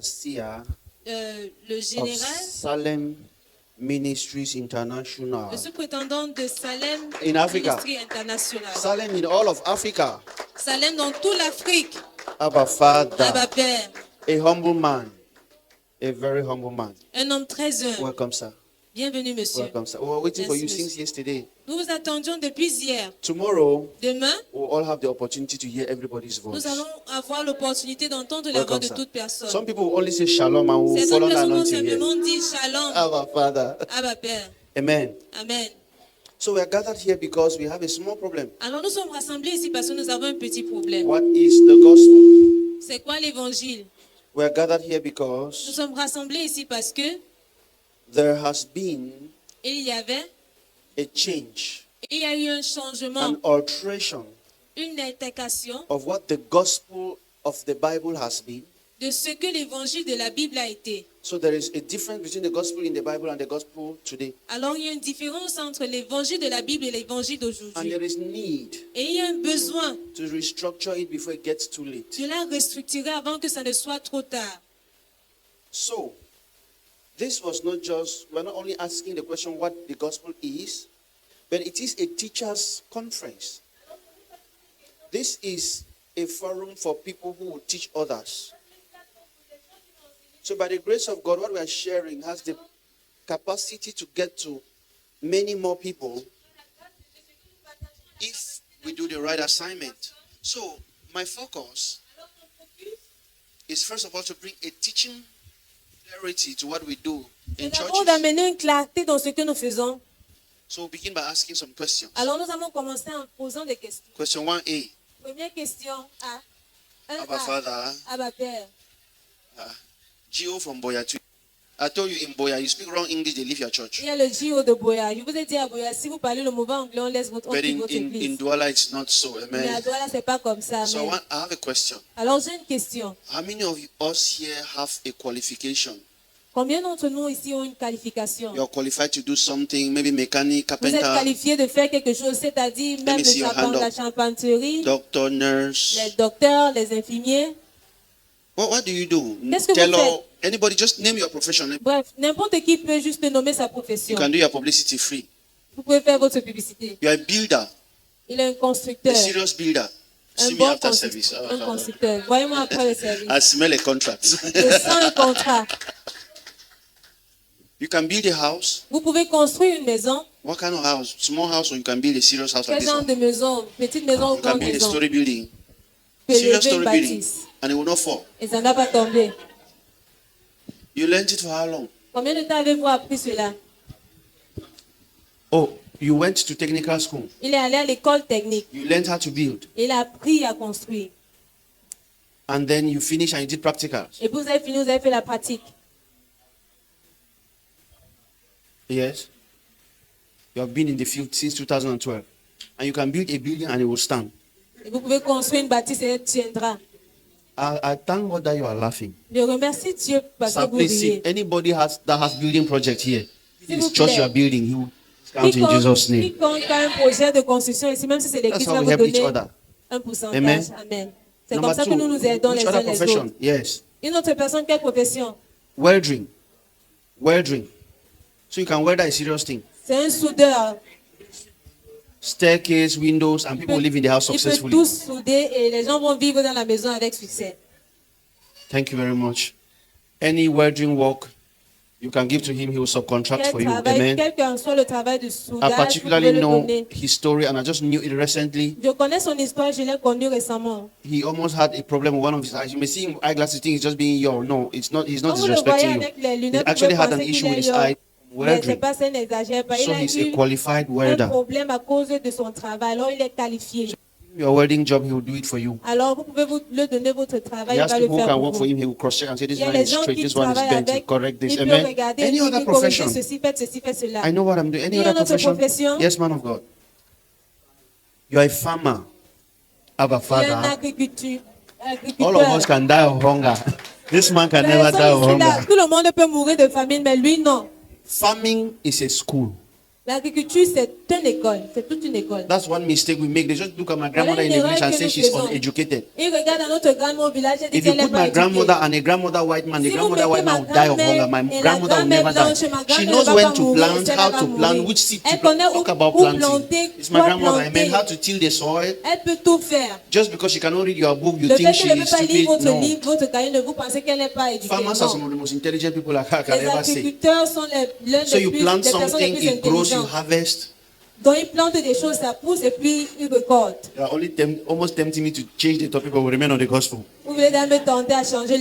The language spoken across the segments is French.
Garcia le of général, Salem Ministries International. le sous-prétendant de Salem In Africa. Ministry International. Salem in all of Africa. Salem dans toute l'Afrique. Abba Father, Abba Père, a humble man, a very humble man. un homme très humble. Welcome, sir. Bienvenue, monsieur. Welcome, sir. We were waiting for you Merci, since yesterday. Nous vous attendions depuis hier. Tomorrow, Demain, we'll all have the opportunity to hear everybody's voice. nous allons avoir l'opportunité d'entendre la voix Welcome, de sir. toute personne. Some people will only say shalom and we'll Certaines follow the personnes vont anointing here. simplement dire shalom. Abba Father. Abba Père. Amen. Amen. So we are gathered here because we have a small problem. Alors nous sommes rassemblés ici parce que nous avons un petit problème. What is the gospel? C'est quoi l'évangile? We are gathered here Nous because sommes rassemblés ici parce que there has been il y avait, a change, il y a eu un changement, an alteration une intégration of what the gospel of the Bible has been. de ce que l'évangile de la Bible a été. So there is a difference between the gospel in the Bible and the gospel today. Alors il y a une différence entre l'évangile de la Bible et l'évangile And d'aujourd'hui. there is need Et il y a un besoin to restructure it before it gets too late. de la restructurer avant que ça ne soit trop tard. So, this was not just, we're not only asking the question what the gospel is, but it is a teacher's conference. This is a forum for people who will teach others. So, by the grace of God, what we are sharing has the capacity to get to many more people if we do the right assignment. So, my focus is first of all to bring a teaching clarity to what we do in Nous avons churches. d'amener une clarté dans ce que nous faisons. So we'll begin by asking some questions. Alors nous allons commencer en posant des questions. Question 1A. Première question A. Abba Father, Abba Père. Gio from Boya. I told you in Boya, you speak wrong English, they leave your church. Il y a le Gio de Boya. Je vous ai dit à Boya, si vous parlez le mauvais anglais, on laisse votre, on But quitte in, votre in église. Douala, it's not so. Mais à Amen. Douala, c'est pas comme ça. So Amen. I have a question. Alors j'ai une question. How many of us here have a qualification? Combien d'entre nous ici ont une qualification? You're qualified to do something, maybe mechanic, Vous êtes carpenter, qualifié de faire quelque chose, c'est-à-dire même me see your hand la up. charpenterie, doctor, nurse. les docteurs, les infirmiers. What do you do? Qu'est-ce que vous Tailor, anybody, just name your profession. Bref, n'importe qui peut juste nommer sa You profession. can do your publicity free. Vous pouvez faire votre publicité. You're a builder, Il est un a constructeur, serious builder. un See me bon after service. constructeur. Un constructeur. Voyez-moi après le service. I smell a contract. Je sens un contrat. You can build a house. Vous pouvez construire une maison. What kind of house? Small house, or you can build a serious house like Quel this genre one. de maison? Petite maison ou You can grande build a maison? story building, Peut serious lever une story building, bâtisse. and it will not fall. Et ça ne va pas tomber. You learned it for how long? Combien de temps avez-vous appris cela? Oh, you went to technical school. Il est allé à l'école technique. You learned how to build, Il a appris à construire. and then you finished and you did practicals. Et puis vous avez fini, vous avez fait la pratique. Yes. You have been in the field since 2012, and you can build a building and it will stand. Et vous pouvez construire une bâtisse et elle tiendra. I thank God that you are laughing. Je remercie Dieu parce que Sir, vous please see riez. anybody that has building project here. S'il This vous church plaît. you are building, he will count in Jesus' name. Quiconque a un projet de construction ici, même si c'est l'église, That's va how we vous help each donner other. un pourcentage. Amen. Amen. C'est Number comme ça que nous nous two, aidons which les other uns les profession? autres. Yes, Une autre personne, quelle profession? welding. Welding. So you can weld a serious thing. C'est un soudeur. Staircase, windows, and people live in the house Il peut successfully. tous souder et les gens vont vivre dans la maison avec succès. Thank you very much. Any welding work you can give to him, he will subcontract for you. Amen. Quel que soit le travail de I soudage, vous pouvez particularly le know donner. his story, and I just knew it recently. Je connais son histoire, je l'ai connue récemment. He almost had a problem with one of his eyes. You may see him eyeglasses, think he's just being young. No, it's not. He's not Quand vous le voyez disrespecting you. avec les He lunettes, vous actually pouvez had an penser issue qu'il with est his young. eye. Mais c'est Welding. pas ça, n'exagère pas. Il So a he's a eu qualified un welder. problème à cause de son travail. Alors il est qualifié. Your welding job, he will do it for you. Alors vous pouvez le donner votre travail, He il has va le people who faire can pour work for vous. him. He will cross-check and say, this Il y a one les is gens straight, qui this one is travaillent bent. avec, Correct this. il peut Amen. regarder, Any il other peut corriger profession? ceci, faites cela. I know what I'm doing. Any Il y a other une autre profession? profession? Yes, man of God. You are a farmer. Abba Il y a un Father. agriculteur. All of us can die of hunger. This man can never die of Personne ici là, hunger. tout le monde peut mourir de famine, mais lui non. Farming is a school. L'agriculture, c'est une école, c'est toute une école. That's one mistake we make. They just look at my Voilà grandmother in une the village erreur and que say nous she's faisons. uneducated. Il regarde à notre grand-mère au village et dit If you qu'elle n'est put pas my éduquée. grandmother and a grandmother white man, the Si vous grandmother mettez white man ma will die of hunger. grand-mère My et la grandmother will grand-mère never blanche, die. ma She grand-mère knows ne va when pas to mourir, plant, elle how va to plant, mourir. which seed to Elle plant. connaît Talk about où planting. planter, It's my quoi grandmother. Amen. planter. How to till the soil. Elle peut tout faire. Just because she cannot read your book, you Le think fait she qu'elle ne is peut pas lire stupid? votre No. livre, votre cahier, ne vous pensez qu'elle n'est pas éduquée. Farmers are some Non. of the most intelligent people I can Les ever say. agriculteurs sont l'un So des you plus, plant des personnes les something, plus it grows, you intelligentes. harvest. Donc ils plantent des choses, ça pousse et puis ils récoltent. You are only almost tempting me to change the topic, but we remain on the gospel. Vous voulez me tenter à changer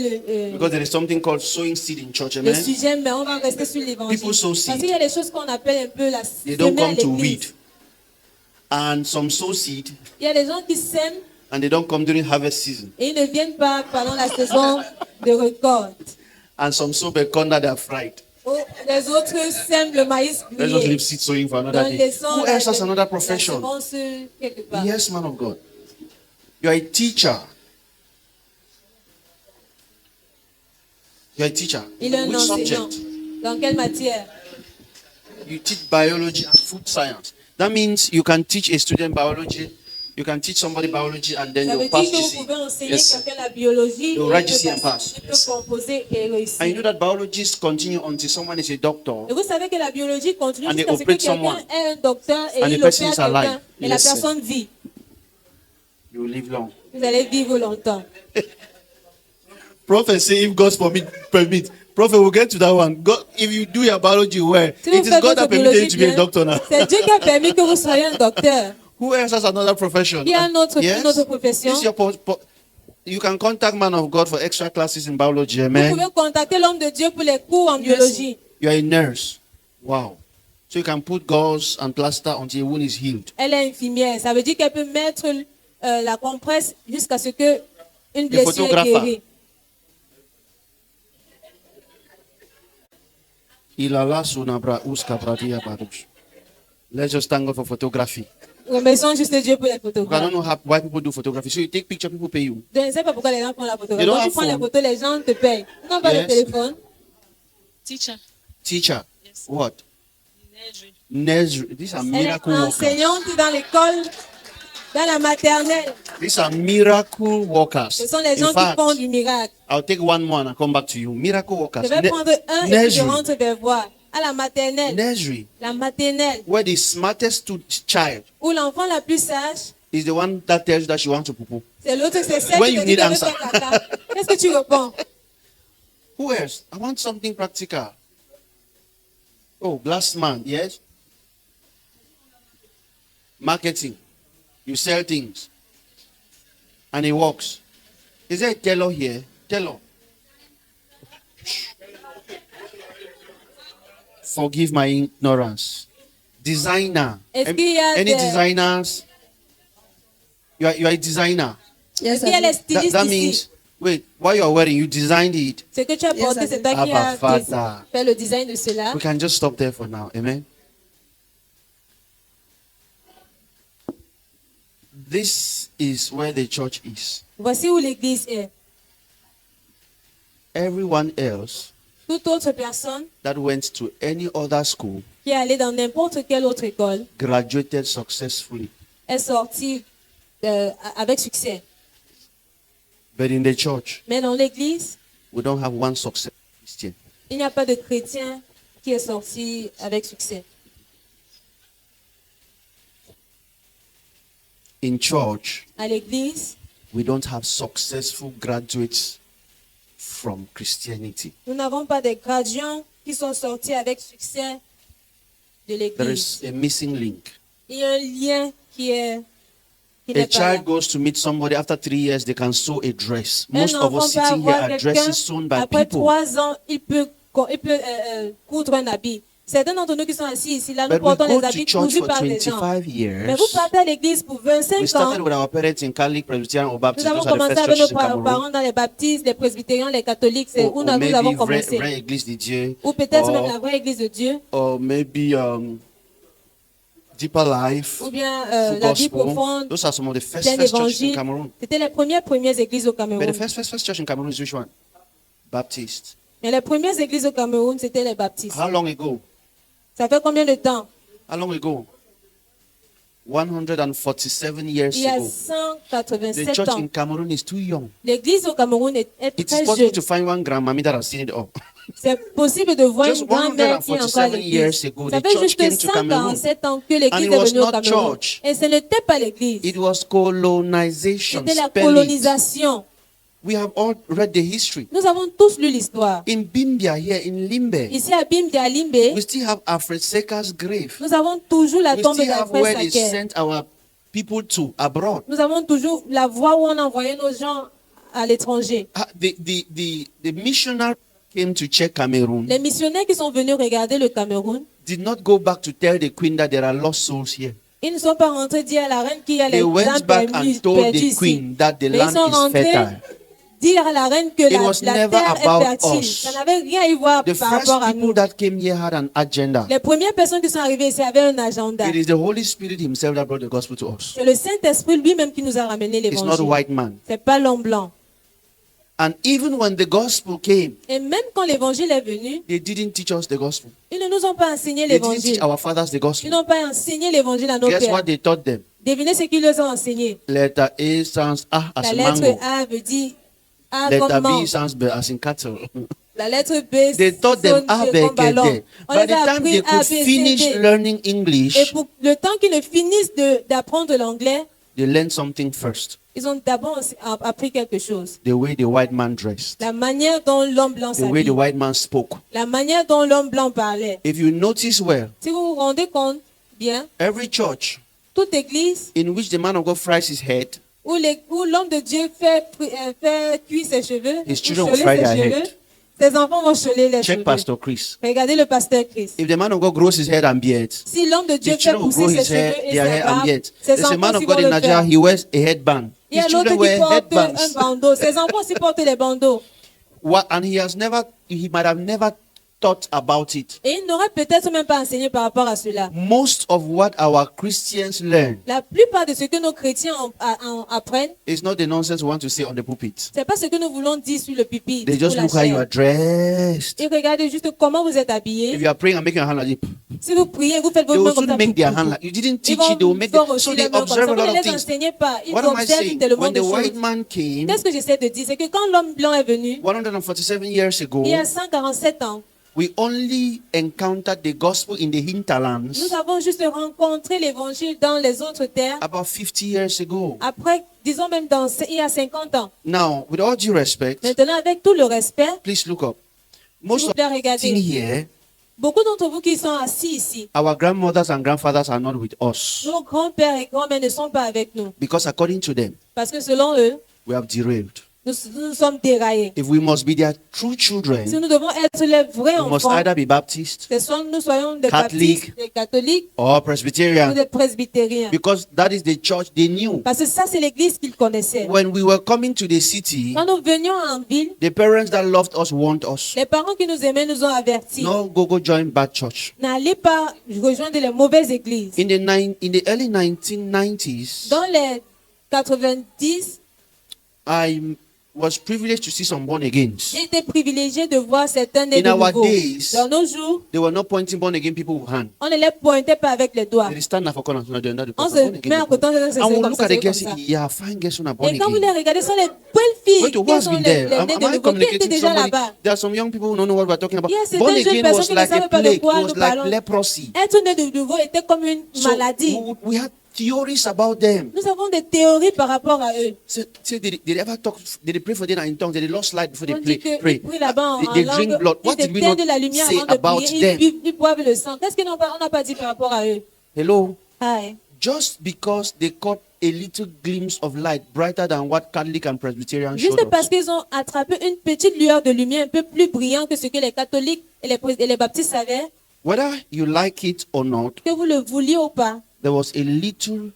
Because there is something called sowing seed in church, le amen. sujet, mais on va rester sur l'évangile. People sow Parce seed. qu'il y a des choses qu'on appelle un peu la They don't semer à come to l'église. weed. And some sow seed, Il y a des gens qui sèment and they don't come during harvest season. et ils ne viennent pas pendant la saison de récolte. And some sow bacon that they are fried. Oh, les autres sèment le maïs Let's just leave grillé. seed sowing for another Donc, day. laissons Who else has another profession? la semence quelque part. Yes, man of God. You are a teacher. You are a teacher. Il est un Which enseignant. subject? Dans quelle matière? You teach biology and food science. That means you can teach a student biology, you can teach somebody biology, and then Ça veut you'll dire pass que vous GC. pouvez enseigner Yes. quelqu'un la biologie, You'll et write il peut GC and passer- pass. il peut composer et réussir. And you know that biologists continue until someone is a doctor. Et vous savez que la biologie continue And they jusqu'à ce que operate quelqu'un someone. ait un docteur et And the il person opère is alive. quelqu'un et la Yes, sir. personne vit. You live long. Vous allez vivre longtemps. Prophet say if God permit. Prophet will get to that one. God, if you do your biology well, Si vous it is faites God votre that permitted you biologie to be a bien, doctor now. c'est Dieu qui a permis que vous soyez un docteur. Who else has another profession? Il y a une autre profession. This is your you can contact man of God for extra classes in biology, Vous amen. pouvez contacter l'homme de Dieu pour les cours en biologie. You are a nurse. Wow. So you can put gauze and plaster until a wound is healed. Elle est infirmière. Ça veut dire qu'elle peut mettre la compresse jusqu'à ce que une Des blessure est photographes. guérie. Ilala sunabra uska pratia baruch. Let's just thank God for photography. Remercions juste Dieu pour les I photographes. don't know why people do photography. So you take picture, people pay you. Je ne sais pas pourquoi les gens prennent la photographie. They don't Quand tu have prends les phone. photos, les gens te payent. Ils n'ont pas Yes. de téléphone. Teacher. Teacher. Yes. What? Nursery. Nursery. These are Elle est miracle workers. enseignante dans l'école, dans la maternelle. These are miracle workers. Ce sont les gens In qui fact, font du miracle. I'll take one more and I'll come back to you. Miracle workers. Je vais prendre un et puis je Nursery. rentre vers voir. À la maternelle. Nursery. La maternelle. Where the smartest child Où l'enfant la plus sage, is the one that tells you that she wants to poo. c'est l'autre, c'est celle When qui you te dit need de answer. faire caca. Qu'est-ce que tu réponds? Who else? I want something practical. Oh, glass man, yes. Marketing. You sell things. And it works. Is there a teller here? Teller. Forgive my ignorance. Designer. Est-ce qu'il y a Any des- designers? You are a designer. Est-ce qu'il y a les That, stylistes that ici? means, wait, what you are wearing, you designed it. Ce que tu as porté, c'est toi qui Abba as Father. fait le design de cela. We can just stop there for now. Amen. This is where the church is. Voici où l'église est. Everyone else Toute autre personne that went to any other school qui est allée dans n'importe quelle autre école graduated successfully. est sortie avec succès. But in the church, Mais dans l'église, we don't have one success Christian. il n'y a pas de chrétien qui est sorti avec succès. In church, À l'église, we don't have successful graduates from Christianity. nous n'avons pas de graduants qui sont sortis avec succès de There l'église. is a missing link. Il y a un lien qui A n'est pas là. child goes to meet somebody after 3 years, they can sew a dress. Un Most of enfant us peut sitting here avoir are quelqu'un, dresses sewn by après people. 3 ans, il peut coudre un habit. Certains d'entre nous qui sont assis ici, là, nous But we portons go les habits to church cousus for par des gens. 25 Mais years. vous partez à l'église pour 25 We started ans. with our parents in Catholic, Presbyterian, or Nous Baptist. avons Those are the commencé first avec nos churches in Cameroon. parents dans les baptistes, les presbytériens, les catholiques. C'est où Or nous maybe avons vraie, commencé. vraie église de Dieu. Ou peut-être même Or, la vraie église de Dieu. or maybe Deeper Life. Ou bien Full la vie Gospel. profonde, Those are some of the first plein churches in d'évangiles. Cameroon. C'était les premières églises au But Cameroun. the first church in Cameroon is which one? Baptist. Mais les premières églises au Cameroun, c'était les baptistes. How long ago? Ça fait combien de temps? How long ago? 147 years Il y a ago. The 187 church in ans. Cameroon is too young. L'église au Cameroun est It is très possible jeune. to find one grandmammy that has seen it all. C'est possible de voir Just une grand-mère qui est encore à 147 years l'église. ago, Ça the fait church juste came to Cameroon. 147 ans que And l'église it est was venue au not Cameroun. church. Et ce n'était pas l'église. It was colonization. C'était la Spell it. colonisation. We have all read the history. Nous avons tous lu l'histoire. In Bimbia, here in Limbe, Ici à Bimbi, à Limbe, we still have Alfred Seka's grave. nous avons toujours la We tombe still have d'Alfred where they Saker. sent our people to abroad. Nous avons toujours la voie où on envoyait nos gens à l'étranger. The missionary came to check Cameroon, Les missionnaires qui sont venus regarder le Cameroun, did not go back to tell the queen that there are lost souls here. ils ne sont pas rentrés dire à la reine qu'il y a les They went âmes back perdues and told perdues the ici. queen that the Mais ils land sont is rentrés fertile. dire à la reine que It was la never terre about est fertile. us. Ça n'avait rien à y voir The par first rapport à nous. people that came here had an agenda. Les premières personnes qui sont arrivées ici avaient un agenda. It is the Holy Spirit Himself that brought the gospel to us. C'est le Saint-Esprit lui-même qui nous a ramené It's not a l'évangile. white man. C'est pas l'homme blanc. And even when the gospel came, Et même quand l'évangile est venu, they didn't teach us the gospel. ils ne nous ont pas enseigné They didn't l'évangile. teach our fathers the Ils gospel. n'ont pas enseigné l'évangile à nos Guess pères. what they taught them? Devinez ce qu'ils leur ont enseigné. Letter A sounds as La a lettre mango. A veut dire A Letter comme B mangue. sounds B as in cattle. La lettre B They taught them sonne comme ballon. Abekede. On By les the a time appris they A, could B, C, finish D. learning Et English, pour le temps qu'ils ne finissent d'apprendre l'anglais, they learned something first. ils ont d'abord appris quelque chose. The way the white man dressed, La manière dont l'homme blanc the way s'habille. the white man spoke. La manière dont l'homme blanc parlait. If you notice well, Si vous vous rendez compte bien, every church toute église in which the man of God fries his head, où l'homme de Dieu fait cuire ses cheveux, His ou children will choler fry ses their cheveux, head. ses enfants vont choler les check cheveux. Pastor Chris. Regardez le pasteur Christ. If the man of God grows his head and beard, Si l'homme de Dieu the fait children will grow pousser his ses hair, cheveux et their ses hair and barbes, beard. ses There's a man enfants of aussi God vont in le Nigeria, faire. he wears a headband. Il y a His l'autre children qui wear porte un headbands. bandeau. Ses enfants aussi portent les bandeaux. And he might have never thought about it. Et il n'aurait peut-être même pas enseigné par rapport à cela. Most of what our Christians learn La plupart de ce que nos chrétiens apprennent, is not the nonsense we want to say on the pulpit. c'est pas ce que nous voulons dire sur le pupitre. They just ou la look how you are chair. dressed. Et regardez juste comment vous êtes If habillés. you are praying and making your hand like this, Si vous priez, vous faites they vos mains will comme soon ça. make their hand like you didn't Ils teach vont it. They will make faire it. aussi So les they mains comme observe ça. a Vous lot ne of les things. enseignez pas. Ils What am I observent saying? tellement When de the white choses. man came Qu'est-ce que j'essaie de dire? C'est que quand l'homme blanc est venu, 147 years ago, il y a 147 ans, we only encountered the gospel in the hinterlands nous avons juste rencontré l'évangile dans les autres terres. about 50 years ago. Après, disons même il y a 50 ans. Now, with all due respect, Maintenant, avec tout le respect, please look up. s'il Most vous of plaît, the regardez. thing here, Beaucoup d'entre vous qui sont assis ici, our grandmothers and grandfathers are not with us nos grands-pères et grands-mères ne sont pas avec nous. because according to them, Parce que selon eux, we have derailed. nous sommes déraillés. If we must be their true Si children, nous devons être les vrais we must enfants, either be Baptist que soit nous soyons des Catholique, baptistes, des catholiques or ou Presbyterian des presbytériens. because that is the church they knew. Parce que ça, c'est l'église qu'ils connaissaient. When we were coming to the city, Quand nous venions en ville, the parents that loved us warned us. les parents qui nous aimaient nous ont avertis. No, go join bad church. N'allez pas rejoindre les mauvaises églises. In the early 1990s, Dans les 90, I was privileged to see some born agains. j'ai été privilégié de voir certains nés In de our nouveau. days, Dans nos jours, They were not pointing born again people with hand. on ne les pointait pas avec les doigts. They stand up for corner. No, they're not the On person, born se again met à people. côté, on se And we'll comme look ça, at the c'est comme girls. ça. Yeah, fine girls who are born Et quand vous les again. regardez, ce sont les belles filles Wait, who qui has sont been les there? nés Am de I nouveau, qui étaient communicating déjà somebody? là-bas. There are some young people who don't know what we're talking about. Il y a certaines Born jeunes again personnes was qui ne like a savent pas de plague. It quoi was nous like parlons. leprosy. Être né de nouveau était comme une So maladie. we had theories about them. Nous avons des théories par rapport à eux. Say, did they ever talk? Did they pray for them in tongues? Did they lost light before On they dit qu'ils pray? prient là-bas en They drink langue, blood. What ils did we not éteignent la lumière say avant de about prier, them? ils boivent le sang. Qu'est-ce qu'on n'a pas dit par rapport à eux? Hello? Hi. Just because they caught a little glimpse of light brighter than what Catholic and Presbyterian showed Juste parce us. qu'ils ont attrapé une petite lueur de lumière un peu plus brillante que ce que les catholiques et les baptistes savaient, Whether you like it or not, que vous le vouliez ou pas, there was a little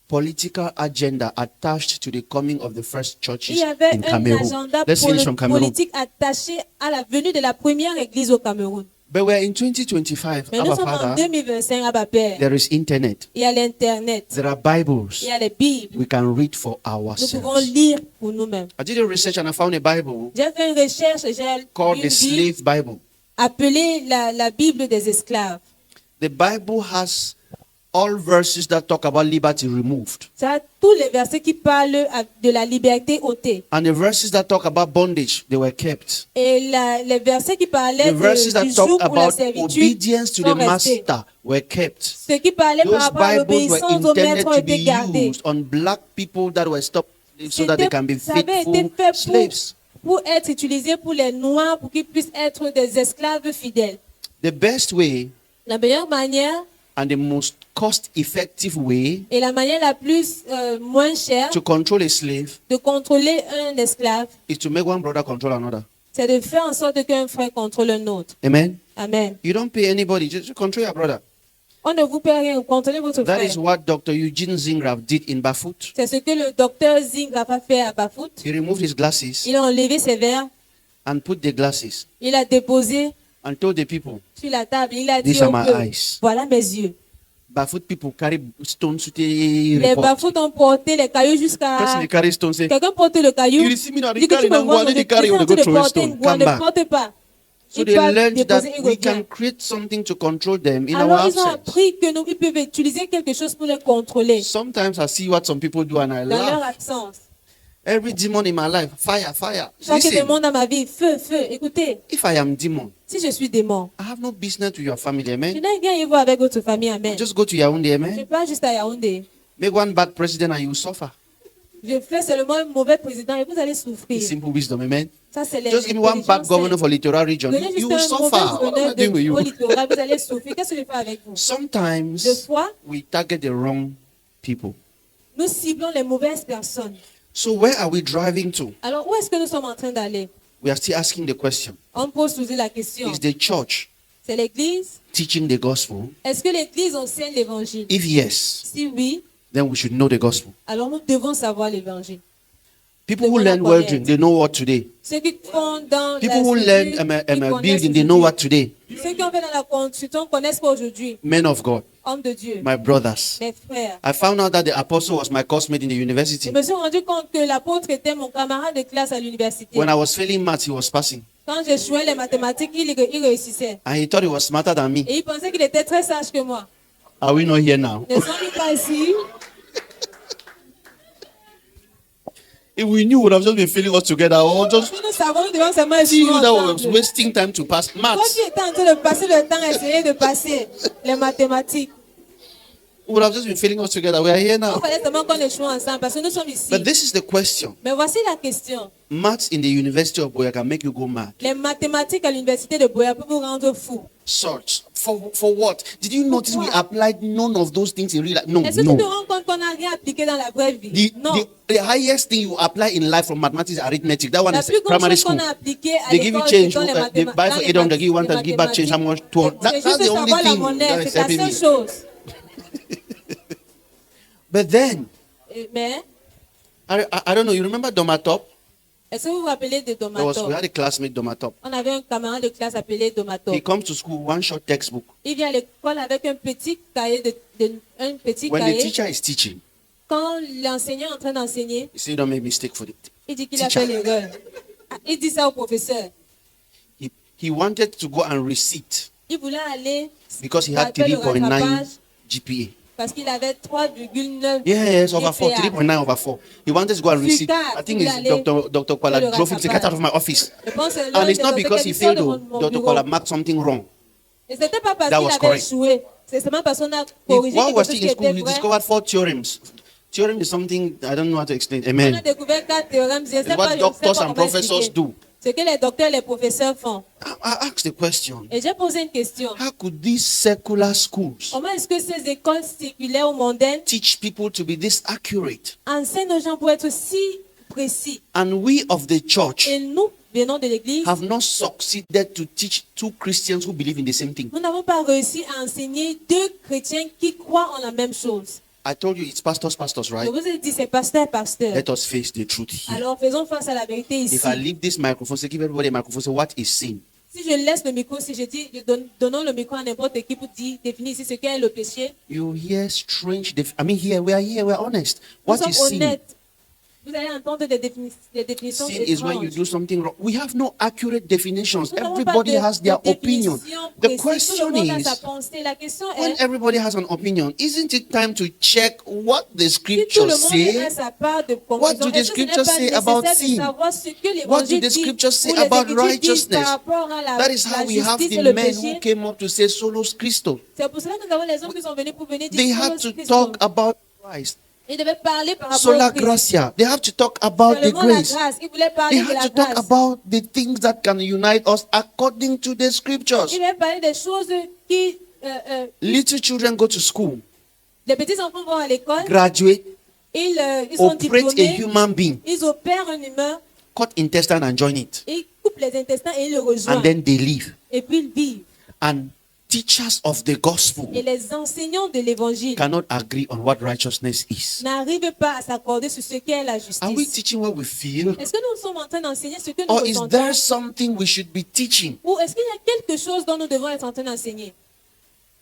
political agenda attached to the coming of the first churches il y avait in un Cameroon. agenda Let's finish from Cameroon. politique attaché à la venue de la première église au Cameroun. But we're in 2025, Mais nous Abba sommes en Father. 2025 à Bapère. There is internet. Il y a l'Internet, There are Bibles il y a les Bibles. we can read for Nous pouvons ourselves. lire pour nous-mêmes. I did a research and I found a Bible J'ai fait une recherche, j'ai lu called une the Bible Slave Bible. appelée la Bible des esclaves. The Bible has all verses that talk about liberty removed, Ça a tous les versets qui parlent de la liberté ôtée. and the verses that talk about bondage, they were kept. Et les versets qui parlaient The verses that du talk jour où la about servitude obedience to the sont restés. master were kept. Ceux qui parlaient par Those rapport à Bibles were l'obéissance au intended maître ont to été be gardés. used on black people that were stopped so that they can be Ça avait été faithful fait slaves. pour être utilisé pour les Noirs, pour qu'ils puissent être des esclaves fidèles. The best way La meilleure manière and the most cost-effective way et la manière la plus moins chère to control a slave de contrôler un esclave, is to make one brother control another. c'est de faire en sorte qu'un frère contrôle un autre. Amen. Amen. You don't pay anybody, just control your brother. On ne vous paie rien, contrôlez votre That frère. is what Dr. Eugene Zingraf did in Bafut. C'est ce que le docteur Zingraf a fait à Bafut. He removed his glasses Il a enlevé ses verres, and put the glasses il a déposé and told the people, sur la table. Il a dit these are au my peuple, eyes. voilà mes yeux. Bafut people carry stones to the Les report. Bafut ont porté les cailloux jusqu'à... Person they carry stones say, Quelqu'un porte le caillou. you see me now, they Dit que carry tu me now, vois, go, je they carry, suis they en go train de throw a porter, stone, moi, come ne back. porte pas. So Il they va learned that déposer, il we revient. can create something to control them in our Alors ils ont absence. appris que nous ils peuvent utiliser quelque chose pour les contrôler Sometimes I see what some people do and I dans leur laugh. absence. Every demon in my life, fire, fire. Chaque Listen, démon dans ma vie, feu, feu. Écoutez, if I am demon, si je suis démon, I have no business to your family, je amen. n'ai rien à voir avec votre famille, amen. Just go to Yaoundé, Je amen. pars juste à Yaoundé. Make one bad president and you suffer. Je fais seulement un mauvais président et vous allez It's souffrir. simple wisdom, amen. Ça, c'est les Just give me one bad governor for Littoral region. Donnez You juste will un suffer. mauvais What am I gouverneur doing with de au you? littoral, vous allez souffrir. Qu'est-ce que je fais avec vous? Sometimes Des fois, we target the wrong people. nous ciblons les mauvaises personnes. So where are we driving to? Alors, où est-ce que nous sommes en train d'aller? We are still asking the question. On pose toujours la question. Is the church C'est l'Église? teaching the gospel? Est-ce que l'Église enseigne l'Évangile? If yes, Si oui, then we should know the gospel. alors nous devons savoir l'Évangile. People who learn welding, they know what today. Ceux qui font dans People la who learn structure, ils connaissent building, they know aujourd'hui. what today. Ceux qui ont fait dans la construction connaissent pas aujourd'hui. Men of God, Hommes de Dieu, my brothers. mes frères. I found out that the apostle was my classmate in the Je university. me suis rendu compte que l'apôtre était mon camarade de classe à l'université. When I was failing maths, he was passing. Quand j'échouais les mathématiques, il réussissait. And he thought he was smarter than me. Et il pensait qu'il était très sage que moi. Are we not here now? Ne sommes-nous pas ici? If we knew, we would have just been feeling us together. Or just Si nous savons, nous devons seulement see étudier you that was ensemble. wasting time to pass Toi maths. qui étais en train de passer le temps à essayer de passer les mathématiques, We would have just been feeling us together. We are here il now. fallait seulement qu'on échoue ensemble parce que nous sommes ici. But this is the question. Mais voici la question. Maths in the University of Boya can make you go mad. Les mathématiques à l'université de Boya peuvent vous rendre fou. Search. For what? Did you notice we applied none of those things in real life? No, Est-ce que tu te no. rends compte qu'on n'a rien appliqué dans la vraie vie? Non. The highest thing you apply in life from mathematics is arithmetic. That one La is plus grande primary chose qu'on school. a appliquée à They give you l'école, change. c'est dans les They buy for 800, they give you 1,000, give back change. How much? 12. C'est That's juste the only savoir la thing monnaie, that is c'est la helping seule me. chose. But then, Mais, I don't know. You remember Domatop? est-ce que vous vous rappelez de We Domatop? had a classmate, Domatop. On avait un camarade de classe appelé Domatop. He comes to school, one short textbook. Il vient à l'école avec un petit cahier, un petit When the cahier. teacher is teaching, Quand l'enseignant est en train d'enseigner, he said, don't make mistake for it. il dit qu'il a Teacher. fait l'erreur. Ah, il dit ça au professeur. He wanted to go and receipt Il voulait aller because he had faire le 3.9 rattrapage GPA. parce qu'il avait 3,9. Yes, over 4, GPA. 3.9 over 4. He wanted to go and receipt. Tard, I think il it's allait Dr. Kwala faire le drove him to get out rattrapage. of my office. Je pense que And it's l'un not des because he docteurs failed, qui though. sort de mon Dr. bureau. Kwala marked something wrong. Et c'était pas parce That qu'il was avait correct. échoué. C'est seulement parce qu'on a corrigé While quelque we're chose still qui in était school, he vrai. discovered 4 theorems. Theorem is something I don't know how to explain. On a Amen. découvert 4 théorèmes. Je ne sais It's pas, what je ne sais doctors pas and comment professors expliquer. do. Ce que les docteurs et les professeurs font. I asked the question. Et j'ai posé une question. How could these secular schools Comment est-ce que ces écoles séculaires ou mondaines teach people to be this accurate? enseignent aux gens pour être si précis? And we of the church Et nous, venant de l'église, have not succeeded to teach two Christians who believe in the same thing. nous n'avons pas réussi à enseigner deux chrétiens qui croient en la même chose. I told you it's pastors, Je right? vous ai dit, c'est pasteur, pasteur. Let us face the truth here. Alors faisons face à la vérité ici. If I leave this microphone, say give everybody a microphone, say what is sin? Si je laisse le micro, si je dis, donnons le micro à n'importe qui pour définir ici ce qu'est le péché, You hear strange. We are here, we're honest. nous What is sommes sin? honnêtes. Vous allez entendre des définitions Sin is when you étranges. do something wrong. We have no accurate definitions. Nous n'avons pas Everybody de- has their de opinion. définition The précise. Tout question le monde a sa is, pensée. La question when est, everybody has an opinion, isn't it time to check what the si tout scriptures le monde say? a sa part de What do conclusion, the est-ce que ce n'est scriptures pas say about nécessaire de sin? savoir ce que What do l'évangile the dit scriptures say ou les about Écritures disent righteousness? par rapport à That is la how we have justice et the le men who péché? came up to say solos Christo. C'est pour cela que nous avons les hommes qui sont venus pour venir They dire had Solos to Christo. talk about Christ. Ils devaient parler par rapport Sola au Christ. gracia. They have to talk about the Seulement la grace. grâce. Ils voulaient They parler de had la to talk grâce. about the things that can unite us according to the scriptures. Ils voulaient parler des choses qui... Little children go to school, les petits enfants vont à l'école, graduate, ils sont operate a diplômés, human being, ils opèrent un humain, cut intestine and join it, ils coupent les intestins et ils le and rejoignent. then they leave. Et puis ils vivent. And teachers of the gospel Et les enseignants de l'évangile cannot agree on what righteousness is. n'arrivent pas à s'accorder sur ce qu'est la Are we justice. teaching what we feel? Est-ce que nous sommes en train d'enseigner ce que nous Or is ressentons? there something we should be teaching? Ou est-ce qu'il y a quelque chose dont nous devons être en train d'enseigner?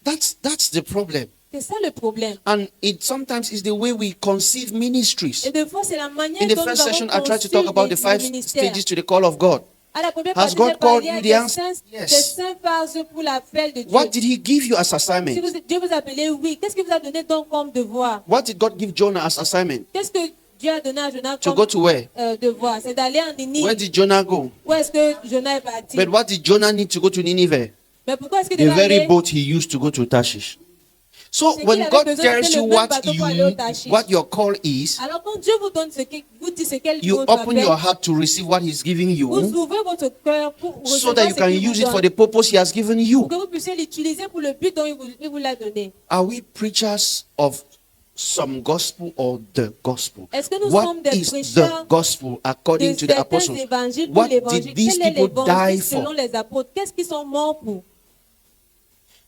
That's the problem. C'est ça le problème. And it sometimes is the way we conceive ministries. Et des fois, c'est la manière In the dont first nous avons session, I tried to conçu talk about les the 5 ministères. stages to the call of God. À la première Has partie, God j'ai parlé called you? des The answer, des yes. 5 phases pour l'appel de Dieu. What did He give you as Si assignment? Dieu vous a appelé, oui. Qu'est-ce qu'il vous a donné donc comme devoir? What did God give Jonah as assignment? Qu'est-ce que Dieu a donné à Jonas To comme go to where? devoir? C'est d'aller en Where Ninive. did Jonah go? Où est-ce que Jonas est parti? But what did Jonah need to go to Nineveh? Mais pourquoi est-ce qu'il The devait very aller? boat he used to go to Tarshish. So C'est when qu'il avait God besoin tells de you le même what bateau pour aller au Tarshish. what your call is, Alors quand Dieu vous donne vous dit ce qu'elle you vous open appelle, your heart to receive what He's giving vous you, ouvrez votre cœur pour so recevoir that you ce can qu'il use vous it for donne, the purpose He has given pour you. que vous puissiez l'utiliser pour le but dont il vous l'a donné. Are we preachers of some gospel or the gospel? Est-ce que nous What sommes des is the prêcheurs gospel de according to the certains apostles? évangiles pour What l'évangile? did these Quel est people die l'évangile for? selon les apôtres? Qu'est-ce qu'ils sont morts pour?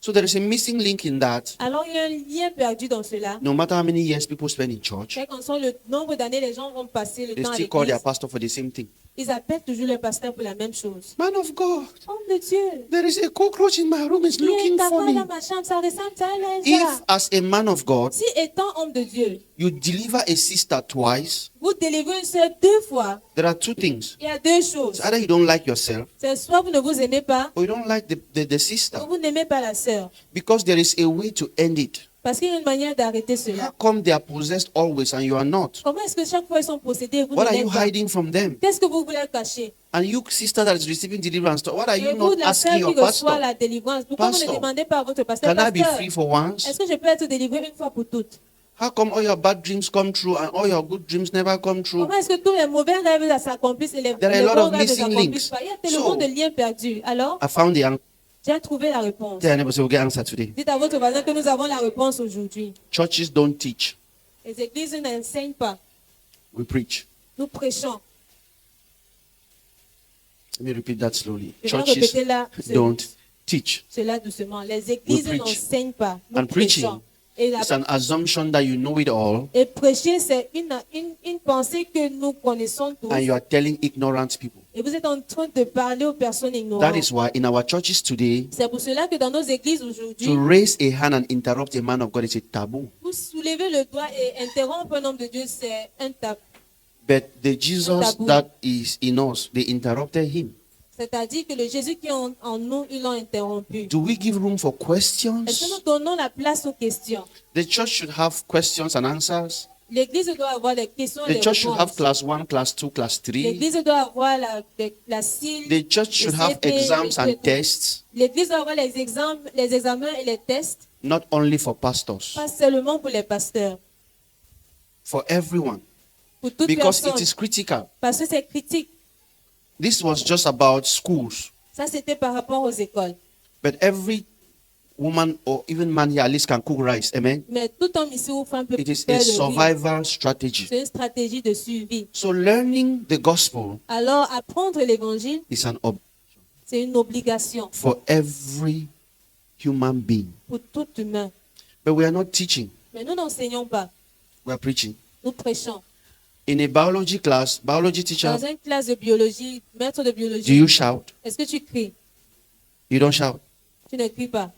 So there is a missing link in that. Alors il y a un lien perdu dans cela. No matter how many years people spend in church, Quel qu'en soit le nombre d'années les gens vont passer le they temps à still call their l'église, pastor for the same thing. ils appellent toujours le pasteur pour la même chose. Man of God, Homme de Dieu, there is a cockroach in my room. It's il y a looking une for cavale me. dans ma chambre, ça ressemble à un If, lézard. as a man of God, Si étant homme de Dieu, you deliver a sister twice, vous délivrez une sœur 2 fois, there are two things. il y a 2 choses. It's either you don't like yourself C'est soit vous ne vous aimez pas, or you don't like the sister, ou vous n'aimez pas la sœur. because there is a way to end it. Parce qu'il y a une manière d'arrêter How cela. come they are possessed always and you are not? Comment est-ce que chaque fois ils sont possédés et vous What ne are you l'êtes pas? hiding from them? Qu'est-ce que vous voulez cacher? And you, sister that is receiving deliverance, what are Et you vous, not la sœur asking qui your reçoit pastor? la délivrance, pourquoi vous Pastor, ne demandez pas à votre pasteur, Can I be pasteur, free for once? est-ce que je peux être délivré une fois pour toutes? How come all your bad dreams come true and all your good dreams never come true? Comment est-ce que tous les mauvais rêves s'accomplissent et les There are a lot bons of rêves ne missing s'accomplissent links. pas? Il y a tellement So- de liens perdus. Alors, I found the answer. j'ai trouvé la réponse. Tell your neighbor, say, we'll get answer today. Dites à votre voisin que nous avons la réponse aujourd'hui. Churches don't teach, Les églises n'enseignent pas. we preach. Nous prêchons. Let me repeat that slowly. Je vais Churches répéter don't teach. cela doucement. Les églises preach. n'enseignent pas. Nous And preaching prêchons. Et, It's an assumption that you know it all et prêcher, c'est une pensée que nous connaissons tous. and you are telling ignorant people. Et vous êtes en train de parler aux personnes That ignorantes. is why in our churches today, C'est pour cela que dans nos églises aujourd'hui, to raise a hand and interrupt a man of God is a taboo. vous soulevez le doigt et interrompre un homme de Dieu, c'est un tabou. But the Jesus Taboo. that is in us, they interrupted him. C'est-à-dire que le Jésus qui est en nous, ils l'ont interrompu. Do we give room for Est-ce que questions? nous donnons la place aux questions? The church should have questions and answers. L'église doit avoir des questions et The des church should have réponses. class 1, class 2, class 3. L'église doit avoir la CIL. The church should le have CP, exams et and tout. tests, L'église doit avoir les examens et les tests, not only for pastors, pas seulement pour les pasteurs, for everyone, pour toute because personne. it is critical. Parce que c'est critique. This was just about schools, Ça, c'était par rapport aux écoles. but every woman or even man here at least can cook rice. Amen. Mais tout homme ici ou femme peut It is faire a de riz. survival strategy. C'est une stratégie de survie. So learning the gospel Alors, apprendre l'évangile, is an c'est une obligation for every human being. pour tout humain. But we are not teaching, Mais nous n'enseignons pas, we are preaching. nous prêchons. In a biology class, biology teacher, Dans une classe de biologie, maître de do biologie, you shout? est-ce que tu cries? You don't shout. Tu ne cries pas.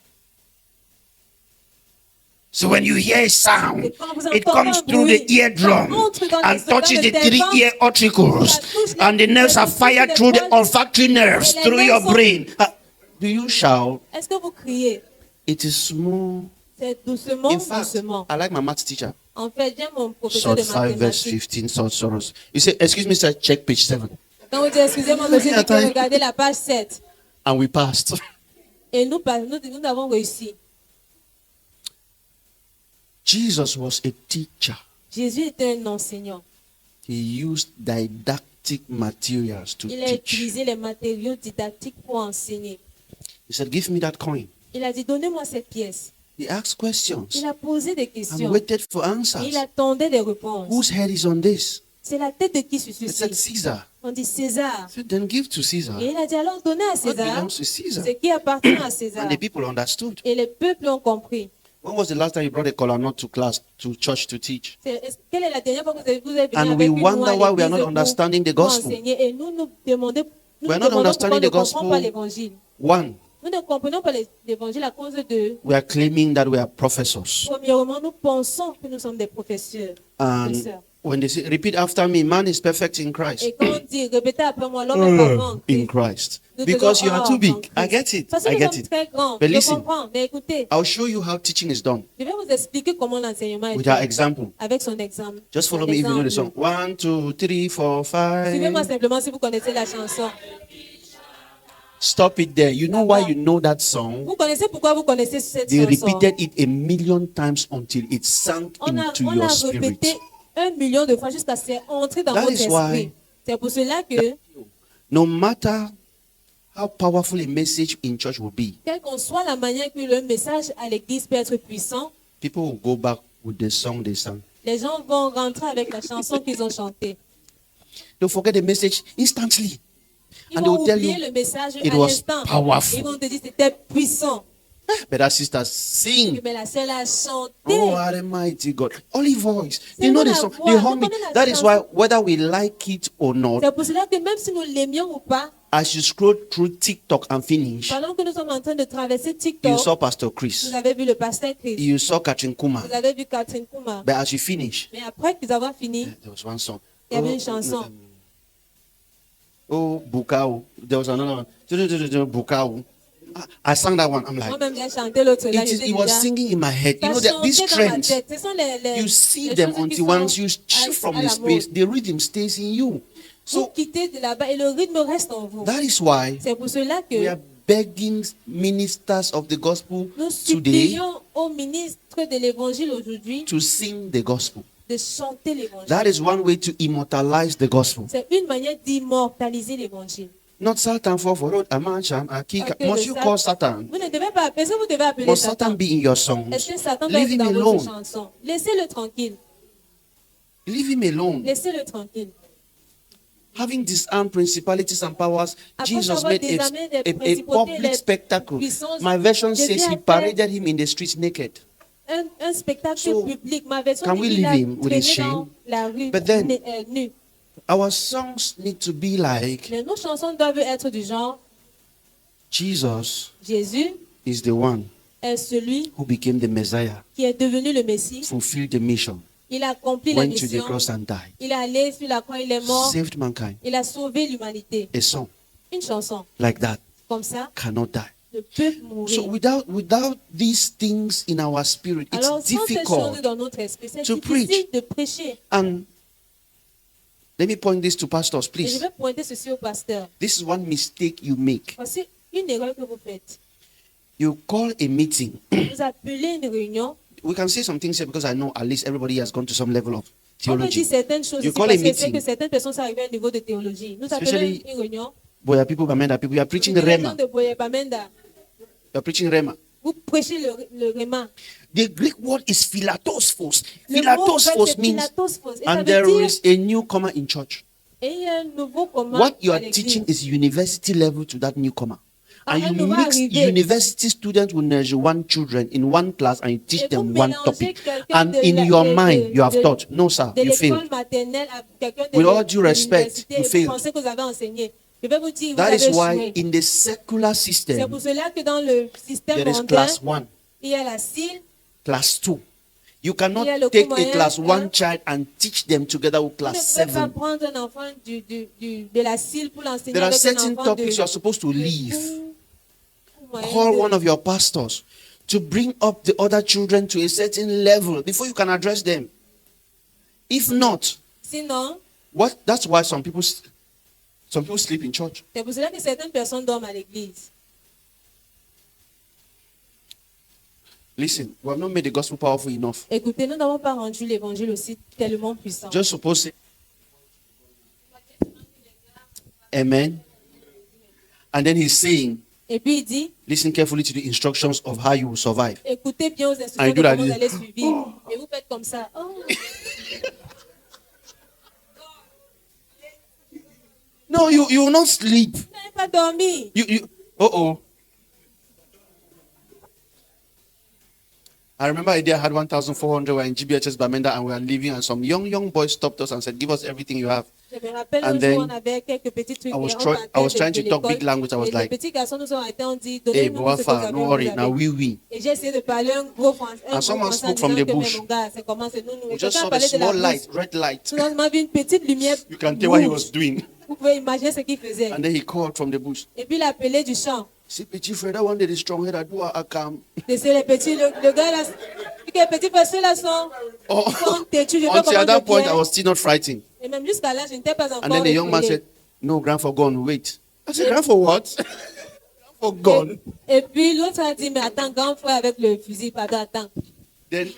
So when you hear a sound, Et quand vous it entendez comes un through bruit, the eardrum ça entre dans and les- dans touches le the three tympan, ear ventricles, ça touche les- and the nerves are ça touche fired les through the poils, olfactory nerves, et les through nerfs your sont- brain. Do you shout? Est-ce que vous criez? It is small. C'est doucement, In fact, doucement. I like my math teacher. En fait, j'aime mon professeur Sort de 5 verse mathématiques. 15, sort sorrows. You say, excuse me, sir, check page 7. Quand vous dites, excusez-moi, monsieur, Attends. regardez la page 7. And we passed. Et nous avons réussi. Jesus was a teacher. Jésus était un enseignant. He used didactic materials to Il a teach. utilisé les matériaux didactiques pour enseigner. He said, give me that coin. Il a dit, donnez-moi cette pièce. He asked questions Il a posé des and questions. waited for Il answers. attendait des réponses. Whose head is on this? C'est la tête de qui sur He said, ceci? Caesar. On dit César. He said, then give to Caesar Et il a dit, alors donnez à what César belongs to Caesar. ce qui appartient à César. And the people understood. Et les peuples ont compris. When was the last time you brought a kola nut to class, to church to teach? Quelle est la dernière fois que vous avez venu And avec we une noix wonder à why we are l'église not pour understanding the gospel. enseigner? Et nous nous demandons, We are not understanding the pourquoi nous ne comprenons pas gospel. l'évangile. One, Nous ne comprenons pas l'évangile à cause de, we are claiming that we are professors. premièrement, nous pensons que nous sommes des professeurs. And professeurs. when they say, repeat after me, man is perfect in Et Christ. quand on dit, répétez après moi, l'homme est parfait en In Christ. Christ. Nous Because devons you are avoir too en big. Christ. I get it. Parce que I nous get sommes it. très grands. But Je listen, comprends. Mais écoutez, I'll show you how teaching is done je vais vous expliquer comment l'enseignement est with our fait. example. Avec son exemple. Just follow Son me if you know the exemple. song. 1, 2, 3, 4, Suivez-moi 5. simplement si vous connaissez la chanson. Stop it there. You know why you know that song? Vous connaissez pourquoi vous connaissez cette They chanson? repeated it a million times until it sank On a into your spirit. répété 1 million de fois jusqu'à ce que c'est entré dans That votre is esprit. why- C'est pour cela que, No matter how powerful a message in church will be, quelle qu'en soit la manière que le message à l'église peut être puissant, people will go back with the song they sang. les gens vont rentrer avec la chanson qu'ils ont chantée. They'll forget the message instantly. Ils And vont they'll tell oublier you, le message it à was l'instant. powerful. Ils vont te dire c'était puissant. But that sister sing. Mais la seule a chanté. Oh, what a mighty God. Only voice. C'est You know nous the la song. voix, They nous hum it. connaissons la That is chanson. why, whether we like it or not, C'est pour cela que même si nous l'aimions ou pas, as you scroll through TikTok and finish, pendant que nous sommes en train de traverser you TikTok, saw Pastor Chris. vous avez vu le pasteur Chris, You saw Catherine Kuma. vous avez vu Catherine Kuma. But as you finish, Mais après qu'ils avaient fini, there was one song. il y avait une chanson. Oh, Bukau. There was another one. Bukau. I sang that one. I'm like, Moi-même, j'ai chanté l'autre là. it was singing in my head. You Ça know that these chantait dans ma trends, tête. Ce sont les you see les them chansons qui until sont once you shift from à the la space, mode. the rhythm stays in you. Vous So quittez de là-bas et le rythme reste en vous. that is why C'est pour cela we que are begging ministers of the gospel nous today supplions au ministre de l'évangile aujourd'hui to sing the gospel. de chanter l'évangile. That is one way to immortalize the gospel. C'est une manière d'immortaliser l'évangile. Not Satan for road, a mansion, a kick. Parce que Must le you Sat- call Satan? Vous ne devez pas appeler, est-ce que vous devez appeler Must Satan Satan? be in your songs? Est-ce que Satan doit Leave être him dans vos alone. chansons? Laissez-le tranquille. Leave him alone. Laissez-le tranquille. Having disarmed principalities and powers, Après Jesus avoir made désarmé les a principautés et public les spectacle. puissances, My version Jésus says a he fait paraded him in the streets naked. Un spectacle So, public. Ma version can dit we qu'il a leave him with his traîné dans shame? la rue But then- nu. Our songs need to be like Mais nos chansons doivent être du genre Jesus Jésus is the one est celui who became the Messiah, qui est devenu le Messie. fulfilled the mission, Il a accompli la went to the mission. cross and died, Il est allé sur la croix, il est mort. saved mankind. Il a sauvé l'humanité. A song Une chanson like that comme ça cannot die. ne peut So mourir. without these things in our spirit, Alors, it's sans ces choses difficult. dans notre esprit, c'est to difficile preach. de prêcher. And let me point this to pastors, Et je please. vais pointer ceci au pasteur. This is one mistake you make. Voici une erreur que vous faites. You call a meeting. Vous appelez une réunion. We can say some things here because I know at least everybody has gone to some level of On peut dire theology. certaines choses You ici call parce a que je sais meeting. que certaines personnes sont arrivées à un niveau de théologie. Nous appelons Especially une réunion. Boya people, Bamenda people, you are preaching Les gens Rema. de Boyebamenda, You are preaching Rema. vous prêchez le Réma. The Greek word is philatosphos. Le mot grec, Philatosphos c'est means, philatosphos. Et ça and veut there dire, is a newcomer in church. et il y a un nouveau commun What you à are l'église. teaching is university level to that newcomer. Ah, And un you nouveau mix arrivé. university students with nursery one children in one class and you teach Et vous them one mélangez topic. quelqu'un And de in la- your de- mind, de- you have de- thought, no, sir, de you failed. l'école maternelle à quelqu'un de With all due respect, l'université, you et failed. vous pensez que vous avez enseigné. Je vais vous dire, vous That avez is why échoué. in the secular C'est system, pour cela que dans le système there is mondain, class 1, il y a la CIL, class 2. You Il y a cannot le take cours a moyen, class 1 hein. child and teach them together with Vous ne class pouvez pas 7. prendre un enfant de la CIL pour l'enseigner There are avec un certain enfant topics you are de supposed to leave. cours moyen Call de- one of your pastors to bring up the other children to a certain level before you can address them. If not, Sinon, that's why some people sleep in church. c'est pour cela que certaines personnes dorment à l'église. Listen, we have not made the gospel powerful enough. Écoutez, nous n'avons pas rendu l'évangile aussi tellement puissant. Just suppose, amen. And then he's saying, Et puis il dit, listen carefully to the instructions of how you will survive. écoutez bien aux I instructions do de that. comment vous allez suivre. Et vous faites comme ça. Oh, No, you will not sleep. vous n'avez pas dormi. Uh-oh. I remember a day I had 1,400. We were in GBHS Bamenda and we were leaving, and some young boys stopped us and said, give us everything you have. Je me rappelle And un then jour, on avait quelques petits trucs. I was et on try- partait I was de- trying de to talk l'école. big language. I was Et like, les petits garçons nous ont arrêtés, on dit, Hey, donnez-nous ce que vous Boafa, avez. no vous worry. avez. Now we. Et j'ai essayé de parler un gros français. And someone spoke from the bush. Mon gars, c'est comment c'est nous. We Et just quelqu'un saw the parlait de la small bouche. light, red light. Nous avons vu une petite lumière. You can tell what he rouge. was doing. Vous pouvez imaginer ce qu'il faisait. And then he called from the bush. Et puis il a appelé du champ. See, Petit Fred, that one day the strong head, I do a calm. Et c'est les petits, le gars là, les petits frères là sont têtus. Je vois Until comment at that je point, I viens. was still not frightened. Et même jusqu'à là, je n'étais pas encore And then the young man effrayée. said, no, grandfather, gone, wait. I said, grandfather, what? Grandfather, gone. Et puis l'autre a dit, mais attends, grand frère avec le fusil, pardon, attends. Then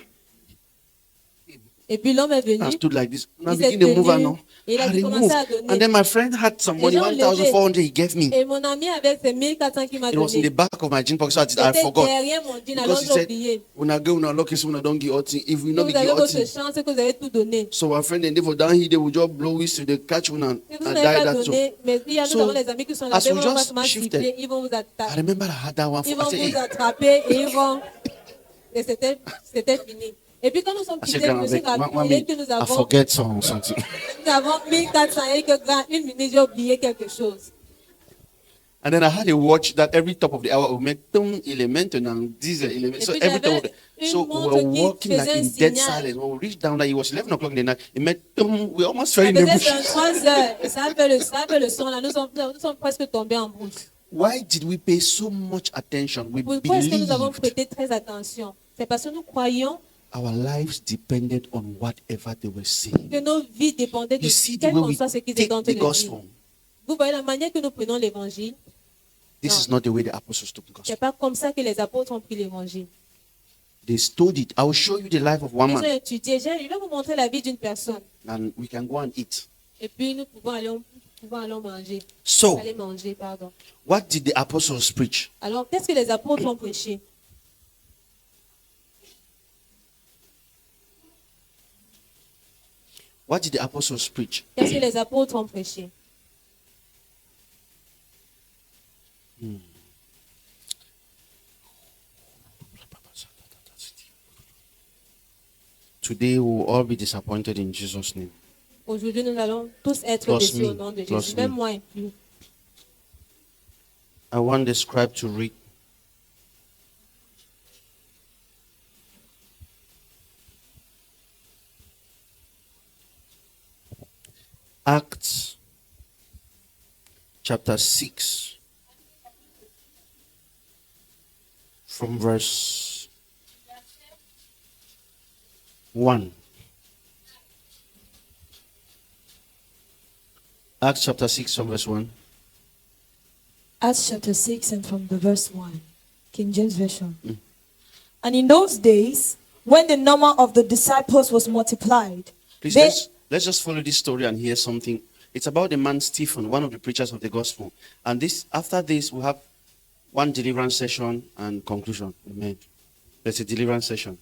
Et puis l'homme est venu. I stood like this. Now Il s'est begin to move, tenu. no. Il a I commencé removed. à donner. And then my friend had some money, Les gens 1,400 he gave me. Et mon ami avec ses 1400 qu'il m'a It was in donné. the back of my jean pocket, so I C'était forgot. derrière mon jean, alors Because he j'ai said, oublié. when I go, when I look, when I don't give out, if we Si not vous give avez votre out. chance, c'est que vous avez tout donné. So my friend and they for down here, they will just blow it to the catch one and Si vous die n'avez pas that too. donné, mais il y a nous So, avons les amis qui sont là, as ils we vont just vraiment shifted, siffler, ils vont vous I attaquer. remember I had that one. Ils For, I vont said, vous hey. attraper et ils vont. Et c'était fini. Et puis quand nous sommes I said, quittés, je grandma, me suis rappelé que nous I avons forget something. 1400 et que grand, une minute, j'ai oublié quelque chose. And then I had a watch that every top of the hour would make tum element and diesel element. Et So puis every j'avais time, une so we montre were qui walking like faisait un in dead signal. silence. When we reached down, like it was 11 o'clock in the night. It made tum. We almost fell Ça in the faisait bush. 23 heures et ça fait le son là. Nous sommes presque tombés en brousse. Why did we pay so much attention? We Pourquoi est-ce que nous avons believed prêté très attention? C'est parce que nous croyons our lives depended on whatever they were saying. que nos vies dépendaient de You see the quel way qu'on we soit ce qu'ils take étaient en the train de dire. gospel. Vous voyez la manière que nous prenons l'évangile. This is not the way the apostles took the C'est gospel. pas comme ça que les apôtres ont pris l'évangile. They studied it. I will show you the life of one Ils ont man, étudié. Je vais vous montrer la vie d'une personne. and we can go and eat. Et puis nous pouvons aller manger. So, Aller manger, pardon. what did the apostles preach? Alors, qu'est-ce que les apôtres ont prêché? What did the apostles preach? Qu'est-ce que les apôtres ont prêché? Today we will all be disappointed in Jesus' name. Aujourd'hui, nous allons tous être Plus déçus me. au nom de Plus Jésus. Même me. moi inclus. I want the scribe to read. Acts chapter 6 from verse 1. Acts chapter 6 from verse 1. Acts chapter 6 and from the verse 1, King James Version. And in those days, when the number of the disciples was multiplied, Please, they, let's just follow this story and hear something. It's about the man Stephen, one of the preachers of the gospel. And after this, we'll have one deliverance session and conclusion. Amen. There's a deliverance session.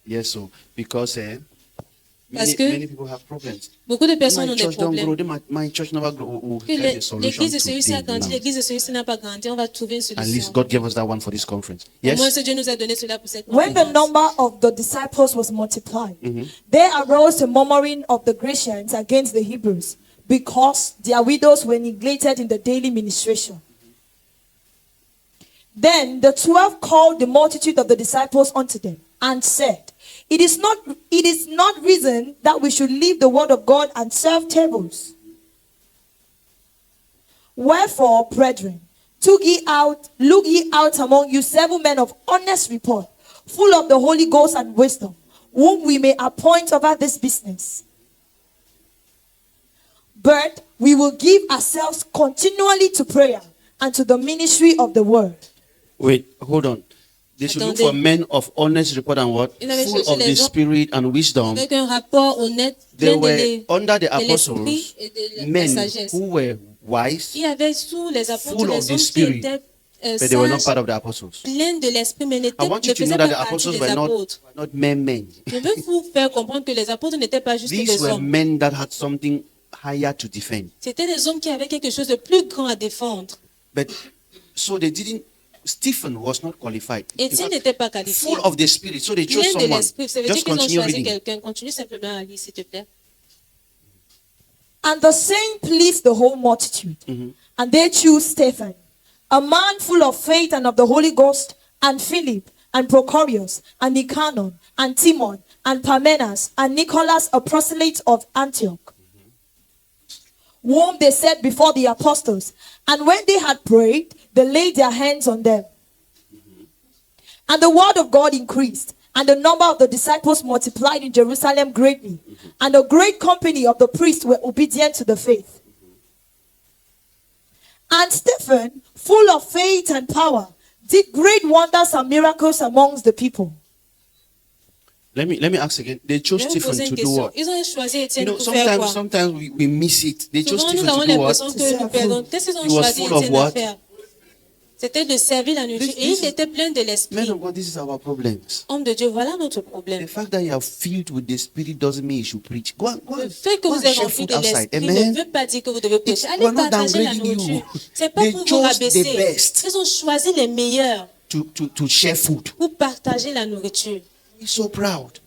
Yes, so because Parce que many people have problems. beaucoup de personnes My ont des church don't grow. problèmes. My church never grow. We'll Que get a solution l'église de celui-ci a today grandi, now. l'église de celui-ci n'a pas grandi, on va trouver une At least solution. God gave us that one for this conference. Au moins, Yes. ce Dieu nous a donné cela pour cette when the conférence. number of the disciples was multiplied, there arose a murmuring of the Grecians against the Hebrews, because their widows were neglected in the daily ministration. Then the 12 called the multitude of the disciples unto them and said, It is not reason that we should leave the word of God and serve tables. Wherefore, brethren, look ye out among you 7 men of honest report, full of the Holy Ghost and wisdom, whom we may appoint over this business. But we will give ourselves continually to prayer and to the ministry of the word. Wait, hold on. They should look for men of honest report and what? Il avait Full cherché of the les gens spirit and wisdom. avec un rapport honnête, They plein de were l'esprit under the et apostles, de la men sagesse. who were wise, Il y avait sous les apôtres full of les the hommes qui spirit, étaient but they were not sages, part of the apostles. pleins de l'esprit, mais I want you ne to know faisaient that pas the partie apostles des were apôtres. not men. Je veux vous faire comprendre que les apôtres n'étaient pas juste These des were hommes. men that had something higher to defend. C'était des hommes qui avaient quelque chose de plus grand à défendre. But so they didn't. Stephen was not qualified. In Étienne fact, n'était pas qualifié. full of the spirit, so they chose Plein de someone. l'esprit. Ça veut dire Just qu'ils ont continue choisi reading. quelqu'un. Continue simplement à lire, s'il te plaît. And the saying pleased the whole multitude. And they chose Stephen, a man full of faith and of the Holy Ghost, and Philip, and Procorius, and Nicanor, and Timon, and Parmenas, and Nicholas, a proselyte of Antioch, whom they set before the apostles. And when they had prayed, they laid their hands on them. And the word of God increased, and the number of the disciples multiplied in Jerusalem greatly. And a great company of the priests were obedient to the faith. And Stephen, full of faith and power, did great wonders and miracles amongst the people. Let me ask again. They chose Je vais vous Stephen poser une to do question. what? Ils ont choisi You Étienne know, pour faire quoi? sometimes we miss it. They chose Souvent, nous Stephen avons to do what? l'impression que nous perdons. Qu'est-ce qu'ils ont He was choisi full of Étienne what? à faire? C'était de servir la nourriture. Et il était plein de Men l'esprit. of God, this is our problems. Homme de Dieu, voilà notre The problème. fact that you are filled with the Spirit doesn't mean you should preach. Go Le fait que go vous and êtes share rempli food de outside. l'esprit Amen. ne veut pas dire que vous devez prêcher. Allez We're not partager la downgrading you. nourriture. C'est pas They pour vous chose the rabaisser. best. Ils ont choisi les meilleurs to share food. pour partager la nourriture. We're so proud.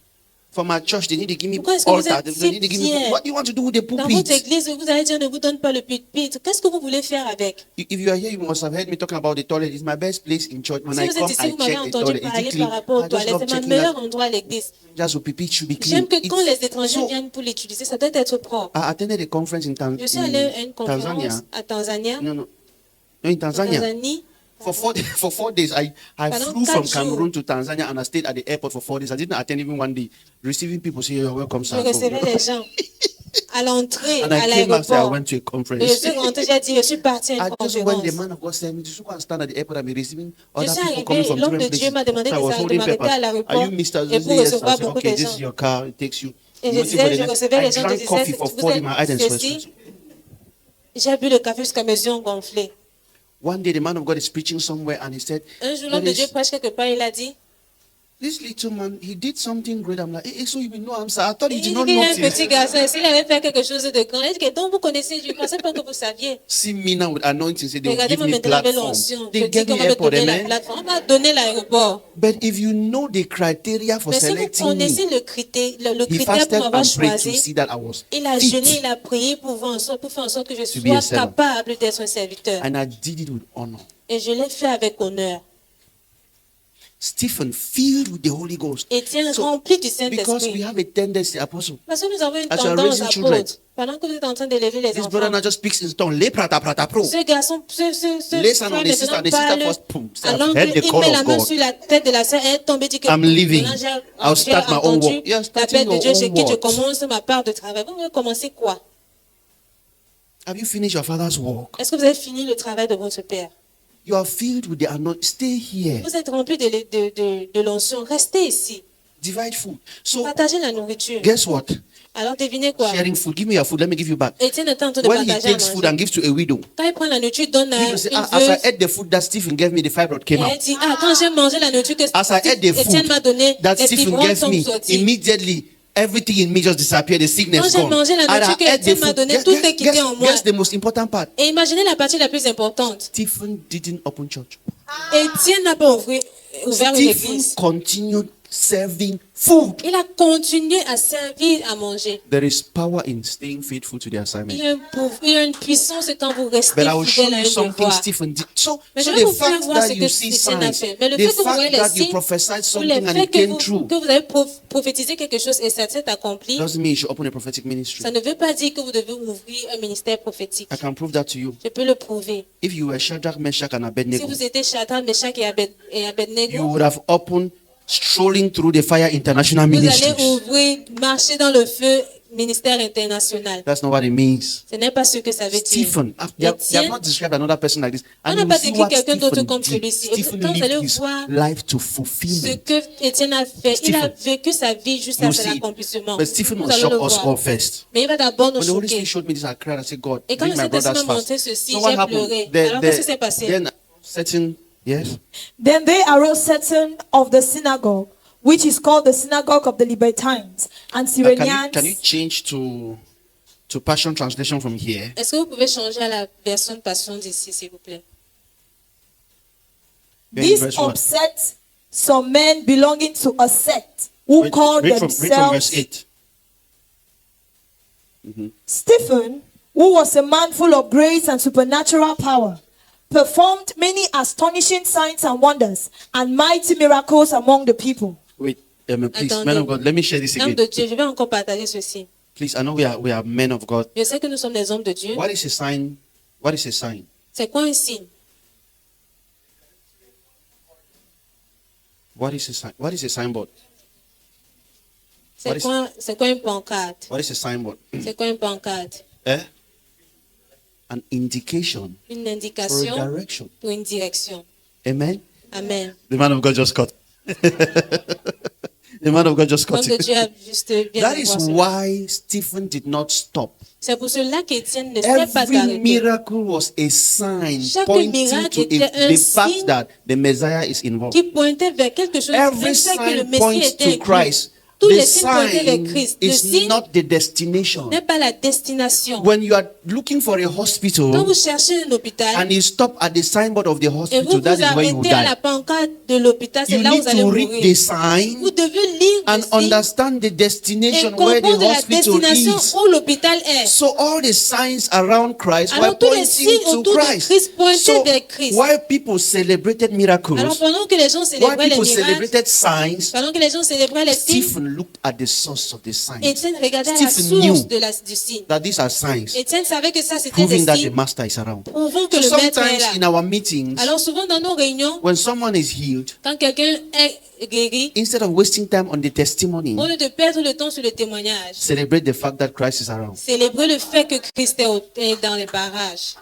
For my church, they need to give me Pourquoi est-ce que vous altar. êtes They si need to give me. fiers? What do you want to do with the Dans votre pulpit? église, vous allez dire, ne vous donne pas le pupitre. Qu'est-ce que vous voulez faire avec? If you are here, you must have heard me talking about the toilet. It's my best place in church. When Si I vous come, êtes ici, I vous m'avez check the entendu toilet. Is parler it par clean? rapport aux I just toilettes. love C'est mon checking meilleur that. endroit à l'église. Just the pulpit should be clean. J'aime que quand les étrangers So, viennent pour l'utiliser, ça doit être propre. I attended a conference in Je suis allée à une conférence Tanzania. à Tanzania. No, in En Tanzania. Tanzanie. For 4 days, I Pendant flew 4 from jours. Cameroon to Tanzania and I stayed at the airport for 4 days. I didn't attend even one day. Receiving people say, "You're welcome, Je sir." recevais les gens à l'entrée, And à I came back, say I l'aéroport. went to a Et je conference. suis rentrée, j'ai dit, je suis partie à I une just when the conférence. man of God said me to go and stand at the airport and be receiving Je other suis people coming arrivée, from l'homme de different Dieu m'a places. demandé So I was de holding m'arrêter papers. à l'aéroport Are you Mr. et pour Yes, I recevoir said, beaucoup okay, de this gens. is your car. It takes you. Et je Waiting for disais, the je next- recevais I les gens, je drank coffee disais, for vous 40 my eyes and êtes sweat. ceci. J'ai bu le café jusqu'à mes yeux gonflés. One day, the man of God is preaching somewhere and he said, Un jour, "There l'homme de is- Dieu prêche quelque part, il a dit, this little man, he did something great." I'm like, hey, so you will know, I'm sorry. I thought you il did dit not qu'il y a un notice. petit garçon, s'il avait fait quelque chose de grand, il dit que donc vous connaissez, je ne pensais pas que vous saviez. See me now with anointing. Say they will give Regardez-moi me maintenant avec platform. l'onction. Je They dis gave qu'on me va me airport, donner la amen. plateforme. On m'a donné l'aéroport. But if you know the criteria for Mais si vous selecting connaissez me, le critère, le he critère fasted pour m'avoir and prayed to choisi, see that I was il a fit. jeûné, il a prié pour faire en sorte que je To be a sois servant. capable d'être un serviteur. And I did it with honor. Et je l'ai fait avec honneur. Stephen filled with the Holy Ghost. Étienne So, rempli du because we Saint-Esprit. have a tendency, apostle. Parce que nous avons une As you are tendance raising children, apôtre. Pendant que vous êtes en train d'élever les This brother enfants, now just speaks in tongue. Le prata prata pro. ce garçon, ce Listen frère on the sister, maintenant the sister parle first, boom, say, en I've langue, heard the il call met of la main God. sur la tête de la sœur et elle tombe et dit que I'm leaving. maintenant, I'll start my own entendu work. Yeah, starting l'appel de your Dieu, own je quitte, je work. commence ma part de travail. Vous voulez commencer quoi? Have you finished your father's work? Est-ce que vous avez fini le travail de votre père? You are filled with the anointing. Stay here. Vous êtes rempli de l'onction. Restez ici. Divide food. So, Partagez la nourriture. guess what? Alors devinez quoi? Sharing food. Give me your food. Let me give you back. Étienne est en train de When he partager à takes food manger. and gives to a widow, Quand il prend la nourriture, il donne à he une will say, veuve. as I ate the food that Stephen gave me, the fibroid came Et out. elle dit, quand j'ai mangé la nourriture que As I ate the Étienne food m'a donné, that les Stephen fibromes gave sont me, sortis. immediately everything in me just disappeared. The sickness Quand j'ai gone. mangé la And I nourriture que ate the Étienne m'a food. donnée, tout est quitté en moi. Guess the most important part. Et imaginez la partie la plus importante. Stephen didn't open church. Étienne n'a pas ouvert une Stephen église. continued serving food. Il a continué à servir, à manger. There is power in staying faithful to the assignment. Il y a une puissance quand vous restez But I will show fidèle à you un something devoir. Stephen did. So Mais je the vais vous faire fact voir ce that que you see Stephen a signs, fait. Mais le the fait que vous voyez fact les that you signes, prophesied ou le something and fait it came que true, vous avez prophétisé quelque chose et ça s'est accompli, doesn't mean you should open a prophetic ministry. ça ne veut pas dire que vous devez ouvrir un ministère prophétique. I can prove that to you. Je peux le prouver. If you were Shadrach, Meshach, and Si Abednego, vous étiez Shadrach, Meshach et you Abednego, would have opened strolling through the fire international vous allez ministries. ouvrir, marcher dans le feu ministère international. That's not what it means. Ce n'est pas ce que ça veut dire. Stephen, they have Étienne, not described another person like this. On And n'a you pas see décrit what quelqu'un d'autre Stephen comme did. celui-ci. Et Stephen quand vous allez lived his voir life to ce fulfillment. que Étienne a fait, il a Stephen. vécu sa vie jusqu'à You see, l'accomplissement. but Stephen Nous will allons le shock us voir. all first. Mais il va d'abord nous When the Holy choquer. Spirit showed me this, I cried. I said, God, Et quand bring le my brothers Saint-Esprit m'a montré fast. ceci, So what j'ai happened? pleuré. Alors qu'est-ce qui s'est passé? Then certain, yes. Then there arose certain of the synagogue, which is called the synagogue of the Libertines, and Cyrenians. Can you change to Passion Translation from here? Est-ce que vous pouvez changer à la version de Passion d'ici, s'il vous plaît? Then This verse one. upset some men belonging to a sect who called Read from verse themselves 8. Stephen, who was a man full of grace and supernatural power, performed many astonishing signs and wonders and mighty miracles among the people. Wait, please, Attendez. man of God, let me share this Homme again. de Dieu, je vais encore partager ceci. Please, I know we are men of God. Je sais que nous sommes des hommes de Dieu. What is a sign? What is a sign? C'est quoi un signe? What is a sign? What is a signboard? What C'est quoi une pancarte? What is a signboard? C'est quoi une pancarte? Eh? An indication Une for a indication direction. pour une direction. Amen. Amen. The man of God just caught. The man of God just caught L'homme de Dieu a it. juste bien That de is voir cela. why Stephen did not stop. C'est pour cela qu'Étienne ne s'est pas Every arrêté. miracle was a sign Chaque pointing miracle to était un the fact signe that the Messiah is involved. Qui pointait vers quelque chose. Every Le fait que le sign Messie points était to inclus. Christ. Tous The les signes pointaient vers sign Christ. Le is signe not the destination. n'est pas la destination. When you are looking for a Quand hospital vous cherchez un hôpital and you stop at the signboard of the et vous hospital, that vous is where you will arrêtez à die. la pancarte de l'hôpital, c'est You là où need vous allez to read the mourir. sign Vous devez lire and le signe understand the et destination where the comprendre la hospital destination is. où l'hôpital est. So all the signs around Christ were Alors tous les pointing signes to autour de Christ. Christ pointaient So vers Christ. while people celebrated Alors miracles, pendant que les gens while célébraient les people miracles, celebrated signs, pendant que les gens célébraient les signes, Stephen looked at the source of the signs. Étienne regardait la Stephen source knew du signe. that these are signs Étienne savait que ça c'était proving des that the signes master is around. prouvant que So le maître est sometimes in là. our meetings, Alors souvent dans nos réunions, when someone is healed, quand quelqu'un est guéri, instead of wasting time on the testimony, au lieu de perdre le temps sur le témoignage, celebrate the fact that Christ is around. célébrer le fait que Christ est dans les barrages.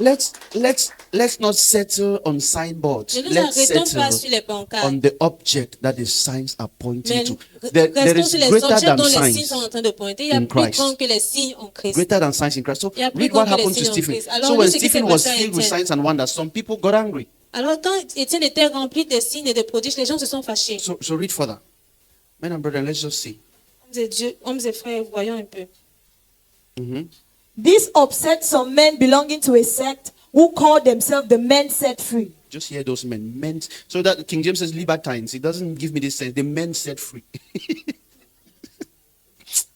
Let's not settle on signboards. Ne nous Let's arrêtons pas settle sur les pancartes, on the object that the signs are pointing mais to. There restons is sur les greater objets than dont les signes sont signs. en train de pointer. Il y a in plus Christ. grand que les signes en Christ. Greater than signs in Christ. So Il y a plus read what grand que les happened to signes en Stephen. Christ. Alors, So when lis ce qui s'est Stephen was passé à filled with Étienne. signs and wonders, some people got angry. Alors quand Étienne était rempli des signes et des prodiges, les gens se sont fâchés. So read further. Men and brethren, let's just see. Hommes et frères, voyons un peu. This upset some men belonging to a sect who called themselves the men set free. Just hear those men. So that King James says libertines. It doesn't give me this sense. The men set free.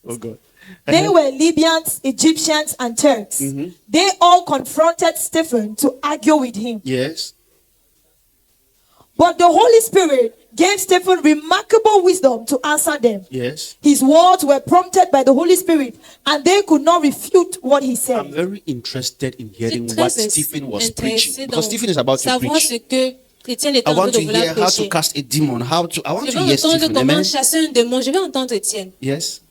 Oh God. They were Libyans, Egyptians, and Turks. They all confronted Stephen to argue with him. Yes. But the Holy Spirit gave Stephen remarkable wisdom to answer them. Yes. His words were prompted by the Holy Spirit, and they could not refute what he I'm said. very interested in C'est hearing très what Stephen was preaching. intéressé Because dans Stephen is about to savoir preach. ce que Étienne est I en train want de to vouloir hear how to prêcher. cast a demon. I want Je to vais hear entendre Stephen. comment Amen. chasser un démon. Je vais entendre Étienne. Yes.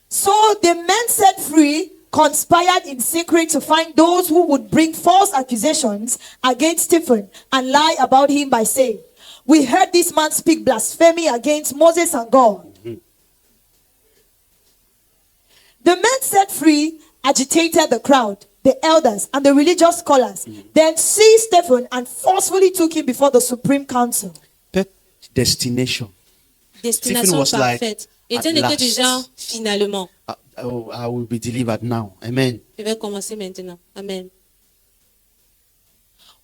So the men set free conspired in secret to find those who would bring false accusations against Stephen and lie about him by saying, "We heard this man speak blasphemy against Moses and God." The men set free agitated the crowd, the elders, and the religious scholars, then seized Stephen and forcefully took him before the Supreme Council. Destination. Destination was like, parfaite. at Étienne était du last. genre, finalement. I will be delivered now. Amen. Je vais commencer maintenant. Amen.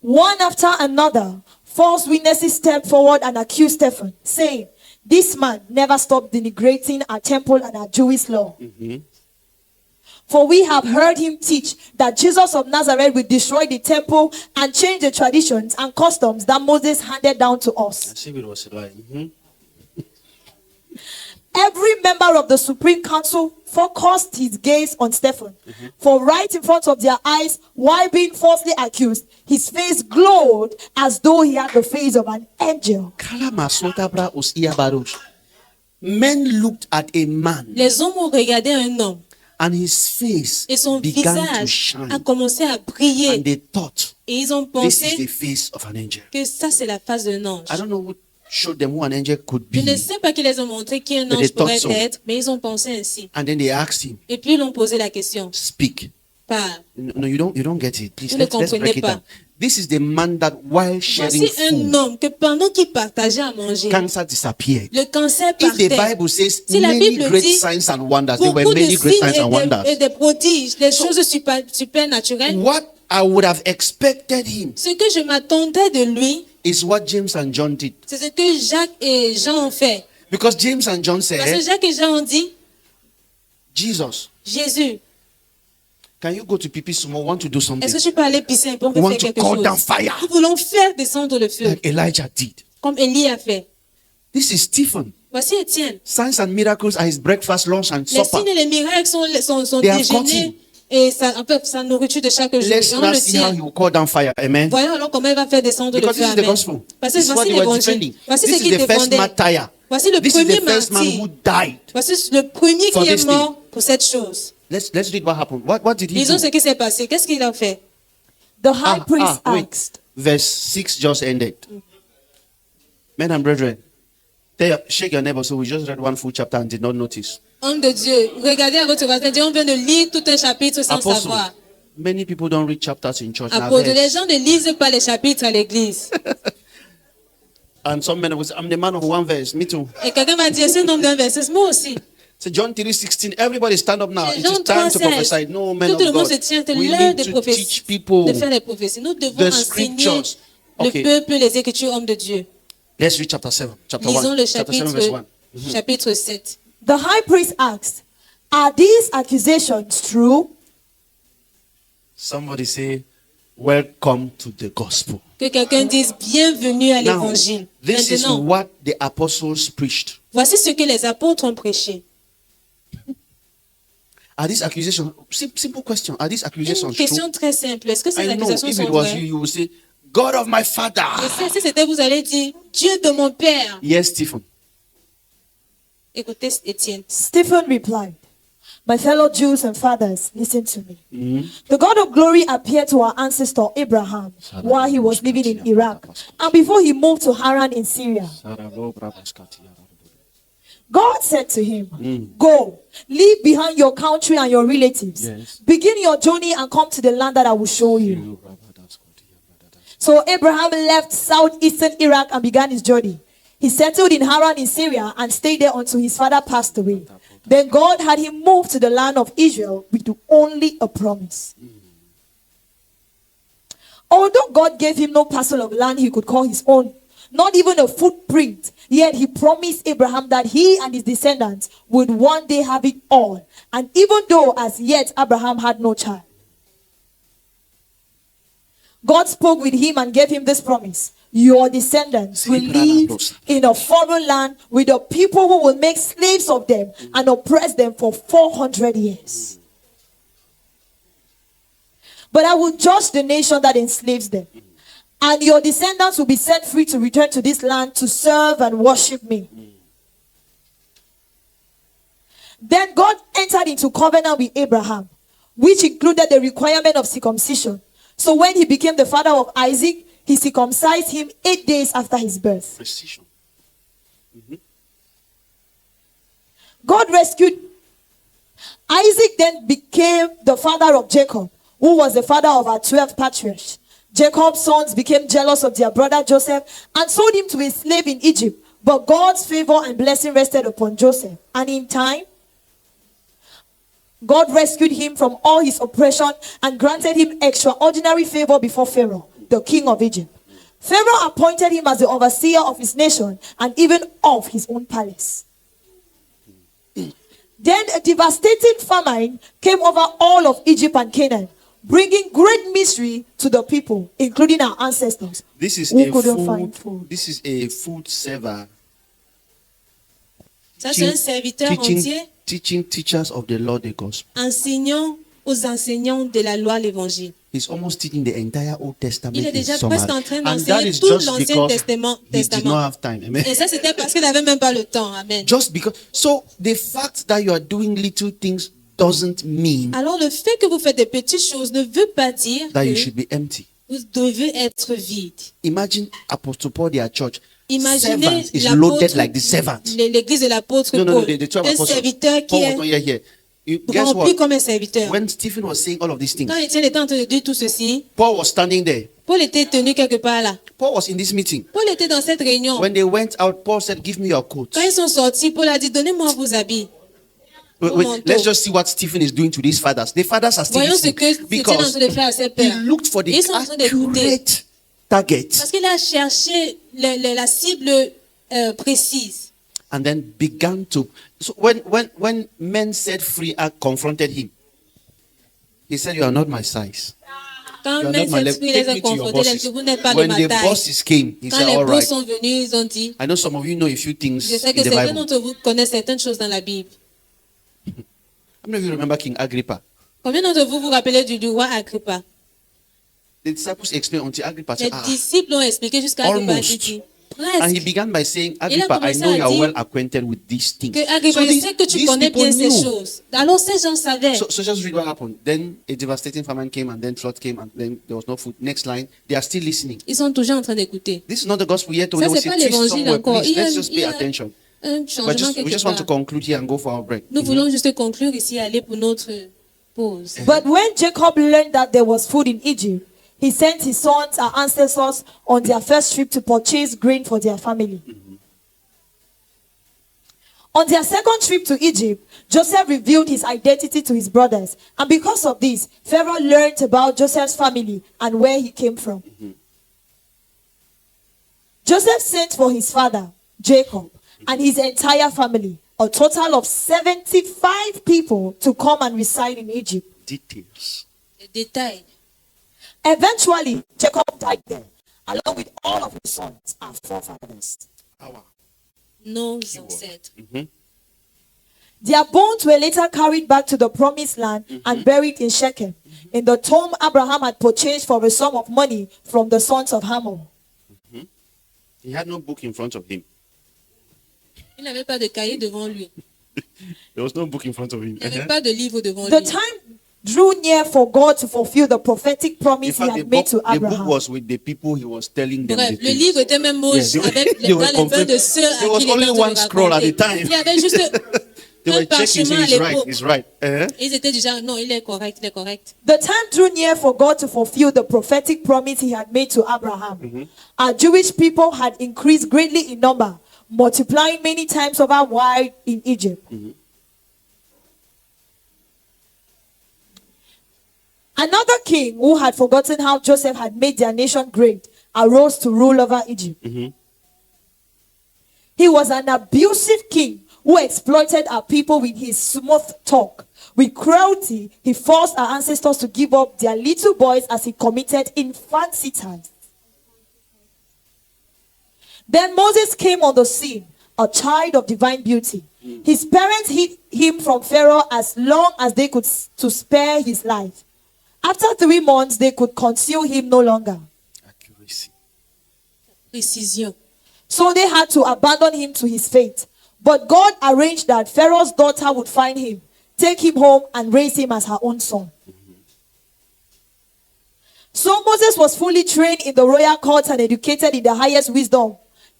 One after another, false witnesses stepped forward and accused Stephen, saying, "This man never stopped denigrating our temple and our Jewish law. For we have heard him teach that Jesus of Nazareth will destroy the temple and change the traditions and customs that Moses handed down to us." I see it was a lie. Mhm. Every member of the Supreme Council focused his gaze on Stephen. For right in front of their eyes, while being falsely accused, his face glowed as though he had the face of an angel. Kalamasota usia baruch. Men looked at a man Les hommes ont regardé un homme and his face et son began to visage shine. a commencé à briller. And they thought Et ils ont this is the pensé face of an angel. que ça, c'est la face d'un ange. I don't know who showed them who an angel could Je ne be. sais pas qui les a montré qui un But they ange pourrait thought so. être, mais ils ont pensé ainsi. And then they asked him, Et puis ils ont posé la question. speak. Par, No, you don't get it. Please, Vous ne let's comprenez break it pas. down. This is the man that while sharing voici un food, homme que pendant qu'il partageait à manger, cancer disappeared. le cancer If the partait. Bible says Si la many Bible great dit signs and wonders, there were Beaucoup de many great signes signs and et wonders. des prodiges, des choses supernaturelles. What I would have expected him Ce que je m'attendais de lui, is what James and John did. c'est ce que Jacques et Jean ont fait. Because James and John Parce que said, Jacques et Jean ont dit, Jesus, Jésus, can you go to Pipi Sumo? Want to do something? est-ce que tu peux aller pisser pour We want faire to quelque call chose? down fire. Nous voulons faire descendre le feu, Like Elijah did. comme Élie a fait. This is Stephen. Voici Étienne. Signs and miracles are his breakfast, lunch, and Les supper. signes et les miracles sont son They have caught déjeuner et sa, en fait, sa nourriture de chaque jour. Let's Et on now le see how tient. he will call down fire. Amen. Voyons alors comment il va faire descendre le Because feu. this is the Amen. gospel. Parce que This is what voici they were l'évangile. defending. Voici This ce is qu'ils the first défendaient. martyr. Voici le This is premier the first man martyr. who died. Voici le premier For qui this est mort pour cette chose. Let's read what happened. What did he Disons do? ce qui s'est passé. Qu'est-ce qu'il a fait? The high priest wait. asked, Verse 6 just ended. Men and brethren, shake your neighbor. So we just read one full chapter and did not notice. Homme de Dieu, regardez à votre voisin. Dieu, on vient de lire tout un chapitre sans Apostle, savoir. many people don't read chapters in church Apôtre, les nowadays. gens ne lisent pas les chapitres à l'église. And some men will say, I'm the man of one verse. Me too. Et quelqu'un m'a dit, c'est un homme d'un verset. Moi aussi. So John 3:16. Everybody stand up now. C'est It Jean is time to 3:16. prophesy. No, men Tout of le monde God. se tient, c'est We l'heure need des to prophéties, teach people. de faire les prophéties. Nous devons the enseigner scriptures. Okay. le peuple, les Écritures, hommes de Dieu. Let's read chapter 7. Chapter Lisons 1. le Chapter 7 verse 1. chapitre 7. the high priest asked, "Are these accusations true?" Somebody say, welcome to the gospel. Que quelqu'un dise bienvenue à Now, l'évangile. this is Maintenant, what the apostles preached. voici ce que les apôtres ont prêché. Are these accusations, simple question, are these Une accusations true? question très simple. Est-ce que ces I know accusations if sont it was vraies? you would say, God of my father. Je sais, si c'était vous allez dire Dieu de mon père. Yes, Stephen. Écoutez Étienne. Stephen replied, "My fellow Jews and fathers, listen to me. The God of glory appeared to our ancestor Abraham while he was living in Iraq and before he moved to Haran in Syria. God said to him, Go, leave behind your country and your relatives. Yes. Begin your journey and come to the land that I will show you." So Abraham left southeastern Iraq and began his journey. He settled in Haran in Syria and stayed there until his father passed away. Then God had him move to the land of Israel with only a promise. Although God gave him no parcel of land he could call his own, not even a footprint, yet he promised Abraham that he and his descendants would one day have it all. And even though as yet Abraham had no child, God spoke with him and gave him this promise: your descendants will live in a foreign land with a people who will make slaves of them and oppress them for 400 years. But I will judge the nation that enslaves them, and your descendants will be set free to return to this land to serve and worship me. Then God entered into covenant with Abraham, which included the requirement of circumcision. So when he became the father of Isaac, he circumcised him 8 days after his birth. Precision. God rescued Isaac, then became the father of Jacob, who was the father of our 12 patriarchs. Jacob's sons became jealous of their brother Joseph and sold him to a slave in Egypt. But God's favor and blessing rested upon Joseph. And in time, God rescued him from all his oppression and granted him extraordinary favor before Pharaoh. the king of Egypt. Pharaoh appointed him as the overseer of his nation and even of his own palace. Then a devastating famine came over all of Egypt and Canaan, bringing great misery to the people, including our ancestors. This is who a couldn't find food. food. This is a food server Ça, c'est un serviteur entier teaching teachers of the law the gospel. enseignant aux enseignants de la loi l'évangile. He's almost teaching the entire Old Testament. Il est déjà in summary. presque en train And that d'enseigner is tout just l'Ancien because Testament. he did not have time. Amen. Et ça, c'était parce qu'il n'avait même pas le temps. Amen. Just because. So the fact that you are doing little things doesn't mean Alors, le fait que vous faites des petites choses ne veut pas dire that you que should be empty. vous devez être vide. Imagine Apostle Paul, their church. Imaginez Servants is loaded l'apôtre, like the servant. l'église de l'apôtre No, Paul. the 12 Un apostles. serviteur qui Paul was est not yet here. Guess rempli what? comme un serviteur. When Stephen was saying all of these things, Quand Étienne était en train de dire tout ceci, Paul was standing there. Paul était tenu quelque part là. Paul was in this meeting. Paul était dans cette réunion. When they went out, Paul said, "Give me your coat." Quand ils sont sortis, Paul a dit, donnez-moi vos habits. Wait, let's just see what Stephen is doing to these fathers. The fathers are still Voyons ce listening que Étienne est en because train de faire à ses he pères. looked for the Ils sont en train d'écouter. accurate target Parce qu'il a cherché la cible précise. and then began to. So when men set free confronted him, he said, "You are not my size. Quand You are même not my cet level. esprit Take les a me to your confrontés, il a bosses." dit, vous n'êtes pas de When ma the taille. bosses came, he Quand said, les "All boss right. sont venus, ils ont dit, I know some of you know a few things je sais in que the certains Bible. d'entre vous connaissent certaines choses dans la Bible. How many of you remember King Agrippa? Combien d'entre vous vous rappelez du roi Agrippa? The disciples explained until Agrippa Les said, disciples ont expliqué jusqu'à Agrippa a dit, And he presque, began by saying, Agrippa, I commencé know à you are dire well acquainted with these things. que Agrippa, je these- sais que tu these connais people bien ces knew. choses. Alors ces gens savaient. So just read what happened. Then a devastating famine came, and then flood came, and then there was no food. Next line, they are still listening. Ils sont toujours en train d'écouter. This is not the gospel yet. Ça, There was c'est a pas twist l'évangile somewhere. encore. Please, Il y a- let's just il pay y a- attention. Un But changement we quelque just want to part. conclude here and go for our break. Nous voulons juste conclure ici et aller pour notre pause. But when Jacob learned that there was food in Egypt, he sent his sons, our ancestors, on their first trip to purchase grain for their family. On their second trip to Egypt, Joseph revealed his identity to his brothers. And because of this, Pharaoh learned about Joseph's family and where he came from. Joseph sent for his father, Jacob, and his entire family, a total of 75 people, to come and reside in Egypt. Details. Les détails. Eventually, Jacob died there, along with all of his sons and forefathers. Nos ancêtres. Their bones were later carried back to the promised land and buried in Shechem, in the tomb Abraham had purchased for a sum of money from the sons of Hamor. He had no book in front of him. Il n'avait pas de cahier devant lui. There was no book in front of him. Il n'avait pas de livre devant The lui. time drew near for God to fulfill the prophetic In promise he fact, had made to the book Abraham. was with the people he was telling them Bref, the le things. livre était même moche Yeah, they- avec they were dans les mains de ceux à There was qui il only était en train one de scroll at raconter. a time. Il y avait juste They un were checking, parchemin saying à he's right, l'époque. he's right. Ils étaient déjà, non, il est correct, il est correct. The time drew near for God to fulfill the prophetic promise he had made to Abraham. Our Jewish people had increased greatly in number, multiplying many times over wide in Egypt. Another king who had forgotten how Joseph had made their nation great arose to rule over Egypt. He was an abusive king who exploited our people with his smooth talk. With cruelty, he forced our ancestors to give up their little boys as he committed infanticide. Then Moses came on the scene, a child of divine beauty. His parents hid him from Pharaoh as long as they could to spare his life. After 3 months, they could conceal him no longer. Accuracy. Précision. So they had to abandon him to his fate. But God arranged that Pharaoh's daughter would find him, take him home, and raise him as her own son. So Moses was fully trained in the royal courts and educated in the highest wisdom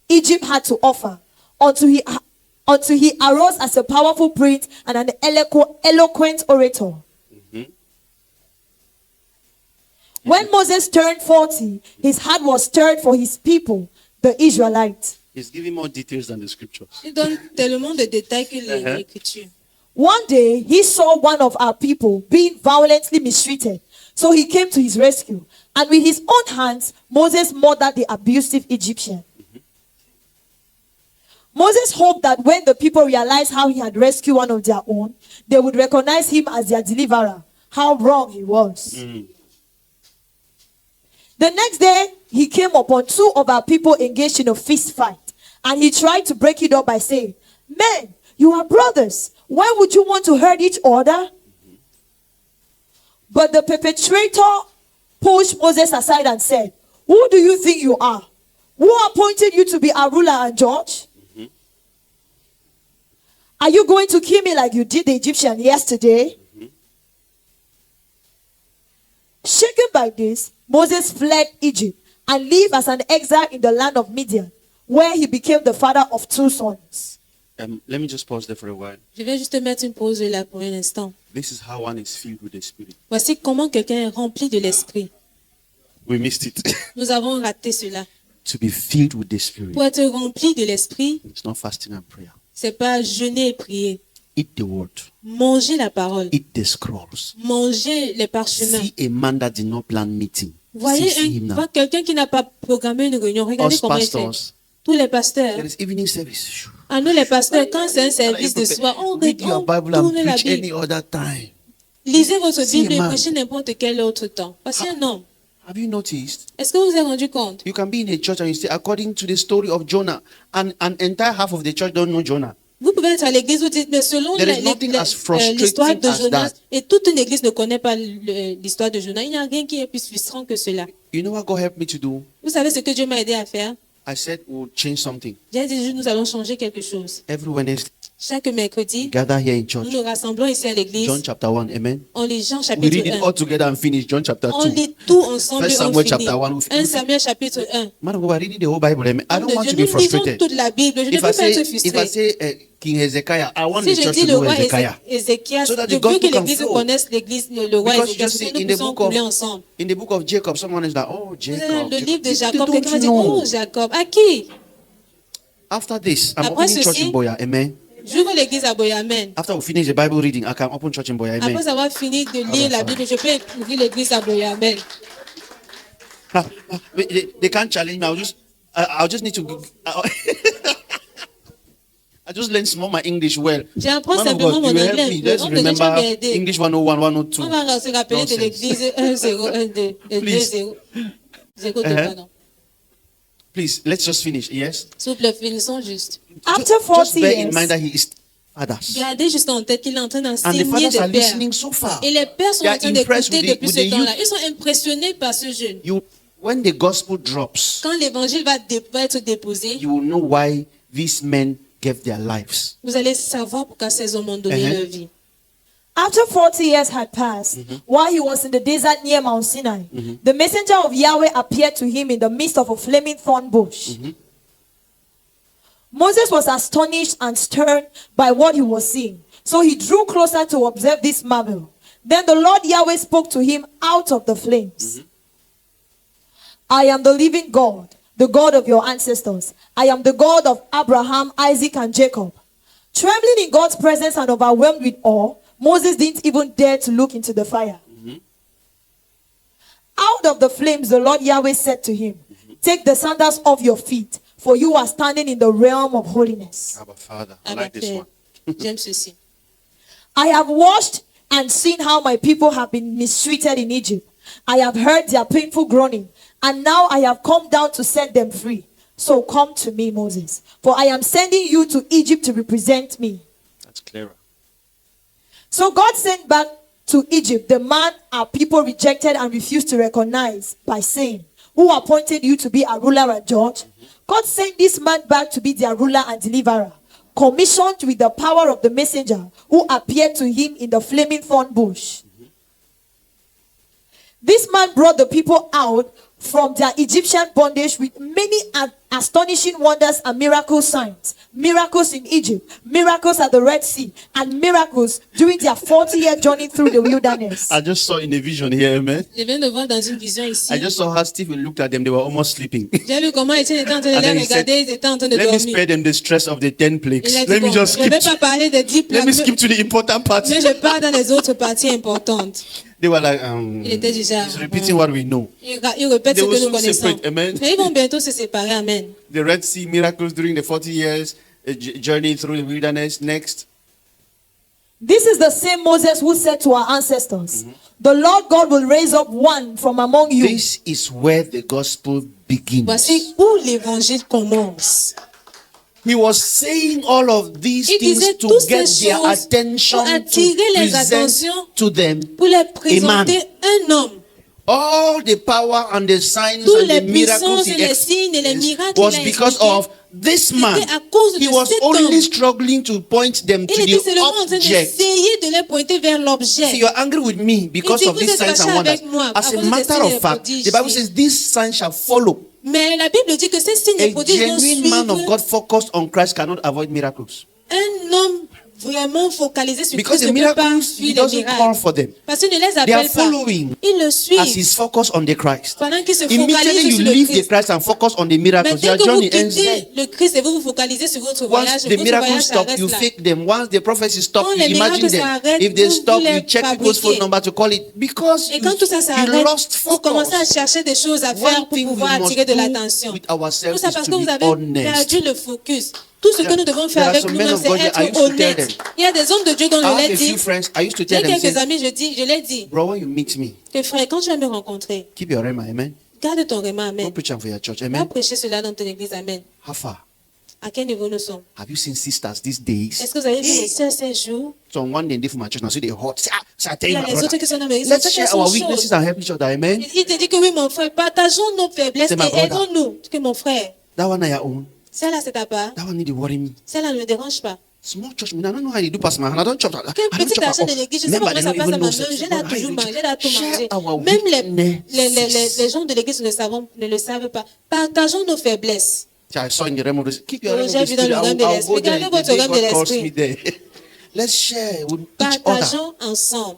Egypt had to offer, until he arose as a powerful prince and an eloquent orator. When Moses turned 40, his heart was stirred for his people, the Israelites. He's giving more details than the scriptures. Il donne tellement de détails que l'écriture. One day, he saw one of our people being violently mistreated. So he came to his rescue. And with his own hands, Moses murdered the abusive Egyptian. Moses hoped that when the people realized how he had rescued one of their own, they would recognize him as their deliverer. How wrong he was. The next day, he came upon 2 of our people engaged in a fist fight. And he tried to break it up by saying, "Men, you are brothers. Why would you want to hurt each other?" But the perpetrator pushed Moses aside and said, "Who do you think you are? Who appointed you to be our ruler and judge? Are you going to kill me like you did the Egyptian yesterday?" Shaken by this, Moses fled Egypt and lived as an exile in the land of Midian, where he became the father of 2 sons. Let me just pause there for a while. Je vais juste mettre une pause là pour un instant. This is how one is filled with the Spirit. Voici comment quelqu'un est rempli de l'esprit. We missed it. Nous avons raté cela. To be filled with the Spirit. Pour être rempli de l'esprit, It's not fasting and prayer. c'est pas jeûner et prier. Eat the word. Manger la parole. Eat the scrolls. Manger les parchemins. See a man that did not plan meeting. Voyez See him now. quelqu'un qui n'a pas programmé une réunion. Regardez Us comment il fait. pastors, Tous les pasteurs. there is evening service. À nous les pasteurs, quand c'est un service de soir, on Read your Bible and tourne la preach Bible. any other time. Lisez votre See Bible a et man. prêchez n'importe quel autre temps. Parce qu'un homme, Have you noticed? est-ce que vous vous êtes rendu compte? You can be in a church and you say, according to the story of Jonah, and an entire half of the church don't know Jonah. Vous pouvez être à l'église, vous dites, mais selon There is nothing as frustrating l'histoire de as Jonas, that. et toute une église ne connaît pas l'histoire de Jonas, il n'y a rien qui est plus frustrant que cela. You know what God helped me to do? Vous savez ce que Dieu m'a aidé à faire? I said we'll change something. J'ai dit, nous allons changer quelque chose. Every Wednesday, Chaque mercredi, gather here in nous church. nous rassemblons ici à l'église. John chapter 1, amen. On lit Jean We chapitre read it 1. all together and finish. John chapter On 2. lit tout ensemble First et on Samuel finit. chapter 1. 1 Samuel chapitre 1. Man of God, we're reading the whole Bible. Amen. I don't want to be Nous lisons frustrated. toute la Bible. Je ne If peux I pas être say, if I frustré. say King Hezekiah, I want Si the je church dis to le know roi Hezekiah. Ézéchias, So that je the veux gospel que can l'église flow. connaisse le roi Because you Ézéchias, just see pour que in nous the puissions book of couler ensemble. in the book of Jacob, someone is like, oh Jacob. Le livre de Jacob, Don't quelqu'un va you dire, know? oh Jacob, à qui? After this, I'm Après opening church ceci, in Boya. Amen. J'ouvre l'église à Boya, amen. After we finish the Bible reading, I can open church in Boya. Amen. Après avoir fini de lire la Bible, je peux ouvrir l'église à Boya, amen. They can't challenge me. I'll just need to. I just learned some of my English well. J'apprends Man of simplement God, mon you will help anglais. me. Le Let's nombre de gens remember m'ont aidé. English 101, 102. On va se rappeler de Nonsense. l'église 1, 0, 1, 2, 2, Please. 0, 0, 2, Uh-huh. pardon. Please, let's just finish. Yes. S'il vous plaît, finissons juste. After Just 40 bear in years, mind that he is fathers. Gardez juste en tête qu'il est en train And the d'enseigner fathers are des pères. listening so far. Et les pères sont They en are train impressed d'écouter with depuis with ce the temps-là. youth. Ils sont impressionnés par ce jeune. When the gospel drops, Quand l'évangile va être déposé, you will know why these men gave their lives. vous allez savoir pourquoi ces hommes ont donné Uh-huh. leur vie. after 40 years had passed, while he was in the desert near Mount Sinai, the messenger of Yahweh appeared to him in the midst of a flaming thorn bush. Moses was astonished and stirred by what he was seeing. So he drew closer to observe this marvel. Then the Lord Yahweh spoke to him out of the flames. I am the living God, the God of your ancestors. I am the God of Abraham, Isaac, and Jacob. Trembling in God's presence and overwhelmed with awe, Moses didn't even dare to look into the fire. Out of the flames, the Lord Yahweh said to him, take the sandals off your feet, for you are standing in the realm of holiness. Abba, Father, I Abba like this Père, one. j'aime ceci. I have watched and seen how my people have been mistreated in Egypt. I have heard their painful groaning, and now I have come down to set them free. So come to me, Moses, for I am sending you to Egypt to represent me. That's clearer. So God sent back to Egypt the man our people rejected and refused to recognize by saying, who appointed you to be a ruler and judge? God sent this man back to be their ruler and deliverer, commissioned with the power of the messenger who appeared to him in the flaming thorn bush. This man brought the people out from their Egyptian bondage with many astonishing wonders and miracle signs, miracles in Egypt, miracles at the Red Sea, and miracles during their 40-year journey through the wilderness. I just saw in a vision here, amen. Je viens de voir dans une vision ici. I just saw how Stephen looked at them. They were almost sleeping. J'ai vu comment Étienne était en train de And then les he said, regarder, ils étaient en train de Let me dormir. spare them the stress of the 10 plagues. Il a dit, Let me bon, just je ne vais skip. pas parler des 10 Let plaques, me skip to the important part. mais je pars dans les autres parties importantes. They were like, Il était déjà. he's repeating what we know. Il répète They ce que will nous soon connaissons. separate, amen. Mais ils vont bientôt se séparer, amen. The Red Sea miracles during the 40 years journey through the wilderness. Next. This is the same Moses who said to our ancestors, the Lord God will raise up one from among you. This is where the gospel begins. Voici où l'évangile commence. He was saying all of these Il things disait to toutes get ces their choses attention, pour attirer to les present attentions, to them Pour les a man. présenter un homme. All the power and the signs Toutes and les the miracles puissances he et les signes et les miracles was qu'il a because expliqués, of this man. c'était à cause He de was cet only homme. struggling to point them to Il était seulement en the train object. d'essayer de les pointer vers See, l'objet. you're angry with me because Il dit, of vous these êtes signs fâché and wonders. avec moi à As cause a des matter signes et of fact, prodiges. the Bible says these signs shall follow. Mais la Bible dit que ces signes et A prodiges vont genuine man of suivre. God focused on Christ cannot avoid miracles. Un homme vraiment focalisé sur Because Christ the ne peut pas miracles, he suivre les doesn't call miracles. for them. Parce qu'il ne les They are appelle pas. following Ils le as suivent he's focused on the Christ. pendant qu'ils se Immediately focalisent you sur le leave the Christ. Christ and focus on the Mais miracles. dès Your que vous journey ends there. quittez le Christ et vous vous focalisez sur votre voyage, Once the votre miracles voyage stop, s'arrête you là. fake them. Once the prophecy stop, Quand you les imagine miracles them. s'arrêtent, If they vous stop, les you check people's phone fabriquez. number to call it. Because Et quand tout ça you s'arrête, lost vous commencez à focus. chercher des choses à faire One pour thing we pouvoir must attirer de do l'attention. with Tout ourselves ça is parce to que vous be avez honest. perdu le focus. Tout ce que nous devons faire There are avec some men nous-mêmes, of c'est God that I être used to tell honnête. them. Il y a des hommes de Dieu dont I je have l'ai a few dit. friends. I used to J'ai tell them, quelques say, amis, je l'ai dit. bro, when you meet me, Que frère, quand tu vas me rencontrer, keep your rema, amen. garde ton réma, amen. Don't preach for your church, Va amen. prêcher cela dans ton église, amen. How far? À quel niveau nous sommes? Have you seen sisters these days? Est-ce que vous avez vu les sœurs ces jours? So on one day, they from my church, now see they hot. Say, I tell Il y you, a my les autres brother, qui sont dans mes let's églises. share our weaknesses and help each other, amen. Il te dit que oui, mon frère, partageons nos faiblesses C'est ma et brother. aidons-nous. Que mon frère, That one I own. celle-là, c'est ta part. That one need to worry me. Celle-là ne me dérange pas. Small church, I don't know how they do pass my hand. I don't chop that. Quelle I don't petite chop argent that de off. l'église, je sais pas Remember, comment they ça don't passe à even know. ma main, j'ai là toujours mangé, j'ai là tout Share mangé. our Même weaknesses. les gens de l'église ne le savent pas. Partageons nos faiblesses. I saw in the realm of this. Keep your Oh, realm of j'ai the vu dans le spirit. realm de I'll l'esprit. go there. Gardez The votre day realm de God calls l'esprit. me there. Let's share with each other. Partageons ensemble.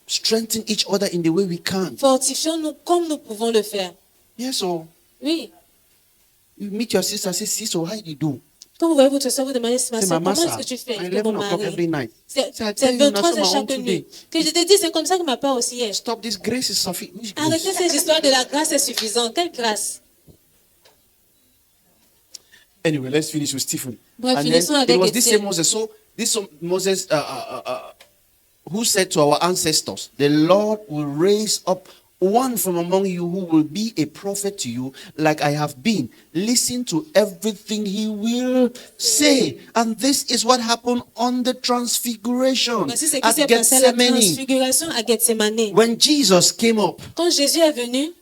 Strengthen each other in the way we can. Fortifions-nous comme nous pouvons le faire. Yes, so Oui. you meet your sister, say, sis, so how do you do? Quand vous voyez votre soeur, vous demandez, ma Say, soeur, Mama, comment sir, est-ce que tu fais? at Que 11 mon o'clock every mari. night. C'est Say, I tell you, 23 now, heures so my own chaque nuit. today. Que je te dis, c'est comme ça que ma part aussi est. Stop this grace is sufficient. Which Arrêtez grace? cette histoire de la grâce est suffisante. Quelle grâce? Anyway, let's finish with Stephen. Bref, And finissons then avec it was this Étienne. same Moses. So this Moses who said to our ancestors, the Lord will raise up one from among you who will be a prophet to you, like I have been. Listen to everything he will say. And this is what happened on the transfiguration Voici ce qui at s'est passé à la Gethsemane. transfiguration à Gethsemane. When Jesus came up, Quand Jésus est venu,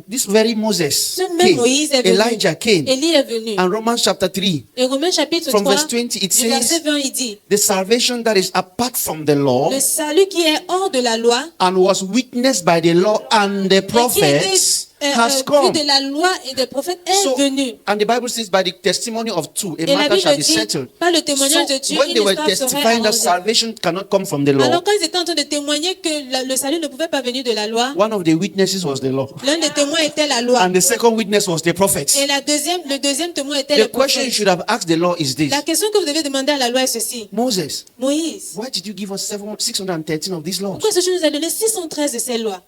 this very Moses ce même came, Moïse est venu. Elijah came. Élie est venu. And Romans chapter 3, Et Romains chapitre from 3, verse 20, it du verset says, 20, il dit, the salvation that is apart from the law le salut qui est hors de la loi, and was witnessed by the law and the et qui était prophets has vu come. de la loi et des prophètes est So, venu. and the Bible says, by the testimony of two, a Et la matter shall Bible be dit, settled. par le témoignage de So, Dieu, when une they were histoire serait testifying that arrangée. salvation cannot come from the law, Alors quand ils étaient en train de témoigner que le salut ne pouvait pas venir de la loi, one of the witnesses was the law. l'un des témoins était la loi. And the second witness was the prophets. Et le deuxième témoin était The le question you prophète. should have asked the law is this. La question que vous devez demander à la loi est ceci. Moses, Moïse, why did you give us 613 of these laws? pourquoi est-ce que tu nous as donné 613 de ces lois?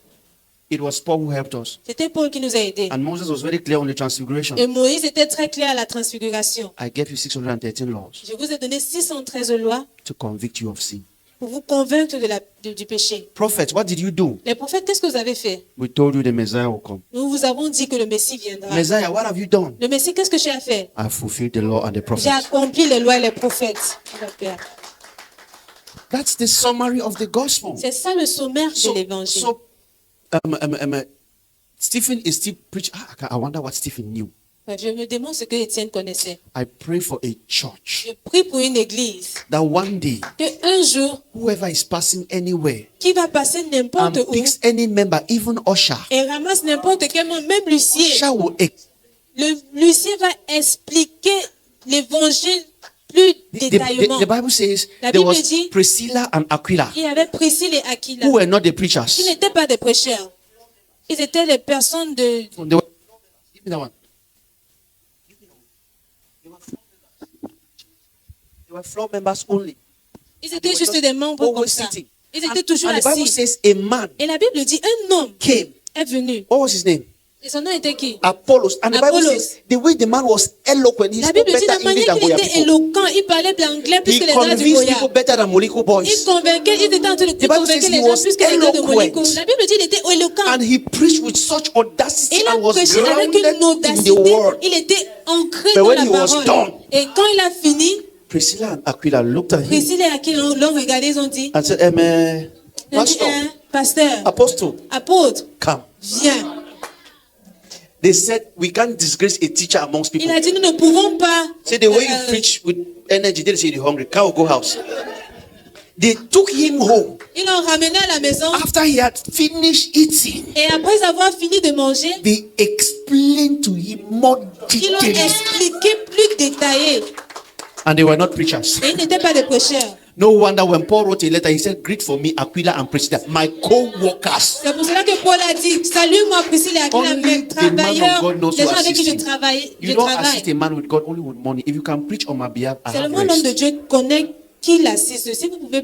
It was Paul who helped us. C'était Paul qui nous a aidés. And Moses was very clear on the transfiguration. Et Moïse était très clair à la transfiguration. I gave you 613 laws Je vous ai donné 613 lois to convict you of sin. pour vous convaincre du péché. Prophets, what did you do? Les prophètes, qu'est-ce que vous avez fait? We told you the Messiah will come. Nous vous avons dit que le Messie viendra. Messiah, what have you done? Le Messie, qu'est-ce que tu as fait? I fulfilled the law and the J'ai prophets. accompli les lois et les prophètes. That's the summary of the gospel. C'est ça le sommaire de So, l'évangile. Stephen is still preaching. I wonder what Stephen knew. Je me demande ce que Étienne connaissait. I pray for a church Je prie pour une église that one day, que un jour, whoever is passing anywhere qui va passer n'importe and où picks any member, even usher, et ramasse n'importe quel monde, même l'huissier, usher will Lucien va expliquer l'évangile plus détaillement. The Bible says La there Bible was dit- Priscilla and Aquila Il y avait Priscille et Aquila, who were not the qui preachers. n'étaient pas des prêcheurs. Ils étaient des personnes de... They were, give me that one. They were floor members only. Ils étaient juste des membres comme Always ça. sitting. Ils étaient toujours And the Bible assis. says a man Et la Bible dit, un homme came. est venu. What was his name? Et son nom était qui? Apollos. And the Bible Apollos. says the way the man was eloquent, he La spoke Bible dit, better la English manière than qu'il Goya était people. éloquent, il parlait l'anglais plus He que les gars du convinced Goya. people better than Moliko boys. Il convainquait, il était en train de Bible convaincre says les he gens was plus que les gars de eloquent. Monaco. La Bible dit qu'il était éloquent. And he preached with such audacity Il a and was prêché avec grounded une in audacité. the word. Il était ancré But dans when la he was parole. done, Et quand il a fini, Priscilla and Aquila looked at him Priscille et Aquila l'ont regardé, ils ont dit, and said, ils ont dit, Pastor, pasteur, Apostle, apôtre, come. viens. They said, we can't disgrace a teacher amongst Il people. a dit, nous ne pouvons pas. Say the way you euh, preach with energy, they say you're hungry. Cow go house. They took him home Ils l'ont ramené à la maison. after he had finished eating. Et après avoir fini de manger, They explained to him more ils l'ont details. expliqué plus détaillé. And they were not preachers. Et ils n'étaient pas des prêcheurs. No wonder when Paul wrote a letter, he said, greet for me Aquila and Priscilla, my co-workers. C'est pour cela que Paul a dit, salue-moi Priscille et Aquila, Only mes the man of travailleurs, God knows les to gens avec qui assist je him. travaille. You Je don't travaille. assist a man with God only with money. If you can preach on my behalf, I have Seulement l'homme de rest. Dieu connaît qui l'assiste. Si vous pouvez...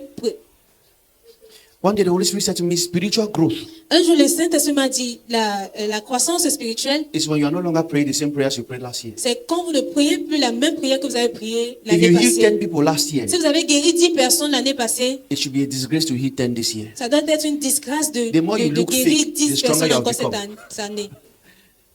One day the Holy Spirit said to me, spiritual growth Un jour, le Saint-Esprit m'a dit, la croissance spirituelle, is when you are no longer praying the same prayers you prayed last year. c'est quand vous ne priez plus la même prière que vous avez priée If l'année you healed 10 passée. people last year, Si vous avez guéri 10 personnes l'année passée, it should be a disgrace to heal 10 this year. ça doit être une disgrâce de, The more you de look guérir fake, the 10 stronger personnes you have encore cette become. année.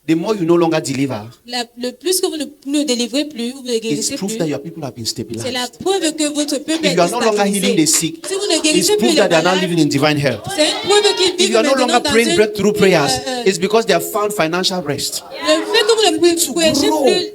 The more you no longer deliver, Le plus que vous ne délivrez plus, vous ne it's guérissez proof plus, that your people have been c'est la stabilized. preuve que votre peuple If est you are no longer healing the stabilisé. sick, Si vous ne it's guérissez plus proof les that they are now malades, living in divine health. c'est une preuve qu'ils If vivent you are no maintenant longer dans praying une... breakthrough prayers, euh, it's because they have found financial rest. Le fait que vous ne prêchez grow. plus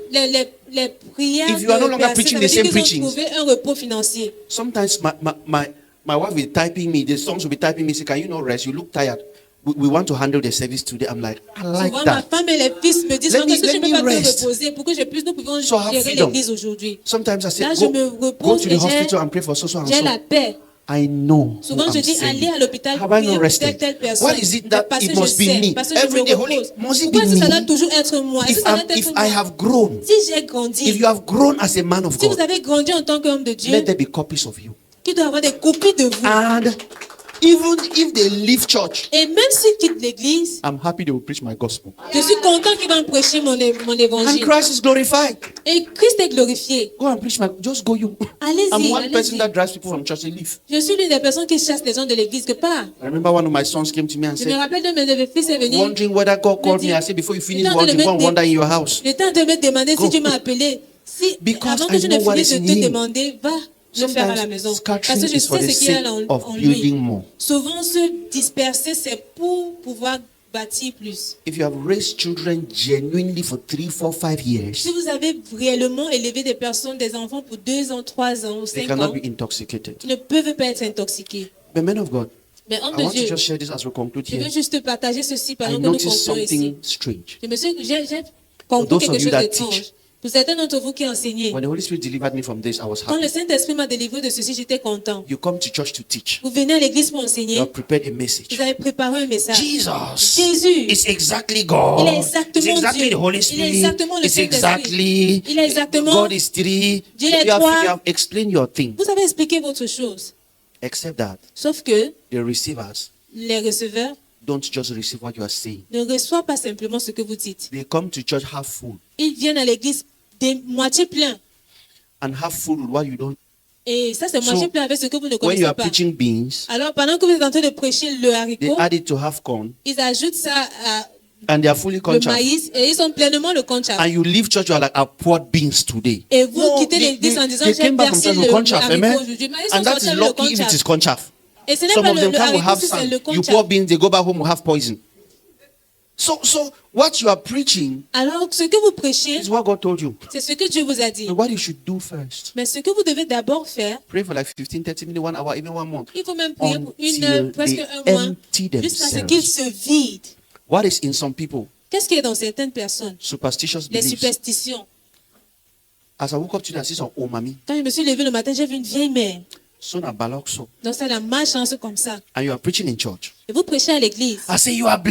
les prières If you are no de longer personnes, preaching ça veut the dire same qu'ils preachings. ont trouvé un repos financier. Sometimes my wife will be typing me, the sons will be typing me, say, can you not rest? You look tired. We want to handle the service today. I'm like, I like Souvent, ma that. femme et les fils me disent, Let me- est-ce que je let ne peux me pas me rest. reposer pour que nous puissions So I have gérer freedom. l'église aujourd'hui. Sometimes I say, Là, je me go repose to et the hospital and pray for so and j'ai la so. paix. I know. who Souvent, je I'm dis, sending. allez à l'hôpital, Have I priez not pour rested? telle personne. Why is it that Parce it que must je be sais, me? parce que je Every me day, repose. must it Pourquoi be est-ce que ça doit me? toujours être moi? Est-ce que ça doit If être I moi? have grown, Si j'ai grandi, if you have grown as a man of si vous God, avez grandi en tant qu'homme de Dieu, let there be copies of you. qu'il doit y avoir des copies de vous. And even if they leave church, Et même s'ils quittent l'église, I'm happy they will preach my gospel. je suis content qu'ils vont prêcher mon And évangile. Christ is glorified. Et Christ est glorifié. Go and preach my. Just go you. Allez-y, I'm one allez-y. person that drives people from church. They leave. Je suis l'une des personnes qui chassent les gens de l'église que pas. I remember one of my sons came to me and Je me said, rappelle de mes fils est venu. wondering whether God called Me me. I dit, said, before you finish J'étais en train de wondering, go and me wonder in your house. J'étais en train de me demander Go. si Dieu m'a appelé. Si, Because avant que I je ne know what finisse is de in te him. demander, va le faire à la maison. Sometimes Parce que je scattering is for sais the ce qu'il y a sake en of lui. building more. Souvent, se disperser, c'est pour pouvoir bâtir plus. If you have raised children genuinely for 3, 4, 5 years, Si vous avez réellement élevé des personnes, des enfants pour 2 ans, 3 ans ou they 5 cannot ans, be intoxicated. ils ne peuvent pas être intoxiqués. But men of God, Mais homme I de want to Dieu, just share this as we conclude je here. veux juste partager ceci I pendant que nous noticed concluons ici. something strange. J'ai For compris those quelque of you chose that d'étrange. teach. Pour certains d'entre vous qui enseignez, When the Holy Spirit delivered me from this, I was quand le happy. Saint-Esprit m'a délivré de ceci, j'étais content. You come to church to teach. Vous venez à l'église pour You enseigner, have prepared a message. vous avez préparé un message. Jesus Jésus. is exactly God. Il est exactement It's exactly Dieu. the Holy Il est Spirit. exactement le It's Saint-Esprit. exactly Il est exactement God is three. Dieu You est have, trois. you have explained your thing. Vous avez expliqué votre chose. Except that Sauf que the receivers les receveurs don't just receive what you are saying. ne reçoivent pas simplement ce que vous dites. They come to church half full Ils viennent à l'église des moitié plein. and half full with what you don't. Et ça, c'est So, moitié plein avec ce que vous ne When you connaissez are pas. preaching beans, Alors, pendant que vous êtes en train de prêcher le they haricot, add it to half corn ils ajoutent ça à and they are fully le conchaff. maïs et ils sont pleinement le conchaff. And you leave church, you are like, I poured beans today. Et vous No, quittez they- l'église they- en disant they j'ai came back from versé church le with conchaff, haricot amen? aujourd'hui. Mais ils And sont that sortis is avec le lucky if it is conchaff. conchaff. Et ce n'est Some pas of them le come will haricot, have si c'est sand. le You pour conchaff. beans, they go back home will have poison. So what you are preaching Alors, ce que vous prêchez, is what God told you. c'est ce que Dieu vous a dit. And what you should do first. Mais ce que vous devez d'abord faire, Pray for like 15, 30 minutes, 1 hour, even 1 month. il faut même prier pour une Until heure, presque they un mois, empty jusqu'à ce themselves. qu'ils se vident. What is in some people Qu'est-ce qui est dans certaines personnes? superstitious Les beliefs. superstitions. As I woke up today, I see some old mommy. Quand je me suis levée le matin, j'ai vu une vieille mère. So na balok so. Donc c'est la malchance comme ça. And you are preaching in church. Et vous prêchez à l'église. I say you are Je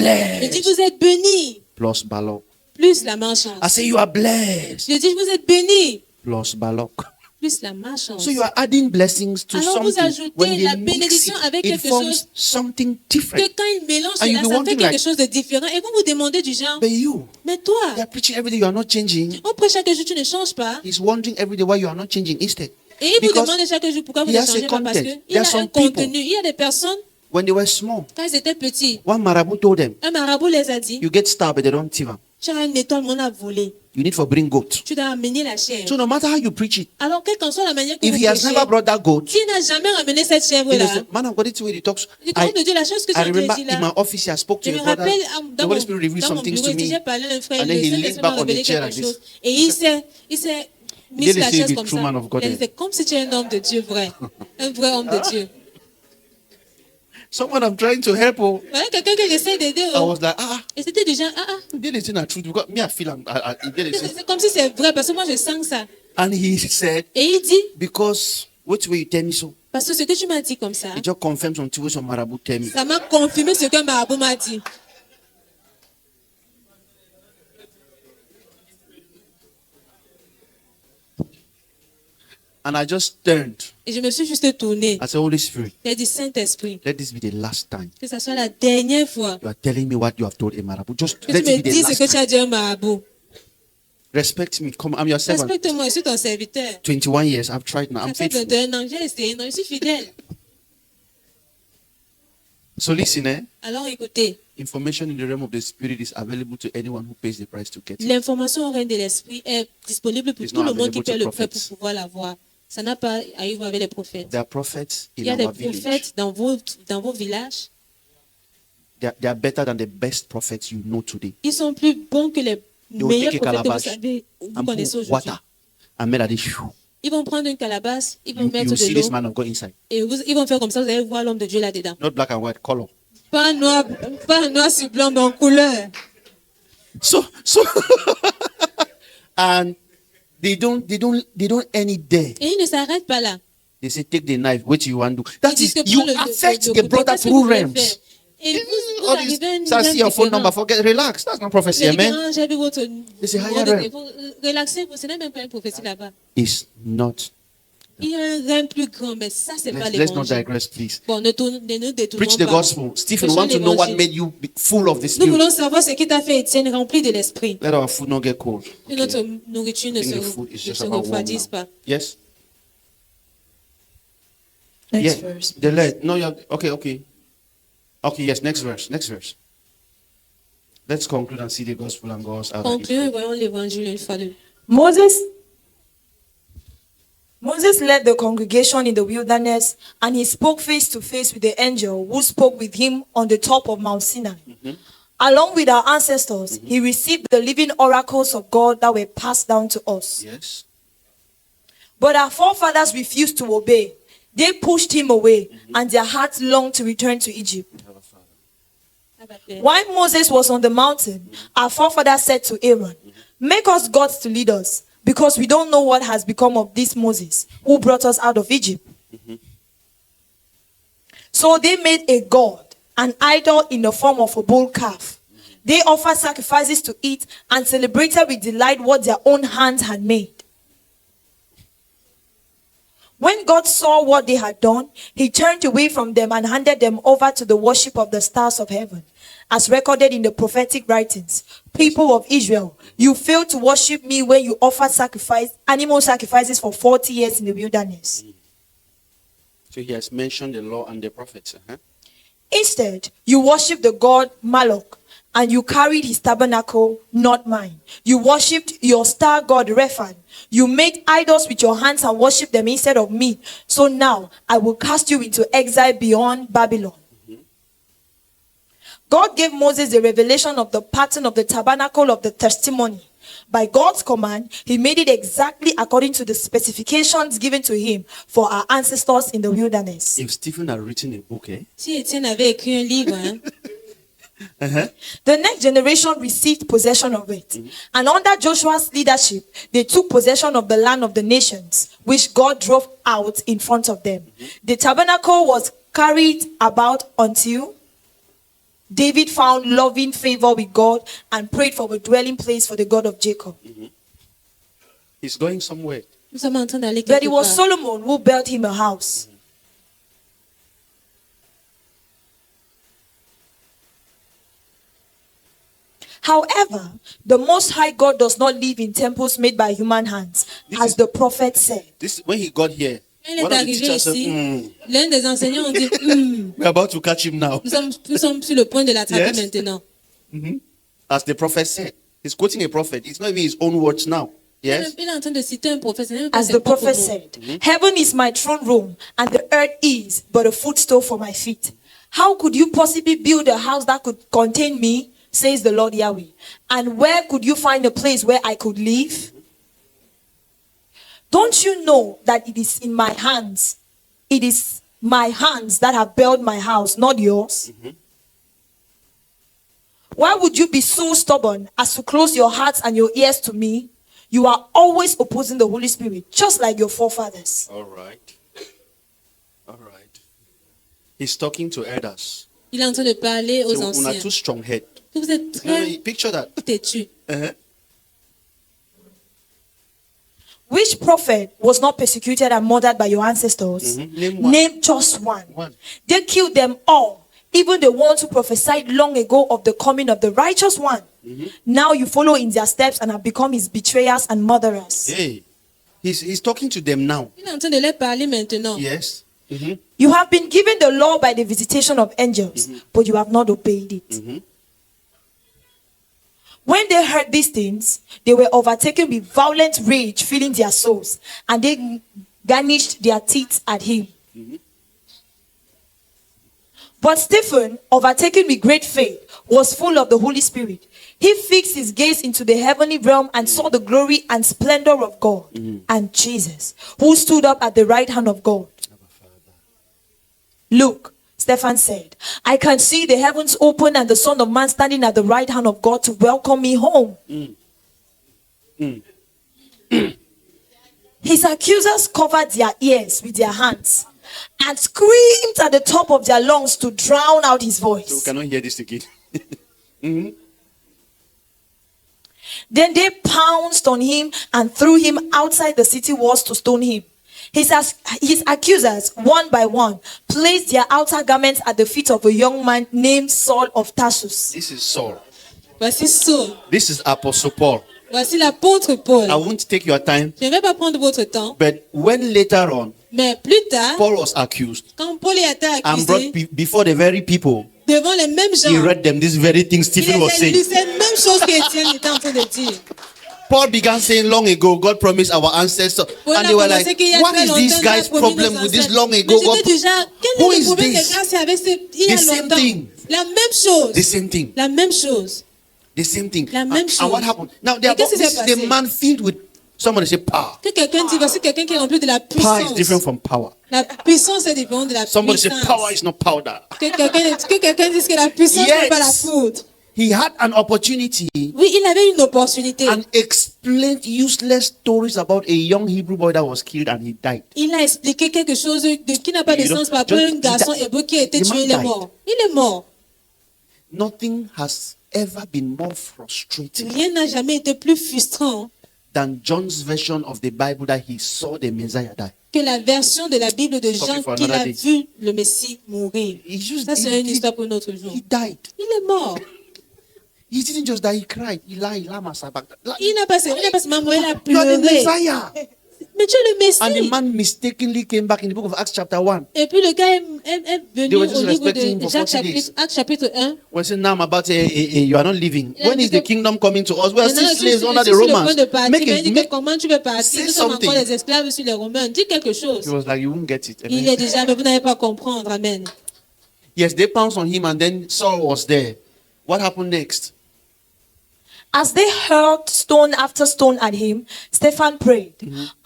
dis, blessed. vous êtes bénis. Plus balok. Plus la malchance. I say you are blessed. Je dis, vous êtes bénis. Plus balok. Plus la malchance. So you are adding blessings to Alors vous something. ajoutez When la they mix bénédiction avec it quelque forms chose something Que different. quand il mélange And you cela, be ça fait wondering quelque like- chose de différent. Et vous vous demandez du genre, But you, mais toi, you are preaching every day, you are not changing. on prêche chaque jour, tu ne changes pas. He's wondering every day why you are not changing instead. Et il vous Because demande chaque jour pourquoi vous he ne has a changez pas. Parce content. qu'il There a are un some people- contenu. Il y a des personnes, When they were small, quand ils étaient petits, one marabout told them, un marabout les a dit, you get starved, but they don't thief am. tu as une étoile, mon a volé. You need for bring goat. Tu dois amener la chair. So no matter how you preach it, Alors, quelle qu'en soit la manière que if vous he has prêchez, never brought that goat, s'il n'a jamais ramené cette he chèvre-là, knows, man of God, it's the way he talks. il dit, homme de Dieu, la chose que I tu as remember dit in là, my office, I spoke to je a me brother. rappelle, The Holy Spirit revealed dans some mon things bureau, to il dit, j'ai me. parlé à un frère, And le then he leaned Saint-Esprit back m'a on the révélé chair quelque like chose. this. Et il s'est mis Did sur he la say chaise the comme true ça. man of God Il then? était comme si tu es un homme de Dieu vrai. Un vrai homme de Dieu. Someone I'm trying to help. Oh, Voilà quelqu'un que j'essaie d'aider. I Oh. was like, Et c'était du genre, he did it in a truth because me, I feel he did it. c'est comme si c'est vrai, parce que moi je sens ça. And he said, Et il dit, because which way you tell me so? parce que ce que tu m'as dit comme ça, It just confirms something what some marabout tell me. ça m'a confirmé ce que Marabout m'a dit. And I just turned. Et je me suis juste tournée. I said, Holy Spirit, J'ai dit, Saint-Esprit, let this be the last time que ça soit la dernière fois you are telling me what you have told a marabout. Just que let tu me it be the dis ce last que tu time. as dit à un marabout. Respect me. Come, I'm your servant. Respecte-moi, je suis ton serviteur. 21 years. I've tried now. Ça I'm fait faithful. 21 ans, j'ai essayé, non, je suis fidèle. So listen, Alors écoutez, information in the realm of the spirit is available to anyone who pays the price to get it. l'information au règne de l'esprit est disponible pour It's tout not le monde qui available paie to le prix pour prophets. pouvoir l'avoir. Ça n'a pas à y voir avec les prophètes. There are prophets Il in y a des our village. prophètes dans vos villages. They are better than the best prophets you know today. Ils sont plus bons que les will meilleurs take a prophètes que vous calabash savez, vous And connaissez put aujourd'hui. water and made at this. Ils vont prendre une calebasse, ils vont You mettre see de this l'eau man of God inside. et ils vont faire comme ça, vous allez voir l'homme de Dieu là-dedans. Not black and white, color. Pas noir sur blanc, mais en couleur. So and they don't end it there. Et ils ne s'arrêtent pas là. They say take the knife, what you want to do. That Ils is disent que you prends le affect couteau, the brother qu'est-ce que vous through voulez realms. faire? Et vous All arrivez à une this, so I see your phone différente. number, forget, relax. That's not prophecy, J'ai dit, amen. ah, j'ai vu votre C'est higher numéro de realm. téléphone. Relaxez-vous, ce n'est même pas une prophétie là-bas. It's not. Il y a un règne plus grand, mais ça, c'est pas Let's not l'évangile. digress, please. Bon, ne nous détournons Preach the pas. gospel. Stephen, Prêchons want to know what l'évangile. made you be full of the Nous spirit. voulons savoir ce qui t'a fait Étienne rempli de l'esprit. Let our food not get cold. Que notre nourriture ne I think the se, food is ne just se about warm refroidisse now. pas. Yes. Next Yeah. verse. The lead. No, you're okay. Okay. Yes. Next verse. Let's conclude and see the gospel and go out. Concluons et voyons l'évangile une fois de Moses led the congregation in the wilderness, and he spoke face to face with the angel who spoke with him on the top of Mount Sinai. Along with our ancestors, he received the living oracles of God that were passed down to us. Yes. But our forefathers refused to obey. They pushed him away, and their hearts longed to return to Egypt. While Moses was on the mountain, our forefathers said to Aaron, "Make us gods to lead us, because we don't know what has become of this Moses, who brought us out of Egypt." So they made a god, an idol in the form of a bull calf. They offered sacrifices to eat and celebrated with delight what their own hands had made. When God saw what they had done, he turned away from them and handed them over to the worship of the stars of heaven. As recorded in the prophetic writings, "People of Israel, you failed to worship me when you offered animal sacrifices for 40 years in the wilderness. So he has mentioned the law and the prophets. Instead, you worshipped the god Moloch, and you carried his tabernacle, not mine. You worshipped your star god Rephan. You made idols with your hands and worshipped them instead of me. So now I will cast you into exile beyond Babylon." God gave Moses the revelation of the pattern of the tabernacle of the testimony. By God's command, he made it exactly according to the specifications given to him for our ancestors in the wilderness. If Stephen had written a book, Si Étienne avait écrit un livre, hein, The next generation received possession of it. And under Joshua's leadership, they took possession of the land of the nations, which God drove out in front of them. The tabernacle was carried about until David found loving favor with God and prayed for a dwelling place for the God of Jacob. He's going somewhere. Nous sommes en train d'aller But quelque it was part. Solomon who built him a house. However, the Most High God does not live in temples made by human hands, This as is- the prophet said. This when he got here, Quand il est one of the arrivé teachers said, ici, l'un des enseignants a dit, we're about to catch him now. nous sommes sur le point de l'attraper Yes. maintenant. As the prophet said. He's quoting a prophet. It's not even his own words now. Yes? Il est en train de citer un prophète. ce n'est même pas As ses the propres prophet mots. said, Heaven is my throne room, and the earth is but a footstool for my feet. How could you possibly build a house that could contain me, says the Lord Yahweh? And where could you find a place where I could live? Don't you know that it is in my hands? It is my hands that have built my house, not yours. Why would you be so stubborn as to close your hearts and your ears to me? You are always opposing the Holy Spirit, just like your forefathers. All right. All right. He's talking to elders. Il est en train de parler aux So, on a anciens. too strong head. Vous êtes très Picture that. têtus. Uh-huh. Which prophet was not persecuted and murdered by your ancestors? Name one. Name just one. One. They killed them all, even the ones who prophesied long ago of the coming of the righteous one. Now you follow in their steps and have become his betrayers and murderers. Hey, he's talking to them now. Il est en train de leur parler maintenant. Yes. Mhm. You have been given the law by the visitation of angels, but you have not obeyed it. When they heard these things, they were overtaken with violent rage, filling their souls, and they garnished their teeth at him. But Stephen, overtaken with great faith, was full of the Holy Spirit. He fixed his gaze into the heavenly realm and saw the glory and splendor of God and Jesus, who stood up at the right hand of God. Look, Stephen said, I can see the heavens open and the Son of Man standing at the right hand of God to welcome me home. His accusers covered their ears with their hands and screamed at the top of their lungs to drown out his So we voice. cannot hear this again. Then they pounced on him and threw him outside the city walls to stone him. His accusers, one by one, placed their outer garments at the feet of a young man named Saul of Tarsus. This is Saul. Voici Saul. This is Apostle Paul. Voici l'apôtre Paul. I won't take your time, Je ne vais pas prendre votre temps, but when later on mais plus tard, Paul was accused quand Paul a été and brought accusé before the very people, devant les mêmes he gens, read them this very thing il Stephen was a lu saying. ces mêmes choses qu'Étienne était en train de dire. Paul began saying long ago, God promised our ancestors. Paul And a they were commencé like, qu'il y a what très is longtemps, this Dieu a guy's promis problem nos with this ancêtres. long Mais ago? God, j'étais du genre, quel Who est is le problème this? de grâce avec il y a The same longtemps? thing. La même chose. the same thing. La même chose. The same thing. La And, même and what chose. happened? Now, they are, Mais qu'est-ce qui this s'est is a passé? man filled with, somebody say power. Que quelqu'un dit, voici quelqu'un qui est rempli de la Power is different puissance. from power. La puissance est différente de la Somebody say puissance. power is not powder. Que quelqu'un dise que la puissance Yes. n'est pas la foudre. He had an opportunity Oui, il avait une opportunité. and explained useless stories about a young Hebrew boy that was killed and he died. Il a expliqué quelque chose qui n'a pas de You know, sens par rapport à un just- garçon he- hébreu qui a été the man tué, il est died. mort. Il est mort. Nothing has ever been more frustrating Rien n'a jamais été plus frustrant than John's version of the Bible that he saw the Messiah die. que la version de la Bible de Jean Topic for qu'il a another day. vu le Messie mourir. He just Ça, c'est une histoire pour un autre jour. he died. Il est mort. He didn't just die, he cried. Eli, lama sabachthani. Il n'a pas seulement mort, il a You are the pleuré. Messiah. Mais tu es le And the Messie. man mistakenly came back in the book of Acts chapter 1. Et puis le gars est venu They were au just livre respecting him de for Jacques 40 days. chapitre, Actes chapitre 1. When saying now I'm about to say, you are not living. Yeah, When is the because- kingdom coming to us? We are Maintenant, still je slaves suis under the sur le point Romans. de partir. Make Mais il it, dit que make, comment tu veux say partir? Nous sommes something. encore les esclaves sur les Romains. Dis quelque chose. He was like, you won't get it. Il est déjà, mais vous n'allez pas comprendre. Amen. Yes, they pounced on him and then Saul was there. What happened next? As they hurled stone after stone at him, Stephen prayed,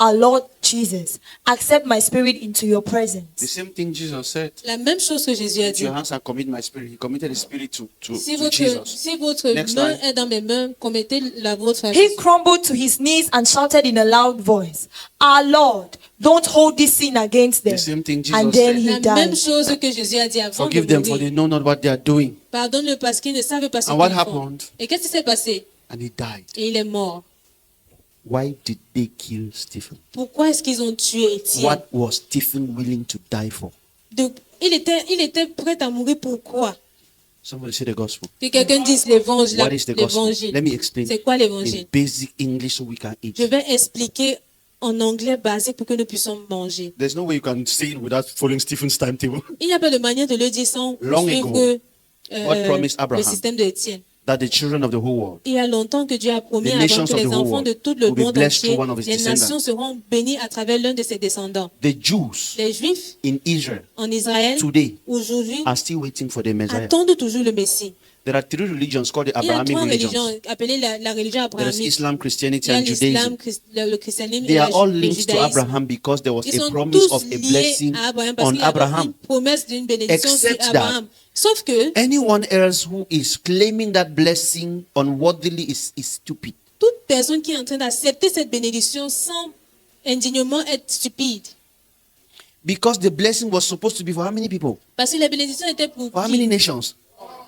Our Lord Jesus, accept my spirit into your The presence. same thing Jesus said. La même chose que Jésus a Put dit. your hands and commit my spirit. He committed his spirit to Si Jesus. votre Next main slide. est dans mes mains, commettez la vôtre à He Jésus. crumbled to his knees and shouted in a loud voice, Our Lord, don't hold this sin against them. The same thing Jesus And then said. he La même died. chose que Jésus a dit avant Forgive de them for they mourir. know not what they are doing. Pardonne-le parce qu'ils ne savent pas ce And what qu'ils font. happened? Et qu'est-ce qui s'est passé? And he died. Et il est mort. Why did they kill Stephen? Pourquoi est-ce qu'ils ont tué Étienne? What was Stephen willing to die for? Il était prêt à mourir pourquoi? Somebody say the gospel. Que quelqu'un dise l'évangile. What is the gospel? L'évangile. Let me explain C'est quoi in l'évangile? basic English so we can eat. Je vais expliquer en anglais basique pour que nous puissions manger. There's no way you can say it without following Stephen's timetable. Il n'y a pas de manière de le dire sans Long suivre ago, God promised le Abraham système d'Étienne. That the children of the whole world, Il y a longtemps que Dieu a promis The avant nations que of les the whole enfants world de tout le will be monde blessed entier, through one of his les descendants. nations seront bénies à travers l'un de ses descendants. the Jews Les Juifs in Israel en Israël, today aujourd'hui, are still waiting for the Messiah. attendent toujours le Messie. There are three religions called the Il y a Abrahamic trois religions. religions appelées la religion There is abrahamique. Islam, Il Christianity, y a and l'islam, Judaism. le christianisme They et are all le linked to judaïsme. Abraham because there was Ils a sont promise tous of a liés blessing à Abraham parce on qu'il y avait Abraham. une promesse d'une bénédiction sur Except that- Abraham. Sauf que Anyone else who is claiming that blessing unworthily is stupid. toute personne qui est en train d'accepter cette bénédiction sans indignement être stupide. Because the blessing was supposed to be for how many people? Parce que la bénédiction était pour For how many qui? nations?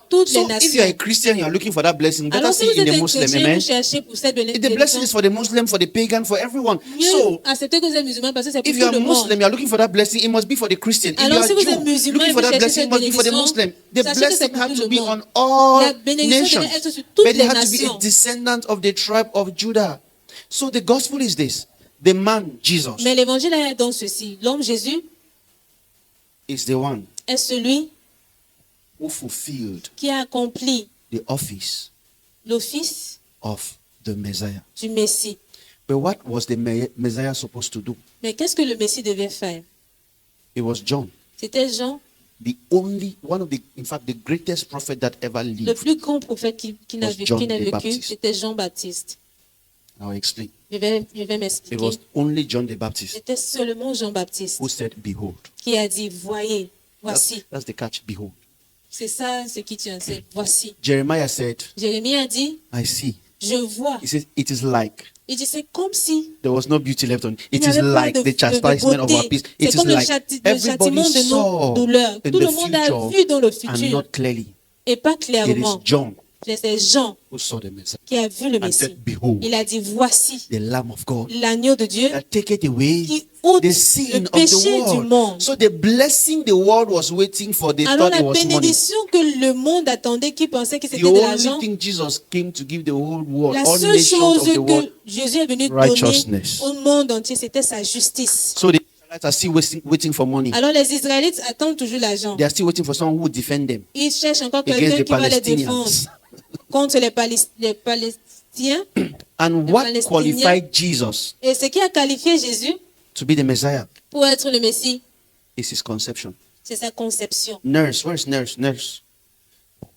Toutes So les if you are a nations. Christian, you are looking for that blessing. Better Alors si see vous in êtes the un Muslim, chrétien, amen. vous cherchez pour cette The blessing bénédiction. is for the Muslim, for the pagan, for everyone. Mieux So accepter que vous êtes musulman parce que c'est pour if you tout are le monde. Muslim, you are looking for that blessing, it must be for the Christian. If you Alors are si vous êtes Jew, musulman looking et for vous that cherchez blessing, it cette must be for the bénédiction, Muslim. The sachez que c'est blessing pour had tout to le be monde. on all La bénédiction nations. devait être sur toutes But les they had to be a nations. descendant of the tribe of Judah. So the gospel is this. The man, Jesus, Mais l'évangile est dans ceci. L'homme Jésus is the one est celui who fulfilled qui a accompli the office l'office of the Messiah. du Messie. But what was the Messiah supposed to do? Mais qu'est-ce que le Messie devait faire? It was John, C'était Jean, one of the, in fact, the greatest prophet that ever le lived. plus grand prophète qui n'a Was John the vécu, Baptist. c'était Jean-Baptiste. I'll explain. Je vais It m'expliquer. was only John the Baptist C'était seulement Jean-Baptiste who said, Behold. qui a dit, voyez, That's, voici. that's the catch, behold. C'est ça ce qui tient, c'est voici. Jeremiah said, Jérémie a dit, I see. je vois. He says, it is like. Il dit, c'est comme si There was no beauty left on it. il It n'y is avait pas like de, the chastisement of our peace. beauté. It C'est is comme le, like le everybody châtiment de nos saw douleurs. in Tout le the monde a future vu dans le and futur not clearly. et pas It is clairement. John C'est Jean who saw the Messiah qui a vu le and Messie. said, Behold, Il a dit, voici the Lamb of God l'agneau de Dieu that taketh away qui ôte the sin le of the péché du world. monde. So the blessing the world was waiting for, they Alors thought la it was money. bénédiction que le monde attendait, qui pensait que The c'était de only l'argent, thing Jesus came to give the whole world, la all seule nations chose of the world. que Jésus est venu Righteousness. donner au monde entier, c'était sa justice. So the Israelites are still waiting for money. Alors les Israélites attendent toujours l'argent. They are still waiting for someone who will defend them Ils cherchent encore against quelqu'un the qui va les défendre Palestinians. contre les Palestiniens. And what Palestiniens. qualified Jesus Et ce qui a qualifié Jésus to be the Messiah pour être le Messie, is his conception. c'est sa conception. Nurse, where's nurse? Nurse.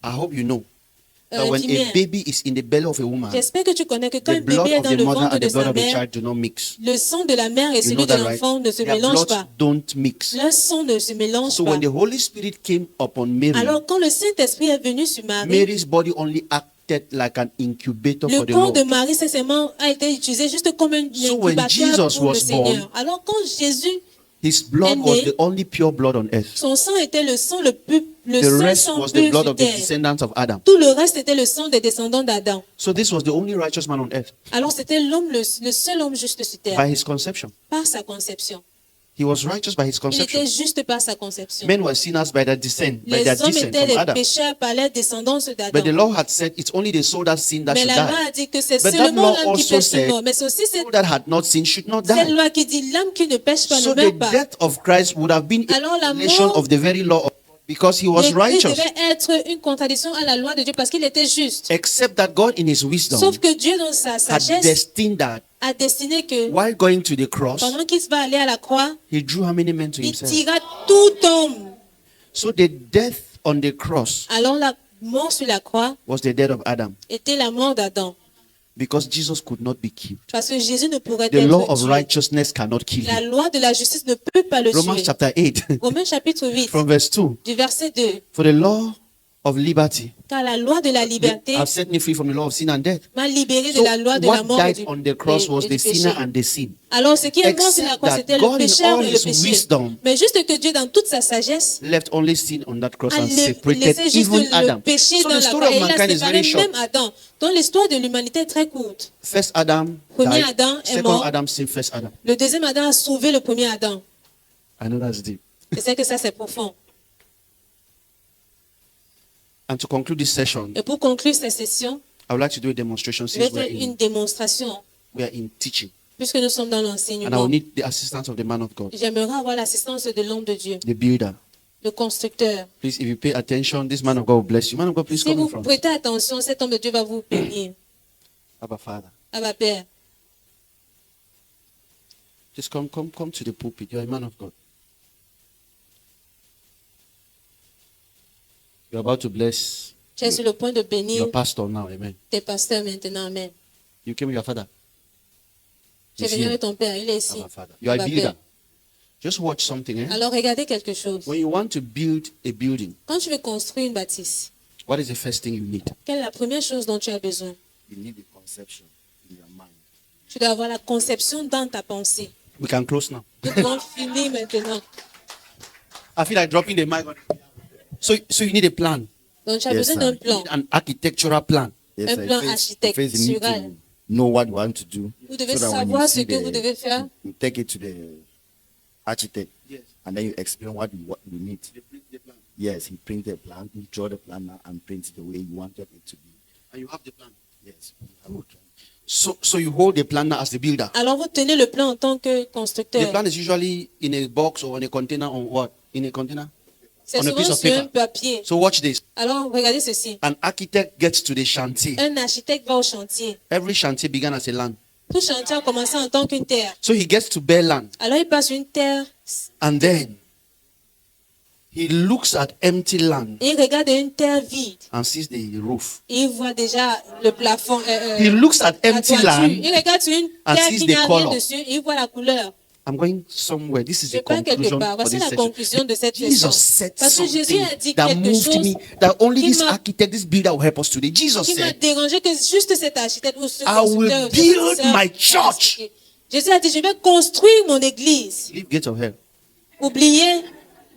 I hope you know that when a Infirmière. baby is in the belly of a woman, J'espère que tu connais que quand the un blood bébé est of dans the le mother ventre and de the blood sa of the mère, child do not mix. le sang de la mère et You celui know de that, right? l'enfant ne se Their mélangent bloods pas. don't mix. Leur sang ne se mélange So pas. when the Holy Spirit came upon Mary, Alors quand le Saint-Esprit est venu sur Marie, Mary's body only acted like an incubator for le the corps de Lord. Marie, seulement a été utilisé juste comme un So when incubateur Jesus pour le was Seigneur. born, Alors quand Jésus, His blood and was they- the only pure blood on earth. son sang était le sang le The seul rest sang was pur the blood sur of the terre. descendants of Adam. Tout le reste était le sang des descendants d'Adam. So this was the only righteous man on earth Alors c'était l'homme, le seul homme juste sur terre, by his conception. par sa conception. He was righteous by his Il conception. était juste par sa conception. Men were sinners by their descent, by Les their hommes descent étaient from les Adam. pécheurs par la descendance But the d'Adam. law had said it's only the soul that sinned that Mais should la loi die. a dit que c'est But that seulement law l'homme qui also pêche said qui meurt. Mais c'est aussi the soul that had not sinned should not cette die. loi qui dit l'âme qui ne pêche pas So ne the meurt pas. death of Christ would have been Alors la a violation mort of the very law of God because he was de Christ righteous. devait être une contradiction à la loi de Dieu parce qu'il était juste. Except that God in his wisdom Sauf que Dieu dans sa had sagesse destined that a destiné que while going to the cross, pendant qu'il va aller à la croix, he drew how many men to il himself? tira tout homme. So the death on the cross Alors la mort sur la croix was the death of Adam. était la mort d'Adam. Because Jesus could not be killed. Parce que Jésus ne pourrait The être law of tué. righteousness cannot kill La him. loi de la justice ne peut pas le Romans tuer. chapter 8, Romains chapitre 8, from verse 2. du verset 2. For the law of liberty Car la loi de la liberté have set me free from the law of sin and death. m'a libéré de So la loi de la what mort et died du, on the cross et- was et the du sinner péché. and the sin. Alors, ce qui est mort sur la Except croix, that c'était le God in pécheur all et le his péché. wisdom Mais juste que Dieu, dans toute sa sagesse, Left only sin on that cross a and laissé separated juste even le Adam. péché So dans the la story croix. Et of il a mankind is séparé very short. même Adam. Donc, l'histoire de l'humanité est très courte. First Adam Premier died. Adam est Second mort. Adam sinned first Adam. Le deuxième Adam a sauvé le premier Adam. I know that's deep. Je sais que ça, c'est profond. And to conclude this session, Et pour conclure cette session, I would like to do a demonstration je vais since faire une démonstration, we are in teaching. puisque nous sommes dans And I will l'enseignement. need the assistance of the man of God, J'aimerais avoir l'assistance de l'homme de Dieu, the builder. le constructeur. Please, if you pay attention, this man of God will bless you. Man of God, please Si come in vous front. prêtez attention, cet homme de Dieu va vous bénir. Abba Father. Abba Père, Just come to the pulpit. You're a man of God. You're about to bless tu es sur le point de bénir your pastor now. Amen. tes pasteurs maintenant. Amen. You came with your father. Tu es He's venu here. avec ton Père, il est ici. Abba Father. You are a Abba builder. Père. Just watch something. Eh? Alors regardez quelque chose. When you want to build a building, Quand tu veux construire une bâtisse, what is the first thing you need? quelle est la première chose dont tu as besoin? You need the conception in your mind. Tu dois avoir la conception dans ta pensée. We can close now. Nous devons finir maintenant. I feel like dropping the mic on. So you need a plan, Donc tu as Yes, besoin sir. d'un You plan. need an architectural plan. Yes, Un sir. plan First you need architectural. to know what you want to do. Vous devez so that when savoir you ce see que vous devez faire. you take it to the architect, Yes. and then you explain what you need. The plan. Yes, he printed a plan, he draw the plan now and print it the way you wanted it to be. And you have the plan. Yes. we have a plan. So you hold the plan now as the builder. Alors vous tenez le plan en tant que The constructeur. plan is usually in a box or in a container or what? In a container? C'est on a souvent piece of sur un paper. papier. So watch this. Alors regardez ceci. An architect gets to the chantier. Un architecte va au chantier. Every chantier began as a land. Tout chantier a commencé en tant qu'une terre. So he gets to bare land. Alors il passe sur une terre And then he looks at empty land et il regarde une terre vide. and sees the roof. Et il voit déjà le plafond. He looks at la empty toiture. land. Il regarde sur une and terre sees qui the n'a rien color. dessus et il voit la couleur. I'm going somewhere. This is Je the pars quelque conclusion part. for Voici this la session. conclusion de cette Jesus session. said Parce que Jésus something a dit that quelque moved chose me, that only qui this m'a- architect, this builder will help us today. Jesus qui m'a said, dérangé que juste cet architecte ou ce I will constructeur, build ce pasteur my m'a church. expliqué. Jésus a dit, je vais construire mon église. leave gates of hell. Oubliez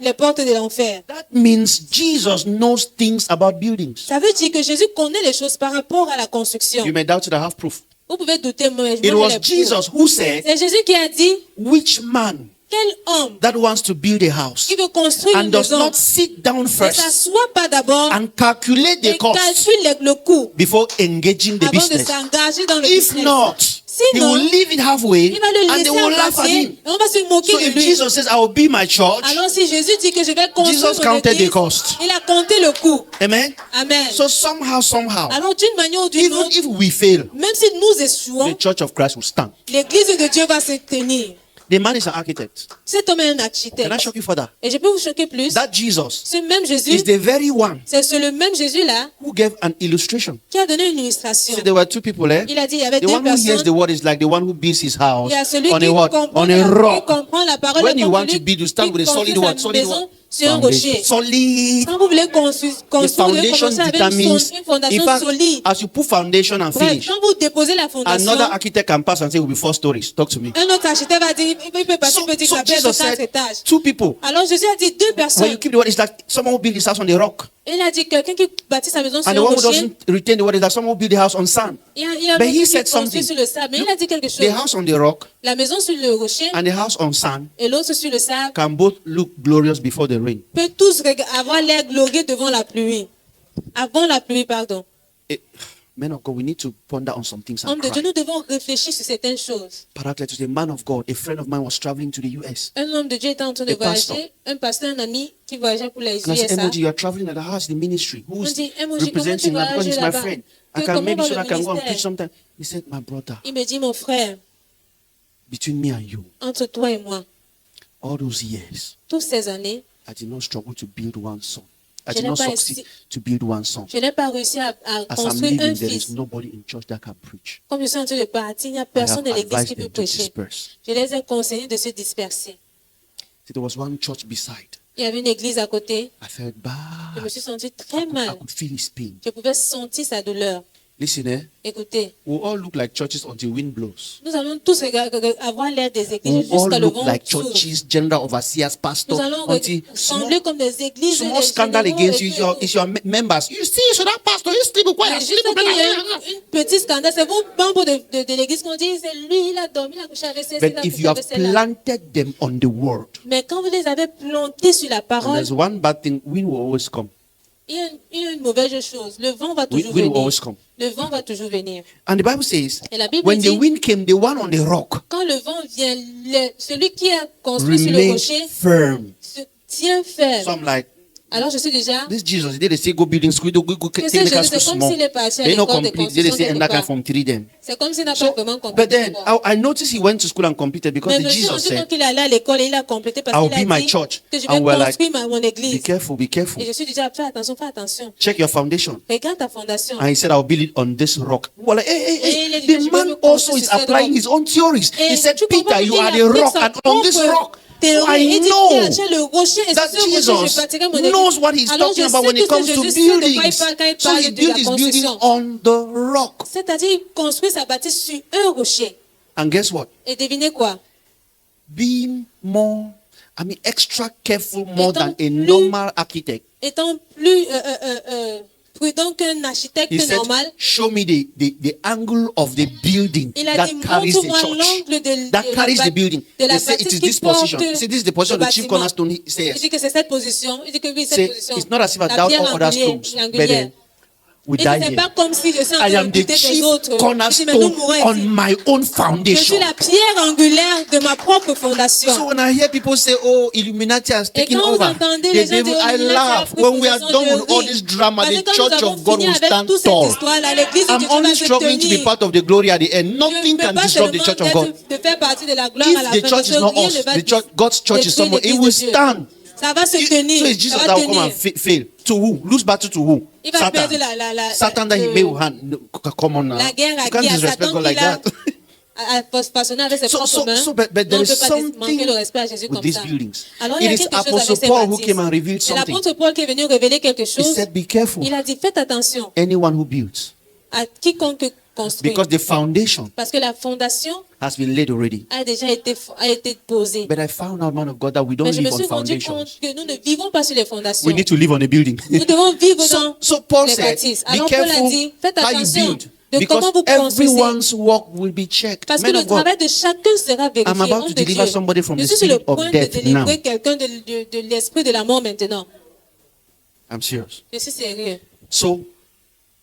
les portes de l'enfer. That means Jesus knows things about buildings. Ça veut dire que Jésus connaît les choses par rapport à la construction. You may doubt it, I have proof. Vous pouvez douter, mais It was Jesus who said, c'est Jésus qui a dit, which man quel homme that wants to build a house qui veut construire and une does maison not sit down ne first s'assoit pas d'abord and calculate the et cost calcule le coût before engaging the avant de business. s'engager dans le If business. not, he Sinon, will leave it halfway il va le and they laisser will en laugh at moitié him. et on va se moquer So de if lui. Jesus says, I will build my church, Alors si Jésus dit que je vais construire Jesus mon counted the église, cost. il a compté le coût. Amen. Amen. So somehow, Alors d'une manière ou d'une even autre, if we fail, même si nous échouons, the church of Christ will stand. l'église de Dieu va se tenir. The man is an architect. Cet homme est un Can I architecte. shock you further? Et je peux vous choquer plus. That Jesus Ce même Jésus, is the very one c'est le même Jésus-là who gave an illustration. qui a donné une illustration. See, there were two people there. Il a dit, il y avait The deux one who hears personnes. the word is like the one who builds his house Il y a celui on qui a what? comprend, On a rock. qui comprend la parole When et you comme want celui to build, you start qui with a solid construit what? sa Solid maison what? sur un Foundation. rocher. Solid. Quand vous voulez construire, The vous devez foundation commencer avec une determines. In fondation fact, solide. as you put foundation and Bref, finish, quand vous déposez la fondation, another architect can pass and say, it will be 4 stories. Talk to me. un autre architecte va dire, il peut passer, So, il peut dire que so ça peut être Jesus 4 said, étages. 2 people. Alors Jésus a dit deux When personnes. you keep the word, it's like someone who built his house on the rock. Il a dit quelqu'un qui bâtit sa maison sur And un the one who rocher. doesn't retain the word is like someone who built the house on sand. Il y a But un he qui said construit something. sur le sable. Mais il a dit quelque chose. The house on the rock La maison sur le rocher and the house on sand et l'autre sur le sable can both look glorious before the rain. peut tous avoir l'air glorieux devant la pluie. Avant la pluie, pardon. Men of God, we need to ponder on some things and Homme de Dieu, cry. nous devons réfléchir sur certaines choses. Paracletus, a man of God, a friend of mine was traveling to the US. Un homme de Dieu était en train de A pastor. voyager. Un pasteur, un ami qui voyageait pour les And I said, USA. Emoji, you are traveling at the house, the ministry. On Who's dit, Emoji, comment tu representing me? Because voyages he's my là-bas? friend. I Que can comment maybe va so le I can go and ministère? preach sometime. He said, my brother, Il me dit, mon frère, between me and you, entre toi et moi, all those years, toutes ces années, I did not struggle to build one son. I Je did n'ai not pas succeed réussi. to build one son. Je n'ai pas réussi à As I'm construire un living, there is fils. nobody in church that can preach. Comme je suis en train de partir, il n'y a I personne have de l'église qui advised peut them to prêcher. disperse. Je les ai conseillés de se disperser. See, there was one church beside. Il y avait une église à côté. I felt bad. Je me suis senti très I mal. could feel his pain. Je pouvais sentir sa douleur. Listen, eh? Écoutez, We all look like churches until wind blows. nous allons tous avoir l'air des We églises all jusqu'à le look vent like s'ouvre. churches, general overseers, Nous pastors, allons until ressembler comme des églises. small des scandal généraux against et you tout. is your members. You see, so that pastor, you sleep where? Mais juste qu'il y a une petite scandale, c'est vos membres de l'église qu'on dit, c'est lui, il a dormi, il a couché avec celle-ci, il But a if couché you avec have celle-là. planted them on the word, Mais quand vous les avez plantés sur la and parole, there's one bad thing, wind will always come. il y a une mauvaise chose. Le vent va toujours Wind will venir. always come. Le vent va toujours venir. And the Bible says, Et la Bible when the dit, wind came, the one on the rock quand le vent vient, celui qui a construit sur le remained rocher firm. se tient ferme. So I'm like, Alors je suis déjà. this Jesus, they say go building school, go Que technical c'est school comme small. s'il est parti à They not l'école de complete. They say construction and that quelque can from 3 then. C'est comme s'il n'a pas So, vraiment but complété. then I noticed he went to school and completed because Mais the je me suis Jesus rendu said, compte qu'il est allé à l'école et il a complété parce I'll qu'il be a my dit church. que je And vais we're like, construire mon be église. careful, be careful. Et je suis déjà, fais attention. Check your foundation. Regarde ta fondation. And he said, I'll build it on this rock. Well, like, hey, Et il a dit the que je vais man me also construire is sur cette applying roc. his own theories. Et He said, tu comprends Peter, you qu'il are a the pris rock, sa and on this propre rock, théorie. I Il dit, know Pierre, tu es le rocher et that sur ce rocher, je Jesus bâtirai mon église. knows what he's Alors, talking je about sais when it tout ce comes que to Jésus sait de quoi il buildings. parle quand il So parle he de built la his building construction. on the rock. C'est-à-dire, il construit sa bâtisse sur un rocher. And guess what? Et devinez quoi? Being more, extra careful more Étant than a plus- normal architect. Étant plus prudent qu'un architecte He said, normal, show me the angle of the building il a that dit, carries the montre-moi church. l'angle de That la carries the bâ- building. de la They say it bâtisse is qui this position. porte He said, this is the position le of the chief bâtiment. cornerstone. He Il says, dit que c'est cette position. Il dit que oui, say, cette position. it's not as if I La doubt pierre all other angulaire, stones, but angulaire. then we Il die dit, c'est here. pas comme si je suis en train I am the d'écouter chief les autres. Il dit, mais nous cornerstone mourrons on ici. my own Je suis foundation. la pierre angulaire de ma propre fondation. So when I hear people say, "Oh, Illuminati has taken quand vous over," entendez the les gens devil, dire, I Illuminati laugh. a pris When we are possession, done je with all ris. this drama, Parce the que quand church nous avons of God fini will avec stand toute cette tall. histoire, là, l'église de I'm Dieu va only se struggling to be tenir. part of the glory at the end. Je Nothing ne can peux pas disrupt the seulement church of God. de faire partie de la gloire à la If the fin, church parce is que not rien us, ne va the church, God's church is détruire somewhere. It l'église will de Dieu. stand. Ça va se So tenir. it's Jesus Ça that va will come and tenir. fail. To who? Lose battle to who? Il va Satan. perdre la Satan that he le- may hand. No, come on now. la guerre à You can't qui? À disrespect Satan God like qu'il a that. façonné avec ses propres mains. But Non, there on ne is peut pas manquer something le respect à Jésus with comme these ça. buildings. Alors il y a It is quelque chose Apostle avec ces Paul who bâtisses. came and revealed C'est something. l'apôtre Paul qui est venu révéler quelque He chose. said, "Be careful. Il a dit, faites attention Anyone who builds, à quiconque construit. because the foundation Parce que la fondation has been laid already." a déjà été posée. But I found out, man of God, that we don't Mais je me live suis on rendu foundations. compte que nous ne vivons pas sur les fondations. We need to live on a building. Nous devons vivre dans So Paul les said, bâtisses. "Be Alors Paul a careful dit, faites how you attention build, de because comment vous construisez. everyone's work will be checked." Parce que Men le of God, travail de chacun sera vérifié. I'm about Homme to de deliver Dieu. somebody from Je the suis sur le spirit of point de death délivrer now. quelqu'un de l'esprit de la mort maintenant. I'm serious. Je suis sérieux. So,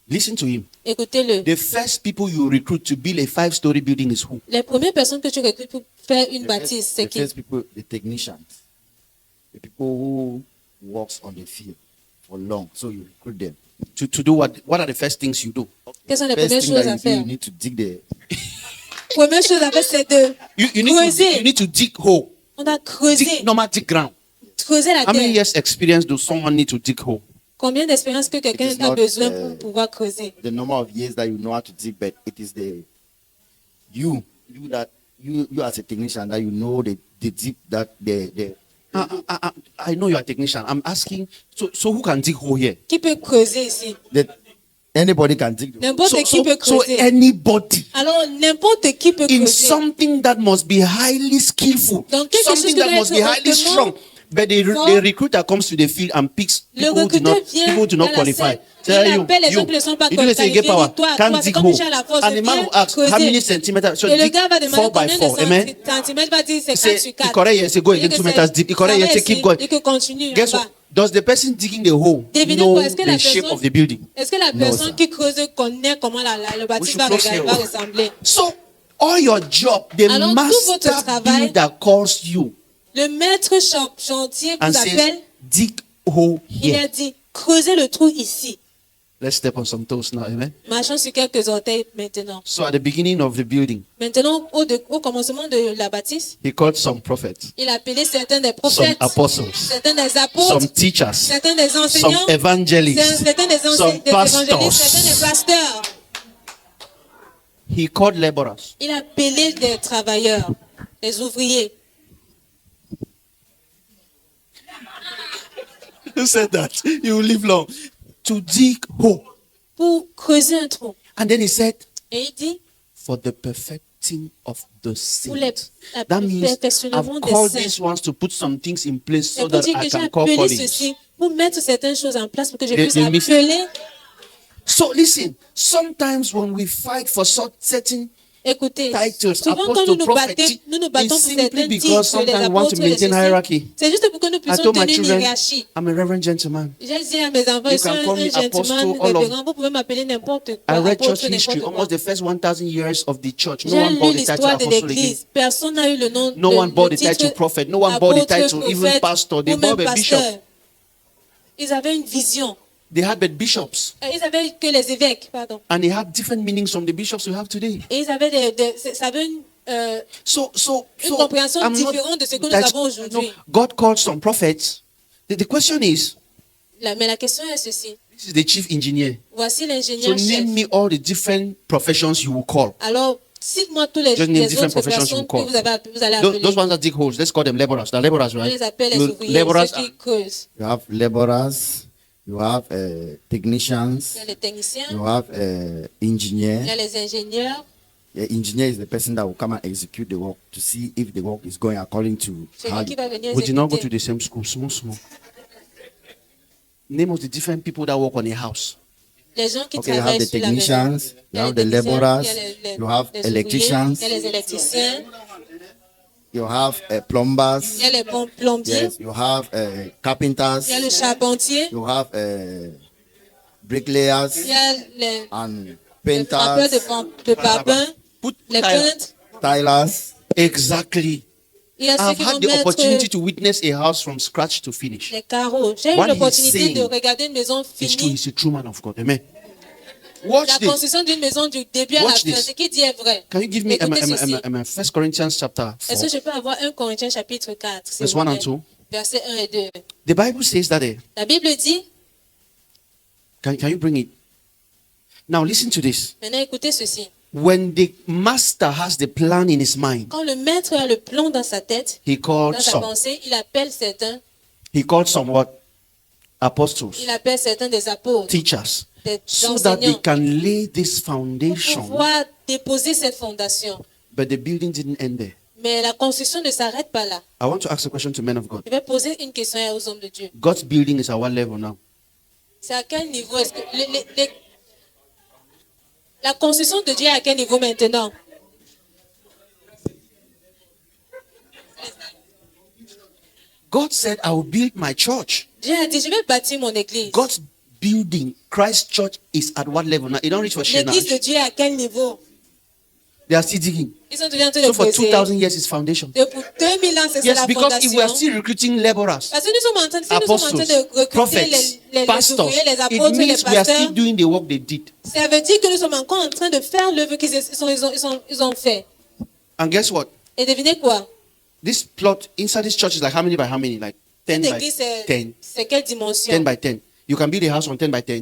listen to him. Écoutez-le. The first people you recruit to build a 5-story building is who? Les premières personnes que tu recrutes pour faire une bâtisse, c'est The qui? first people, the technicians, the people who works on the field for long. So you recruit them. To do what? What are the first things you do? Quelles sont les First premières thing choses that à you do, faire? you need to dig the Première chose à faire, c'est de creuser. You need to dig hole. On a creusé, Dig normal dig ground. creuser la How many terre. years experience does someone need to dig hole? Combien d'expérience que quelqu'un It is a not, besoin pour pouvoir creuser? the number of years that you know how to dig, but it is the you as a technician that you know the deep that the I know you're a technician. I'm asking. So who can dig hole here? Qui peut creuser ici? anybody can dig the N'importe qui So peut creuser. anybody Alors, n'importe qui peut in creuser. something that must be highly skillful, Dans quelque chose something qui that doit must être be highly hautement strong. But the recruiter comes to the field and picks Le people recruteur vient who do not à la qualify. scène. Tell Il you, appelle les you, gens qui ne sont pas you do the say, qualifiés. get power, Toi, can't c'est dig comme hole. Michel Laforce, And the man viens will ask, how creuser. many centimeters? So Et le dig gars va demander 4 by combien 4, de amen? centimètres, va dire c'est Say, 4 sur 4. he correct, yes, say, go Il dit 2 que meters c'est- deep. He correct, ça yes, va say, keep ici, going. et que continue. Guess en what? bas. Does the person digging the hole Devinez know quoi? Est-ce que la the shape personne- of the building? Est-ce que la No, personne sir. qui creuse connaît comment le bâtiment should va close here. ressembler? So, all your job, the Alors, tout master votre travail- builder calls you Le maître chantier and vous says, appelle, dig hole il a here. dit, creusez le trou ici. Let's step on some toes now, amen. Marchons sur quelques orteils maintenant. So at the beginning of the building, Maintenant, au commencement de la bâtisse, he called some prophets, il a appelé certains des some prophètes, apostles, certains des apôtres, some teachers, certains des some enseignants, evangelists, certains des some des évangélistes, pastors. certains des pasteurs. He called laborers. Il a appelé des travailleurs, des ouvriers. Who said that? You will live long. To dig hole. Pour creuser un trou. And then he said, Et il dit, for the perfecting of the pour le saints. That means perfectionnement I've des called saints. these ones to put some things in place C'est so pour that dire I que j'ai can call appelé colleagues. ceci, pour mettre certaines choses en place pour que je They- puisse they miss- appeler. So listen, sometimes when we fight for certain Écoutez, titles, souvent quand apostle, nous nous prophet, battons pour it's simply certains because titres, les sometimes we want apôtres, to les maintain ceci, hierarchy. c'est juste pour que nous I puissions told my tenir une children, hiérarchie. I'm a reverend gentleman. J'ai dit à mes enfants, You je suis can call me un gentleman, apostle, all of- révérend, vous pouvez m'appeler n'importe quoi, I read apôtre, church history, n'importe quoi. almost the first 1,000 years of the church. No J'ai one lu bought the title l'histoire de apostle again. l'église. Personne n'a eu le nom No one bought le the title titre prophet. No one bought the apôtre, title even prophète, pastor. They ou même bought a bishop. pasteur. Ils avaient une vision. They had but bishops. Ils avaient que les évêques, pardon. And they had different meanings from the bishops we have today. Et ils avaient ça avait une So Une compréhension I'm not- différente de ce que nous that's- avons aujourd'hui. no, God called some prophets. The question is, mais la question est ceci. this is the chief engineer. Voici So l'ingénieur chef. name me all the different professions you will call. Alors, cite-moi tous les, Just name les different autres professions personnes you call. que vous allez Those, appeler. those ones that dig holes, let's call them laborers. They're laborers, On right? les appelle les You- ouvriers, laborers ceux qui creusent. You have laborers, you have technicians, Il y a les techniciens, you have il y engineers. a les ingénieurs. The engineer is the person that will come and execute the work to see if the work is going according to how Celui qui va venir We did not go to exécuter. the same school, small. Name of the different people that work on a house. Les gens qui Okay, you have travaillent the sur la maison. technicians, Il y you a have les the techniciens, laborers, il y a les you have ouvriers, electricians, il y a les électriciens, you have plumbers, il y a les plombiers, yes, you have carpenters, il y a le charpentier, you have bricklayers il y a les and frappeurs painters, de barbin, Put les tile- peintres. tilers. Exactly. Il y a ceux I've qui had vont the opportunity mettre to witness a house from scratch to finish. les carreaux. J'ai eu What he's l'opportunité saying de regarder une maison It's true, finie. he's a true man of God. Amen. Watch La this. construction d'une maison du début à la Watch fin. this. Ce qui dit est vrai. Can you give me Écoutez ceci. 1 Corinthians chapter Est-ce 4, que je peux avoir 1 Corinthiens chapitre 4, s'il verse vous 1 and plaît? 2? Versets 1 et 2. The Bible says that there. La Bible dit, Can you bring it? Now listen to this. maintenant écoutez ceci. When the master has the plan in his mind, Quand le maître a le plan dans sa tête, he called dans sa some. pensée, il appelle certains, He called some what? Apostles, il appelle certains des apôtres, teachers, des so that they enseignants, can lay this pour foundation. pouvoir déposer cette fondation. But the building didn't end there. Mais la construction ne s'arrête pas là. I want to ask a question to men of God. Je vais poser une question aux hommes de Dieu. God's building is at what level now? C'est à quel niveau est-ce que la construction de Dieu est à quel niveau maintenant? God said, I will build my church. Dieu a dit, je vais bâtir mon église. God's building, Christ Church, is at what level now? It don't reach for share now. L'église de Dieu est à quel niveau? They are still digging. Ils sont toujours en train So de for creuser. 2,000 years, it's foundation. Et pour 2000 ans, c'est ça Yes, la because if we are fondation. still recruiting laborers, Parce que nous sommes en train, si nous sommes en train apostles, de recruter prophets, les pastors, ouvriers, les it apôtres, les means we are still pasteurs, doing the work they did. ça veut dire que nous sommes encore en train de faire l'œuvre ils ont fait. And guess what? Et devinez quoi? This plot inside this church is like how many by how many? Like 10 Cette by église, 10. c'est quelle dimension? 10 by 10. You can build a house on 10 by 10.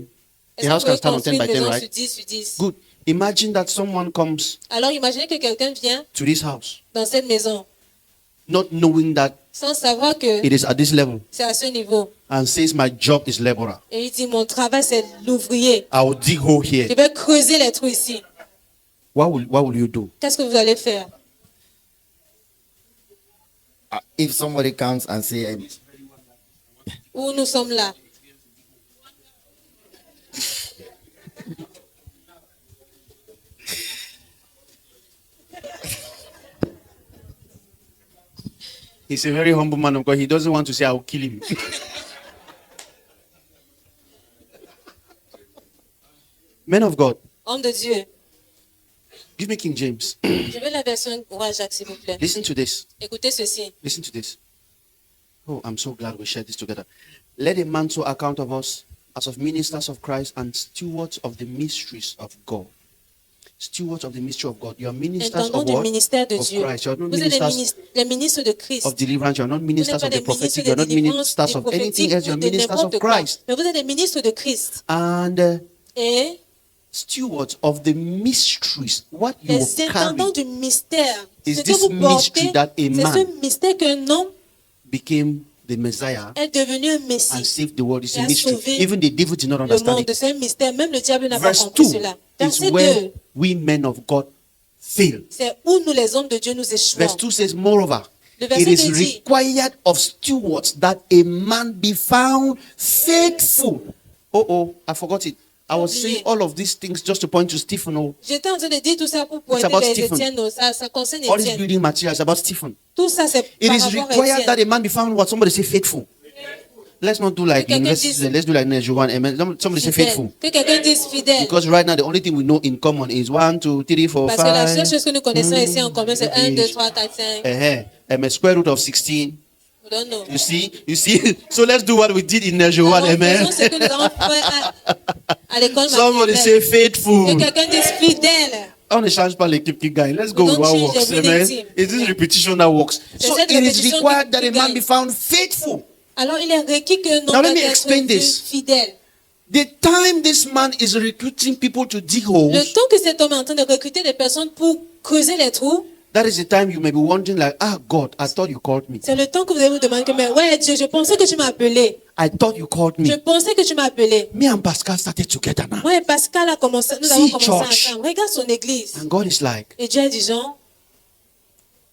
The Est-ce house que vous can pouvez stand on 10 construire by une 10, maison right? sur 10 sur 10? Good. Imagine that someone comes Alors imaginez que quelqu'un vient to this house dans cette maison not knowing that sans savoir que it is at this level c'est à ce niveau. and says, my job is laborer. Et il dit, mon travail c'est l'ouvrier. I will dig hole Je here. vais creuser les trous ici. What will you do? Qu'est-ce que vous allez faire? If somebody comes and say, Où nous sommes là? He's a very humble man of God. He doesn't want to say, I will kill him. Men of God, Homme de Dieu. give me King James. Je veux la version Roi Jacques, s'il vous plaît. Listen to this. Écoutez ceci. Listen to this. Oh, I'm so glad we shared this together. Let a man so account of us as of ministers of Christ and stewards of the mysteries of God. Stewards of the mystery of God. You are ministers Intendant of du what? ministère de Of Dieu. Christ. You are not Vous êtes ministers les ministres de Christ. of deliverance. You are not Vous n'êtes ministers pas of des the prophetic. ministres You are de not délivrance, ministers des of anything prophétiques else. You are ou de ministers of n'importe quoi. Christ. Mais vous êtes des ministres de Christ. And Et stewards of the mysteries. What you les intendants carry du mystère. is Ce que this vous portez, mystery that a c'est man ce mystère qu'un homme became the Messiah est devenu un and messie. saved the world. It's Et a a mystery. sauvé Even the devil did not Le understand monde, it. c'est un mystère. Même le diable n'a pas Verse compris 2 cela. is Verset where 2, we men of God fail. c'est où nous les hommes de Dieu nous échouons. Verse 2 says, moreover, Le verset it is 2 dit, required of stewards that a man be found faithful. Oh, I forgot it. I was saying all of these things just to point to Stephen. Oh, J'étais en train de dire tout ça pour pointer about les Stephen. Étienne. Ça concerne all these Étienne. building materials about Stephen. Tout ça, c'est It par is rapport à required that Étienne. a man be found what? Somebody say faithful. Let's not do like Que quelqu'un universities. dise- Let's do like Nigeria. Amen. Somebody say faithful. Fidèle. Que quelqu'un dise fidèle. Because right now the only thing we know in common is 1, 2, 3, 4, Parce que la 5. seule chose que nous connaissons ici en commun, c'est 1, 2, 3, 4, 5. A square root of 16. We don't know. You see. So let's do what we did in Nigeria. Amen. Faisons ce que nous avons fait à l'école Somebody maternelle. say faithful. Que quelqu'un dise fidèle. On ne change pas l'équipe qui gagne. Let's go We with don't what change works. the winning Amen. team. It's this repetition that works. C'est So cette it is répétition required qui that a man gagne. be found faithful. Alors, il est requis que Now, nos let me pères explain soient this. fidèles. The time this man is recruiting people to dig Le holes, temps que cet homme est en train de recruter des personnes pour creuser les trous, that is the time you may be wondering like, God, I thought you called me. c'est le temps que vous allez vous demander que, mais ouais, Dieu, je pensais que tu m'as appelé. I thought you called Je me. pensais que tu m'as appelé. Me and Pascal started together now. Moi et Pascal nous See, avons commencé church. ensemble. Regarde son église. And God is like, Et Dieu dit, Jean,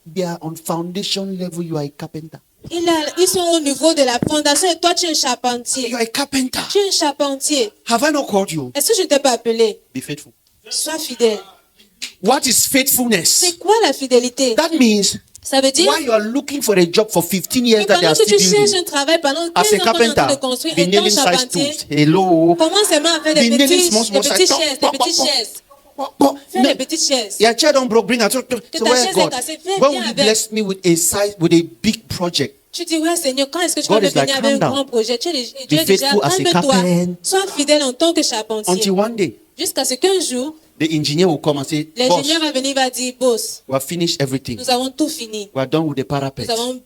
they are on foundation level, you are a carpenter. ils sont au niveau de la fondation et toi, tu es un charpentier. You are a carpenter. Tu es un charpentier. Have I not called you? Est-ce que je ne t'ai pas appelé? Be faithful. Sois fidèle. What is faithfulness? C'est quoi la fidélité? That means Ça veut dire while you are looking for a job for 15 years que that they pendant are que tu still cherches building, un travail, pendant as 15 a ans qu'on est en train de carpenter, construire, be étant nailing size charpentier, tools. Hello. commence seulement à faire Be des nailing petites small chaises, size. des petites chaises. Fais No. des petites chaises. Your chair don't broke, bring her. So ta where chaise est God? cassée, viens When will you avec. bless me with a size, with a big project? Tu dis, ouais, Seigneur, quand est-ce que tu God vas me is like, venir avec un calm down. grand projet? Dieu dit, faithful as a calme-toi. carpenter. Sois fidèle en tant que charpentier. Until one day, Jusqu'à ce qu'un jour, the engineer will come and say, Boss, l'ingénieur va venir et va dire, boss, we have finished everything. nous avons tout fini. We are done with the parapet. Nous avons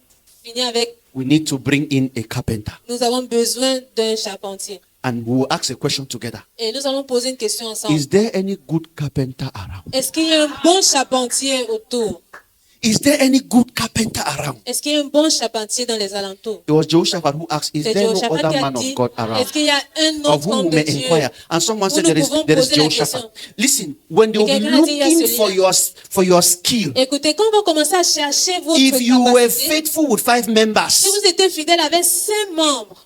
fini avec, We need to bring in a carpenter. nous avons besoin d'un charpentier. And we will ask a question together. Et nous allons poser une question ensemble. Is there any good carpenter around? Est-ce qu'il y a un bon charpentier autour? Is there any good carpenter around? Est-ce qu'il y a un bon charpentier dans les alentours? It was Jehoshaphat who asked, Is C'est there no Jehoshaphat other qui a man dit, of God around? est-ce qu'il y a un Of autre whom homme we de may Dieu? inquire. And someone Où said nous there is pouvons there is poser la Jehoshaphat. question. Listen, when they will be Et quelqu'un a dit, il y a looking celui-là. for your skill, Écoutez, quand on va commencer à chercher votre if you were capacité, faithful with 5 members, si vous étiez fidèle avec 5 membres,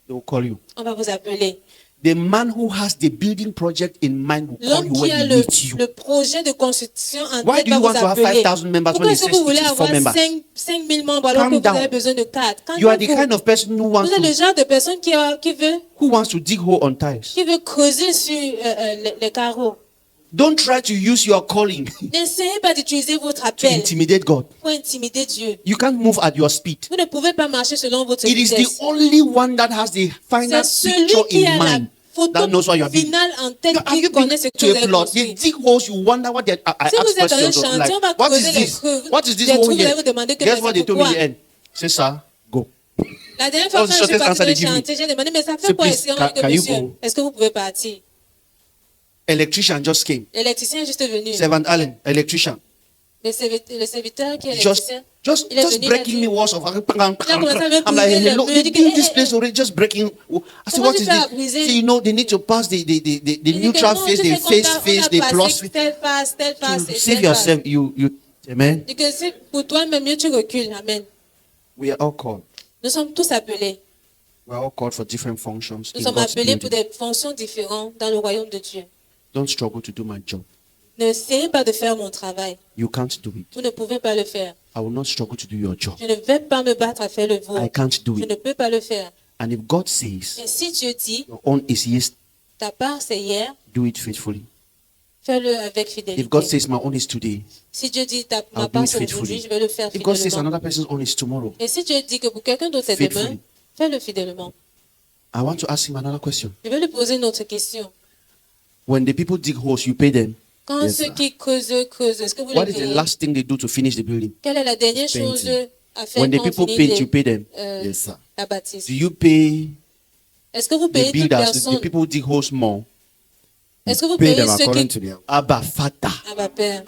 they will call you. on va vous appeler. The man who has the building project in mind will call L'homme you qui when a he le needs you. projet de construction en Why tête do va you vous want to have appeler. 5,000 members Pourquoi when est-ce he que vous says voulez it is 4 avoir members? 5 000 membres alors Calm que vous down. avez besoin de 4? You are the kind of person who wants Vous êtes le to, genre de personne qui who wants to dig hole on tiles. veut creuser sur les carreaux. Don't try to use your calling N'essayez pas d'utiliser votre to appel intimidate God. pour intimider Dieu. You can't move at your speed. Vous ne pouvez pas marcher selon votre It is the vitesse. only one that has the final C'est picture celui qui in a la mind photo that knows what you are doing. finale en tête Have qui you been connaît ce que to vous a avez plot? They construit. dig holes, you wonder what they I Si ask vous êtes dans un questions chantier, like, on va what creuser is les this? creux. What is this Des hole trous, vous allez here? vous demander que Guess mais what ça they told me in the pourquoi? end? C'est ça, go. La dernière fois, Oh, quand the je suis shortest partie answer de they give me. chantier, j'ai demandé, mais ça So fait quoi please, ici? On can- m'a dit, can you monsieur, go? est-ce que vous pouvez partir? Electrician just came. L'électricien est juste venu. Servant Allen, electrician. Le serviteur qui est Just, électricien, just, il est just venu, breaking il me a dit, walls of. I'm commencé à me like, briser hello, le they mur. build this Eh, place already, just breaking. I said, Comment what tu is fais à this? briser? So, you know, they need to pass the il dit que neutral non, phase, tu the sais qu'on phase, a the passé plus. telle phase, telle phase, To et save telle yourself, phase. you, amen. Et que si pour toi, même mieux, tu recules. Amen. We are all called. Nous sommes tous appelés. We are all called for different functions Nous in sommes God's appelés pour building. des fonctions différentes dans le royaume de Dieu. Don't struggle to do my job. N'essayez pas de faire mon travail. You can't do it. Vous ne pouvez pas le faire. I will not struggle to do your job. Je ne vais pas me battre à faire le I vôtre. can't do Je ne it. peux pas le faire. And if God says Et si Dieu dit, your own is yes, ta part c'est hier, do it faithfully. fais-le avec If fidélité. God says my own is today, Si Dieu dit, I'll ma do part it c'est aujourd'hui, faithfully. je vais le faire If God says fidèlement. another person's own is tomorrow, Et si Dieu dit que pour quelqu'un d'autre c'est demain, Faithfully. fais-le fidèlement. I want to ask him another question. Je vais lui poser une autre question. When the people dig holes, you pay them. Quand Yes, ceux sir. qui creusent, est-ce que vous What les is the payez? last thing they do to finish the building? Quelle est la dernière Painting. chose à faire When the quand on people finit paint, you pay them. Yes, sir. la bâtisse? Do you pay Est-ce que vous the payez toute builders, the personne? people who dig holes more? Est-ce que vous Pay payez them ceux according qui... to their. Abba, Father. Ah bah père.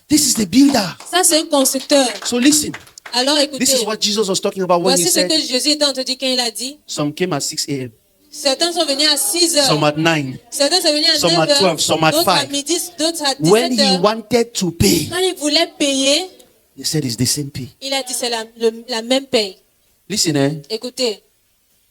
This is the builder. Ça c'est un constructeur. So listen, Alors écoutez, this is what Jesus was talking about when he voici ce said, que Jésus était en train de dire quand il a dit. some came at 6 a.m., Certains sont venus à 6 heures. some at 9. Certains sont venus à Some 9 at 12, heures. some at D'autres à 5. midi, d'autres à When 17 he heures. wanted to pay, Quand il voulait payer, he said it's the same pay. il a dit c'est la même paye. Listen, eh, Écoutez,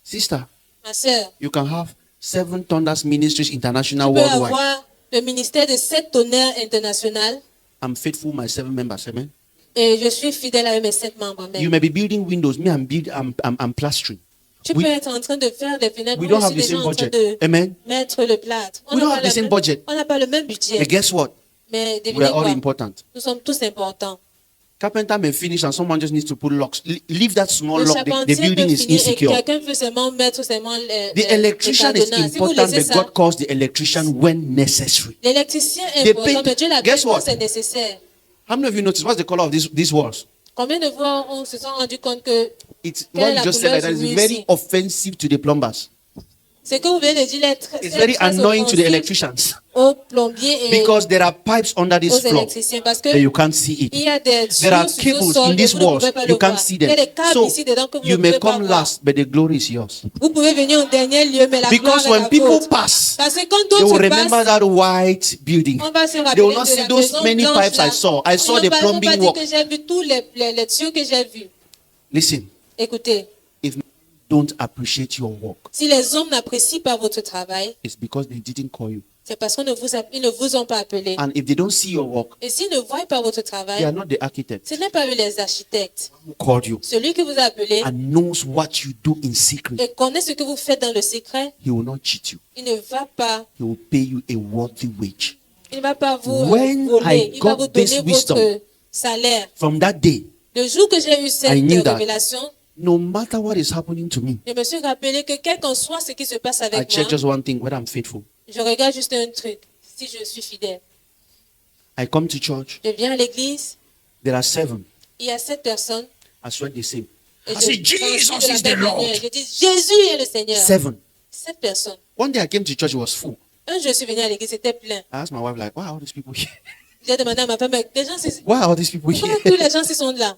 sister, ma soeur, you can have 7 Thunders Ministries International tu peux worldwide. avoir le ministère de 7 tonnerres international I'm faithful, my 7 members, amen. et je suis fidèle avec mes 7 membres. You Même. may be building windows, me, I'm plastering. Tu we- peux être en train de faire des fenêtres. We Moi, don't je have suis the déjà same en train budget. de Amen. mettre le plâtre. We don't have the same budget. On n'a pas le même But budget. guess what? Mais We devinez are all quoi? important. Nous sommes tous importants. Carpenter may finish and someone just needs to put locks. Leave that small Le lock. The charpentier building peut is finir et insecure. quelqu'un peut seulement mettre seulement The electrician is cadenas. Si vous important, laissez but ça, God calls the electrician when necessary. l'électricien est They important, pay- mais Dieu l'appelle Guess quand what? c'est nécessaire. How many of you notice what's the color of these walls? Combien de fois on se sont rendu compte que It's Quelle what est you la just said like that couleur is du very mur ici? offensive to the plumbers. ce que vous venez de dire est très, It's c'est very très annoying to the offensif electricians aux plombiers et because there are pipes under aux this floor électriciens parce que that you can't see it. il y a des There are tuyaux cables sous-sol in et these vous ne walls. pouvez pas le You can't voir. see Il y a them. des câbles So ici dedans que vous you ne may pouvez pas come voir. last, but the glory is yours. Vous pouvez venir au dernier lieu, mais la gloire Because est when la people vôtre. pass, Parce que quand they will d'autres remember passent, that white building. on va se They rappeler will not de see la those maison many blanche pipes là. I saw. I saw Ils the n'ont pas plumbing dit work. que j'ai vu tous les tuyaux que j'ai vus. Listen, Écoutez, if men don't appreciate your work, si les hommes n'apprécient pas votre travail, it's because they didn't call you. c'est parce qu'ils ne vous ont pas appelé. And if they don't see your work, Et s'ils ne voient pas votre they are travail, not the architect ce n'est pas eux les architectes. who called you Celui qui vous a appelé and knows what you do in secret. et connaît ce que vous faites dans le secret, He will not cheat you. il ne va pas, He will pay you a worthy wage. il ne va pas vous When voler. I Il va got vous donner this votre wisdom, salaire. From that day, Le jour que j'ai eu cette I knew that. révélation, no matter what is happening to me, je me suis rappelé que quel qu'en soit ce qui se passe I avec check moi, just one thing, whether I'm faithful. je regarde juste un truc. Si je suis fidèle, I come to church, je viens à l'église, there are 7. il y a 7 personnes. I swear the same. Et I say, je pense Jesus de la is the même Lord. manière. Je dis, Jésus est le Seigneur. 7. 7 personnes. One day I came to church, it was full. Un jour, je suis venu à l'église, c'était plein. I asked my wife, like, why are all these people here? J'ai demandé à ma femme, mais les gens, Why are all these people pourquoi here? tous les gens qui sont là?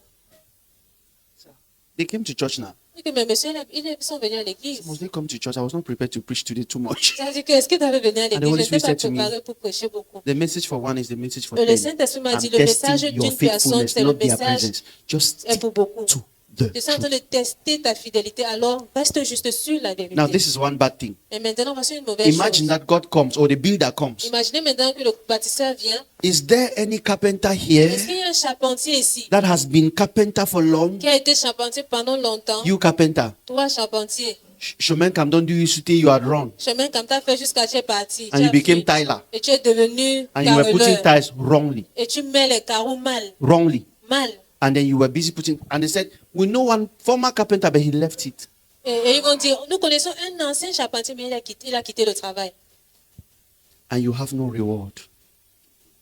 They came to church now. Je dis que, mais monsieur, ils sont venus à l'église. Must they come to church? I was not prepared to preach today too much. Ça veut dire que, est-ce que tu avais venu à And the Holy l'église? Je n'étais Spirit pas said to me, préparé pour prêcher beaucoup. The message for one is the message for Le 10. Saint-Esprit m'a dit, I'm le message testing your d'une personne, faithfulness, c'est le not their message presence. Just est stick pour beaucoup. to the Je suis en train truth. de tester ta fidélité, alors reste juste sur la vérité. Now, this is one bad thing. Et maintenant, voici une mauvaise Imagine chose. that God comes or the builder comes. Imaginez maintenant que le bâtisseur vient. Is there any carpenter here Est-ce qu'il y a un charpentier ici that has been carpenter for long? qui a été charpentier pendant longtemps? You carpenter. Toi, charpentier. Chemin come don't do you today you had run Chemin comme tu as fait jusqu'à tu es parti. and Tu you as became fui. Tyler Et tu es devenu and you were putting carreleur. ties wrongly, Et tu mets les carreaux mal. and then you were busy putting. And they said we know one former carpenter, but he left it. Et ils vont dire, nous connaissons un ancien charpentier, mais il a quitté le travail. And you have no reward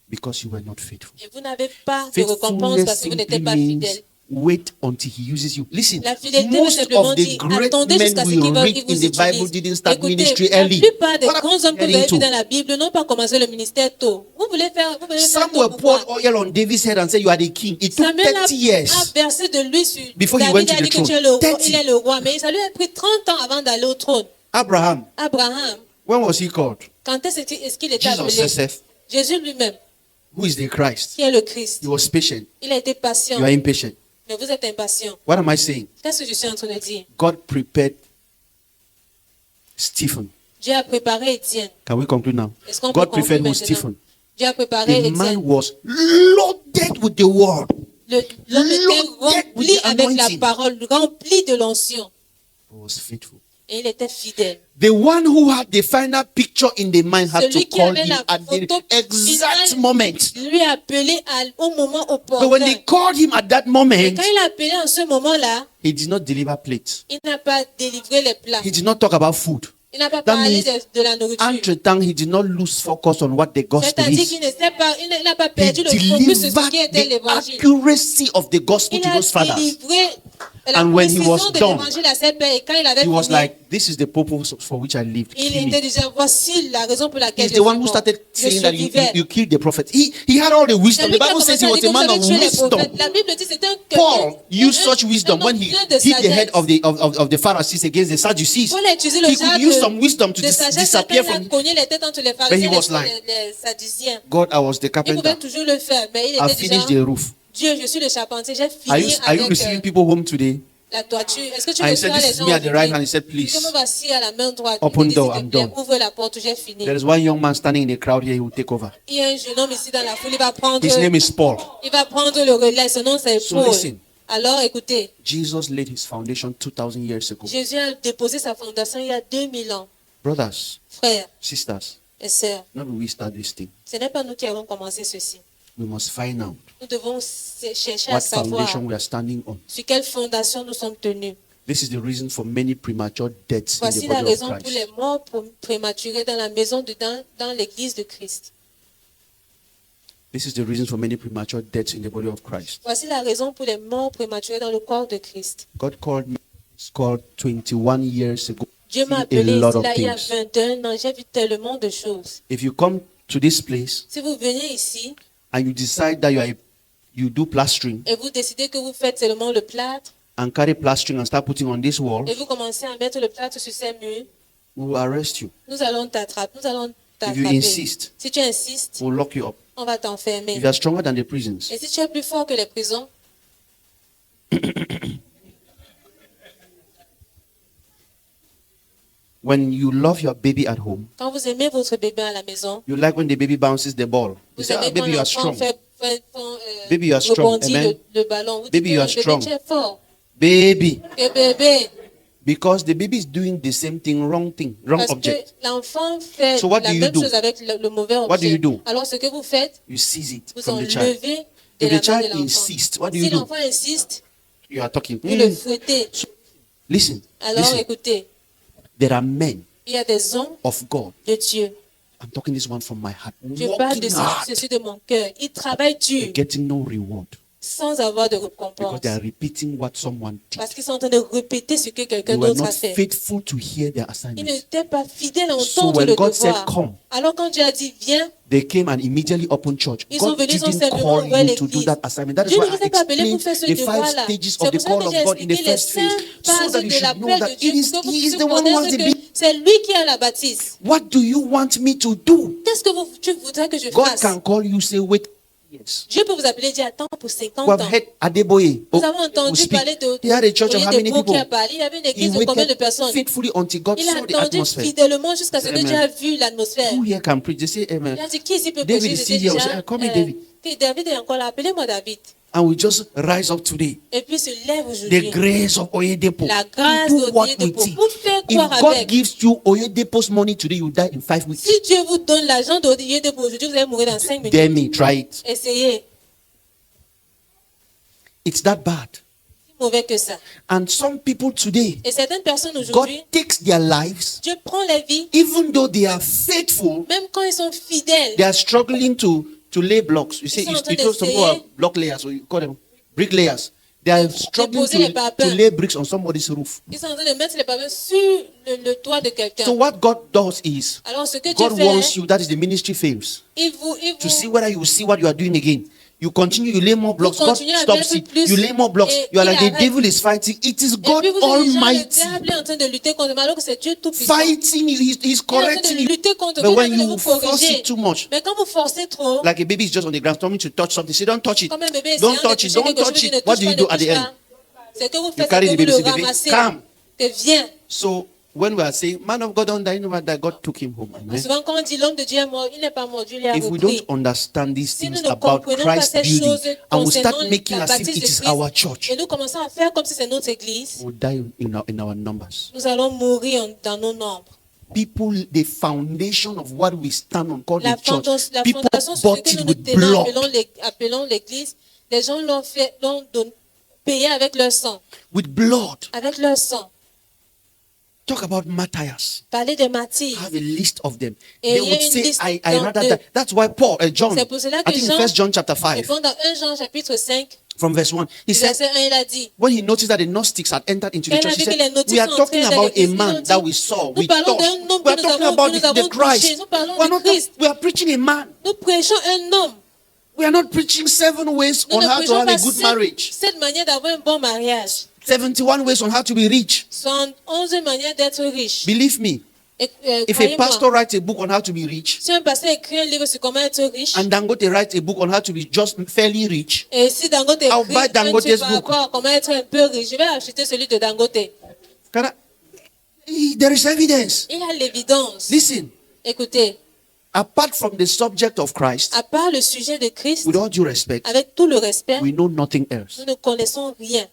because you were not faithful. Et vous n'avez pas de récompense Faithfulness parce que vous simply n'étiez pas means fidèle. wait until he uses you. Listen, La fidélité veut most simplement of the dire, great attendez men jusqu'à ce we qu'il read vous in the Bible utilise. didn't start Écoutez, ministry la early. plupart des What grands hommes que are vous you avez vus getting dans to? la Bible n'ont pas commencé le ministère tôt. Vous voulez faire tôt Samuel pourquoi? poured oil on David's head and said, "You are the king." It took Samuel 30 a years. versé de l'huile sur Before he David went to a the dit que throne. tu es le roi, 30. il est le roi, mais ça lui a pris 30 ans avant d'aller au trône. Abraham, Abraham, when was he called? quand est-ce qu'il était Jesus appelé? Joseph, Jésus lui-même, who is the Christ. qui est le Christ. He was patient. Il a été patient, You are impatient. mais vous êtes impatient. What am I saying? Qu'est-ce que je suis en train de dire? God prepared Stephen. Dieu a préparé Étienne. Can we conclude now? Est-ce qu'on peut God conclure prepared who? maintenant? Stephen. Dieu a préparé The man Étienne. was loaded with the word. L'homme était Loaded with rempli the avec la anointing. parole, rempli de l'onction. He was faithful. Et il était fidèle. The one who had the final picture in the mind had to Celui qui call avait him la at the photo exact finale, moment. lui a appelé au moment But when opportun. they called him at that Et moment, quand il a appelé en ce moment-là, he did not deliver plates. il n'a pas délivré les plats. He did not talk about food. Il n'a pas That parlé means de la nourriture. Entre temps, he did not lose focus on what the gospel C'est-à-dire is. qu'il ne sait pas, il n'a pas He perdu le focus sur ce qui était delivered the l'évangile. accuracy of the gospel Il to a those fathers. délivré la And when he précision was de done, l'évangile à ses pères. Et quand il avait He was fini, like, this is the purpose for which I lived. il Kill était me. déjà, voici la raison pour laquelle He's je the one who suis started mort. Je saying that you, survivais. you killed the prophet. He had all the C'est wisdom. lui The qui a Bible says commencé he à was dire a que vous man avez of tué les wisdom. prophètes. La Bible dit c'est un Paul used such wisdom when he plein de hit the head sagesse. of the Pharisees against the Sadducees. Paul a utilisé le He could genre use some wisdom to de sagesse quand disappear il a from. cogné les têtes entre les pharisiens was et like, les sadduciens. God, I was the Il pouvait carpenter. toujours le faire, mais il I était finished déjà, the roof. Dieu, je suis le charpentier, j'ai Are fini you, are you avec receiving people home today? la toiture. Est-ce que tu And he said, reçois this les is gens me at the right hand. aujourd'hui? He said, Je please. me voici à la main droite. Open Il dit, door, s'il te I'm plaît, done. ouvre la porte, j'ai fini. There is one young man standing in the crowd here. He will take over. Il y a un jeune homme ici dans la foule, il va prendre, His name is Paul. il va prendre le relais. Son nom c'est So Paul. listen. Alors écoutez, Jesus laid his foundation 2,000 years ago. Jésus a déposé sa fondation il y a 2000 ans. Brothers, Frères sisters, et sœurs, not we start this thing. ce n'est pas nous qui avons commencé ceci. We must find out Nous devons chercher à what savoir foundation we are standing on. sur quelle fondation nous sommes tenus. This is the reason for many premature deaths in Voici the la body of raison pour les Christ. morts prématurées dans la maison dans l'église de Christ. This is the reason for many premature deaths in the body of Christ. Voici la raison pour les morts prématurées dans le corps de Christ. God called me, called 21 years ago. Dieu m'a A appelé lot ici, of là, il y a things. 21 ans. J'ai vu tellement de choses. If you come to this place Si vous venez ici and you decide that you do plastering et vous décidez que vous faites seulement le plâtre and carry plastering and start putting on this wall, et vous commencez à mettre le plâtre sur ces murs, we will arrest you. nous allons t'attraper. Nous allons If t'attraper. you insist, Si tu insistes, we'll lock you up. on va t'enfermer. If you are stronger than the prisons, Et si tu es plus fort que les prisons, when you love your baby at home, quand vous aimez votre bébé à la maison, you like when the baby bounces the ball. You vous say, aimez ah, quand baby, you are l'enfant strong. Baby, you are strong. rebondit Amen. le ballon. Vous Baby, dites you que are bébé, strong. tu es fort. Baby. Et bébé, Because the baby is doing the same thing, wrong parce object. que l'enfant fait So what la do you même do? chose avec le mauvais What do you objet. do? Alors ce que vous faites, You seize it vous from the child. enlevez de If la the main de child l'enfant. insists, what do Si you do? l'enfant insiste, You are talking. vous le fouettez. Listen, Alors listen. écoutez, There are men il y a des hommes of God. de Dieu. I'm talking this one from my heart. Je parle de Working hard, ceci de mon cœur. Ils travaillent dur but getting no reward sans avoir de because récompense. they are repeating what someone did. Parce qu'ils sont en train de répéter ce que quelqu'un They were d'autre not a fait. faithful to hear their Ils assignment. n'étaient pas fidèles à So entendre when le God said, devoir. "Come," Alors quand Dieu a dit viens, they came and immediately opened church. ils sont God venus, ils ont didn't simplement call ouvert you to do l'église. that assignment. That is Dieu why ne vous I a pas appelé pour explained faire ce the 5 devoir-là. stages C'est of the pour ça call que of j'ai God in the expliqué les first phase, 5 so phases that you de should know l'appel that de Dieu. it is, Pour que vous He is puissiez the one who has connaître the que big. c'est lui qui a la bâtisse. What do you want me to do? Qu'est-ce que tu voudrais que je God fasse? can call you, say, wait. Yes. Dieu peut vous appeler et dire attends pour 50 We ans. have heard Adeboye. Nous avons entendu parler de He had a church of how many Oyedepo qui a people? parlé. Il y avait une He église de combien de waited personnes? faithfully until God Il a saw the attendu atmosphere. fidèlement jusqu'à ce que Amen. Dieu a vu l'atmosphère. Who here can preach? They say, Amen. Il a dit qui ici peut David prêcher? is J'étais still here. déjà, I say, call me David. que David est encore là. Appelez-moi David. And we just rise up today. Et puis se lève The aujourd'hui. grace of Oyedepo. La grâce To do what d'Oyedepo. with it. Pour faire If quoi God avec? gives you Oyedepo's money today, you die in 5 weeks. Si Dieu vous donne l'argent d'Oyedepo aujourd'hui, vous allez mourir dans 5 minutes. Dare me, try it. Essayez. It's that bad. C'est mauvais que ça. And some people today, Et certaines personnes God aujourd'hui, takes their lives, Dieu prend les vies, even though they are faithful, même quand ils sont fidèles. they are struggling to lay blocks. You see, Ils sont en train you know, some people are d'essayer. block layers, or you call them bricklayers. They are struggling Déposer les to papins. lay bricks on somebody's roof. Ils sont en train de mettre les pavés sur le toit de quelqu'un. So what God does is, Alors ce que Dieu God fait, wants you, that is the ministry fails, il vous to see whether you see what you are doing again. You continue, you lay more blocks. God continuez à stops mettre it. plus, You lay more blocks. et You are il like the arrête. devil is fighting. It is Et God puis vous êtes déjà, le Almighty diable est en train de lutter contre, alors que c'est Dieu tout-puissant. fighting you. He's Il est en train correcting de you. lutter contre But vous, when il est en train de you vous force corriger. it too much, Mais quand vous forcez trop, like a baby is just on the ground, telling me to touch something. Say, don't touch it. comme un bébé Don't essayant de touch it. toucher Don't quelque chose, touch il ne it. What touche do pas, you do ne at the touche end? pas. C'est que vous You faites, carry c'est the que vous baby, le say, baby, ramassez. come. Que viens. So when we are saying, man of God don't die, no matter that God took him home. Amen. Souvent quand on dit l'homme de Dieu est mort, il n'est pas mort, Dieu l'a If we repris. don't understand these Si nous things ne about comprenons pas Christ's ces building choses and we start concernant making la as if bâtisse it de is Christ, our church, et nous commençons à faire comme si c'est notre église, we'll die in our numbers. nous allons mourir dans nos nombres. people, the foundation of what we stand on called La the church, people fondation sur bought laquelle it nous nous with tenons, blood, appelons l'église, les gens l'ont payé avec leur sang. with blood. Avec leur sang. Talk about Matthias. Parler de martyrs. Have a list of them. Et They il y a would une say, liste I dans rather de- die. That's why Paul, John, C'est pour cela I que think in Jean, 1 John chapter 5, répond dans 1 Jean chapitre 5, from verse 1, he said, verset 1, il a dit, when he noticed that the Gnostics had entered into the Quand church, he il a vu said, que les Gnostiques we are sont talking entrés dans about a l'église, ils ont man dit, that we saw, nous we parlons touched. d'un homme We are que nous talking avons- about que nous the avons Christ. touché. Nous parlons We are du not Christ. we are preaching a man. nous prêchons un homme. We are not preaching 7 ways Nous on ne how to prêchons have a pas good marriage, cette manière d'avoir un bon mariage. 71 ways on how to be rich. 11 manières d'être riche. Believe me, Et, if a croyez-moi, pastor writes a book on how to be rich, si un pasteur écrit un livre sur comment être riche, and Dangote writes a book on how to be just fairly rich, et si Dangote I'll écrit buy un Dangote's truc par book. rapport à comment être un peu riche, je vais acheter celui de Dangote. there is evidence. Il y a l'évidence. Listen, Écoutez, apart from the subject of Christ, à part le sujet de Christ, with all due respect, avec tout le respect, we know nothing else. nous ne connaissons rien.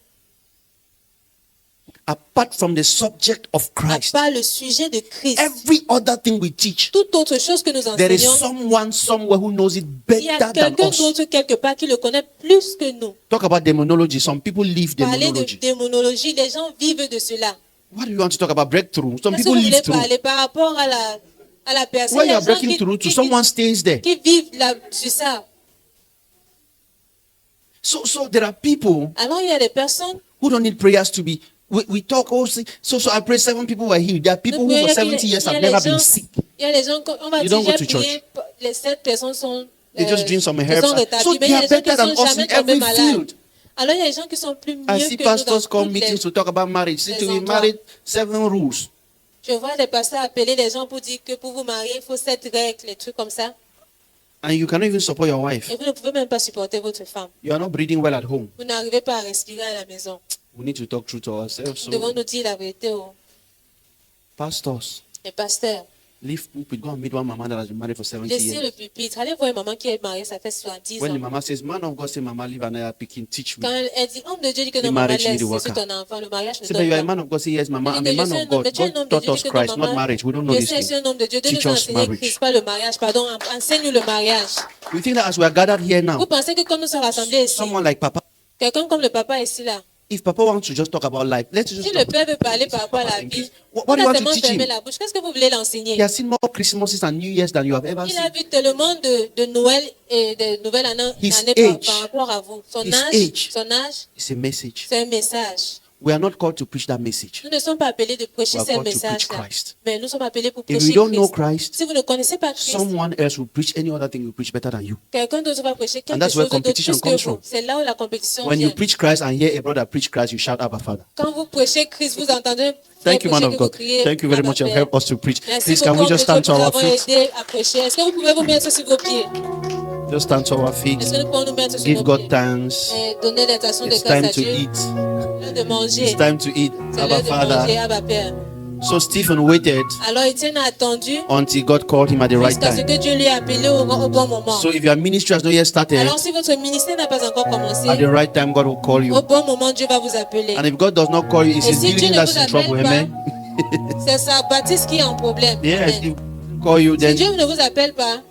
Apart from the subject of À Christ, part le sujet de Christ, every other thing we teach, toute autre chose que nous there is enseignons, someone somewhere who knows it il y a better than quelqu'un us. d'autre quelque part qui le connaît plus que nous. Talk about demonology. Some people live Parler de demonology. démonologie, les gens vivent de cela. What do you want to talk about? Breakthrough. Some Est-ce que people vous live voulez through. parler par rapport à la personne? When Il y you a are des gens breaking through to, someone stays there. qui vivent là, sur ça. So there are people Alors, il y a des personnes, who don't need prayers to be. We talk, oh, so I pray 7 people were healed. There are people who for 70 years have never been sick. il y a des gens, on va You dire, don't go j'ai to prié, les 7 personnes sont, They just drink some ils herbs. sont rétablies. So Mais they il y a are des gens better qui than sont us jamais in tombés every malades. field. Alors, il y a des gens qui sont plus mieux I see que nous dans pastors call toutes les- meetings to talk about marriage. See, les to be endroits. married, 7 rules. Je vois des pasteurs appeler les gens pour dire que pour vous marier, il faut 7 règles, les trucs comme ça. And you cannot even support your wife. Et vous ne pouvez même pas supporter votre femme. You are not breathing well at home. Vous n'arrivez pas à respirer à la maison. We need to talk truth to ourselves. Nous devons So, nous dire la vérité aux pastors, les pasteurs. leave pulpit, go and meet one mama that has been married for 70 Laissez years. le pupitre. Allez voir une maman qui est mariée, ça fait 70 When the ans. mama says, man of God, say, mama, leave and I are picking, teach Quand me. elle dit, homme de Dieu dit que The non, maman, marriage laisse, need to c'est work sur out. ton enfant, le mariage ne Say, but you are a donne pas. man of God. Say, yes, mama, Elle I'm dit a que man je suis of un homme de God. Dieu, un God homme de taught Dieu us dit que Christ, non, not maman, marriage. We don't know je this sais, je suis thing. un homme de Dieu. Dieu Teach nous a us enseigné marriage. Christ, pas le mariage. Pardon, enseigne-nous le mariage. We think that as we are gathered here now, Vous pensez que comme nous sommes rassemblés ici, someone like Papa, quelqu'un comme le papa ici là, if Papa wants to just talk about life, let's just si talk. le père veut parler par rapport à la vie, What on do you a want to seulement teach fermé him? la bouche. Qu'est-ce que vous voulez He l'enseigner? has seen more Christmases and New Years than you have ever Il a seen. vu tellement de Noël et de nouvelles années His par age. rapport à vous. Son His âge, age. son âge, It's a message. c'est un message. We are not called to preach that message. Nous ne sommes pas appelés de prêcher We are ces called to preach messages-là, Christ. mais nous sommes appelés pour If prêcher you don't know Christ. Christ, Si vous ne connaissez pas Christ, someone else will preach any other thing will preach better than you. quelqu'un d'autre va prêcher And quelque that's where chose d'autre competition plus comes que vous. from. C'est là où la compétition When you vient. preach Christ and hear a brother preach Christ, you shout, Abba Father. Quand vous prêchez Christ, vous entendez Thank you, man of God. Thank you very much. You have helped us to preach. Please, can we just stand to our feet? aidé à prêcher. Est-ce que vous pouvez vous mettre sur vos pieds? Just stand to our feet. Est-ce que nous pouvons nous mettre sur Give nos God pieds? thanks. Et donner l'intention de It's grâce time à to Dieu. eat. C'est l'heure de manger. It's time to eat. C'est Abba l'heure de manger, Father. Abba Père. So Stephen waited Alors Étienne a attendu until God called him at the right jusqu'à ce time. que Dieu lui a appelé au bon moment. So if your ministry has not yet started, Alors si votre ministère n'a pas encore commencé, at the right time, God will call au you. bon moment, Dieu va vous appeler. And if God does not call you, it's Et His si Dieu giving ne that's vous in trouble. appelle Amen. pas, c'est sa baptise qui est en problème. Yes, Amen. if call you, Si then Dieu ne vous appelle pas,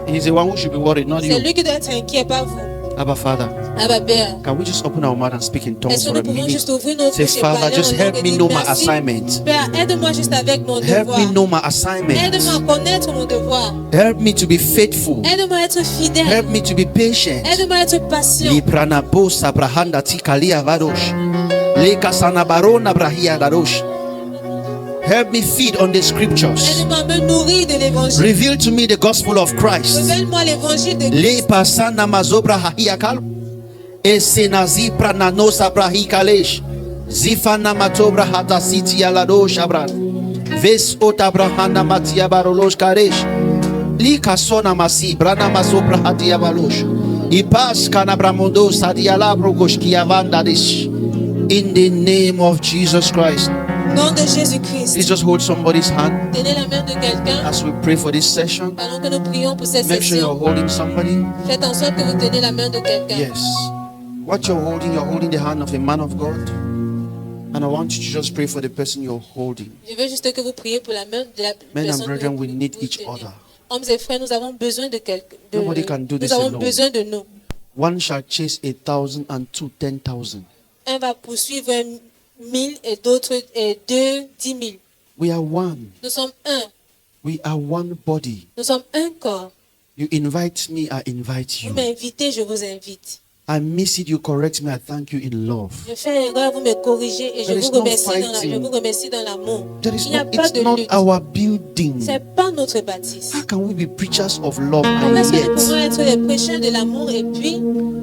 He's the one who should be worried, not c'est you. lui qui doit être inquiet, pas vous. Abba Father, Abba Père. can we just open our mouth and speak in tongues Est-ce que for nous a pouvons minute? juste ouvrir notre Say, bouche et Father, parler just en langue help et me dire know my merci. assignment. Père, aide-moi juste avec mon Help devoir. me know my assignment. Aide-moi à connaître mon devoir. Help me to be faithful. Aide-moi à être fidèle. Help me to be patient. Aide-moi à être patient. Liprana bosa brahanda tikalia varosh. Leka sana barona brahia darosh. Help me feed on the scriptures. Aide-moi à me nourrir de l'évangile. Reveal to me the gospel of Christ. Révèle-moi l'évangile de Le Christ. pasana mazobra hahiakal. Esenazi prananosa brahikalesh. Zifana matobra hatasiti aladosh abran. Ves otabrahana matia barolosh karesh. Lika sona masi brana mazobra hatia balosh. Ipas kanabramondo sadialabro goshkiavandadish. In the name of Jesus Christ. Nom de Jésus-Christ. Please just hold somebody's hand Tenez la main de quelqu'un as we pray for this session. pendant que nous prions pour cette Make sure you're session. holding somebody. Faites en sorte que vous tenez la main de quelqu'un. Yes. What you're holding the hand of a man of God. And I want you to just pray for the person you're holding. Je veux juste que vous priez pour la main de la Men and personne. brethren, we need que vous each tenez. other. Hommes et frères, nous avons besoin de quelqu'un. Nobody can do this Nous avons alone. besoin de nous. One shall chase 1,000 and two 10,000. Un va poursuivre 1000 et d'autres et 2 10 000. We are one. Nous sommes un. We are one body. Nous sommes un corps. You invite me, I invite Vous you. m'invitez, je vous invite. I miss it, you correct me, I thank you in love. Je fais une erreur, vous me corrigez et je There is vous no remercie fighting. je vous remercie dans l'amour. There is Il n'y a no, pas it's de not lutte. our building. C'est pas notre bâtisse. How can we be preachers of love Comment and est-ce que nous pouvons yet, être les prêcheurs de l'amour et puis,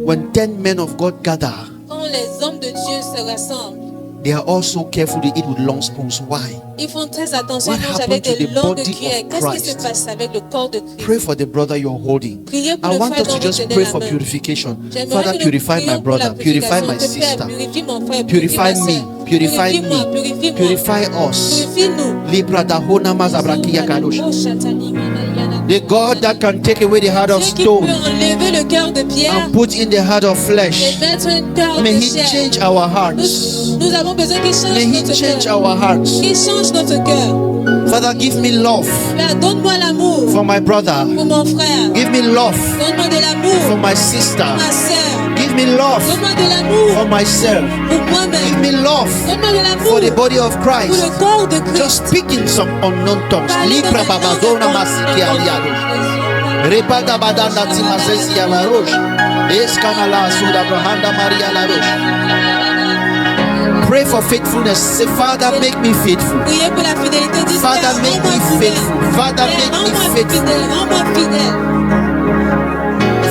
when 10 men of God gather, quand les hommes de Dieu se rassemblent, they are all so careful to eat with long spoons? Why? ils font très attention, What ils mangent happened avec to des the longues body cuillères. of Qu'est-ce qui se Christ? passe avec le corps de Christ? Pray for the brother you're holding. Priez pour I le want frère us to dont vous just tenez pray la for main. purification. J'aimerais Father, que nous purify prions my pour brother, la purify purification. my Que Père, sister, purifie mon frère, purify ma me, sœur. purify Purifie-moi, me, purifie-moi. purify us. Purifie-nous. Libradahona mazabrakia kadosh. Oh, Shatani, Manayana. The God that can take away the heart of Dieu qui peut stone enlever le cœur de pierre and put in the heart of et flesh. mettre un cœur May de He chair. change our hearts. Nous avons besoin qu'il change May He notre change cœur. our hearts. Qu'il change notre cœur. Father, give me love Père, donne-moi l'amour for my brother. pour mon frère. Give me love Donne-moi de for l'amour my pour sister. ma sœur. Give me love Donne-moi de l'amour for myself. pour Give moi-même. me love Donne-moi de for l'amour the body of pour Christ. le corps de Christ. Just speak in some unknown tongues. Parlez dans Libra les langues babadona incon- masiki aliado. incon- Repada badanda timazesi ya rosh. Eskanala suda brahanda Maria la rosh. Pray for faithfulness. Say, Father, make me faithful. Priez pour la fidélité. Dites, Father, Père, make rends-moi me fidèle. faithful. Father, Père, make me rends-moi faithful. fidèle. Rends-moi fidèle.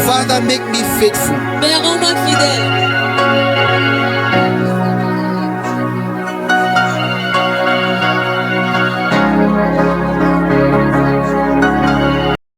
Father, make me faithful. Père, rends-moi fidèle.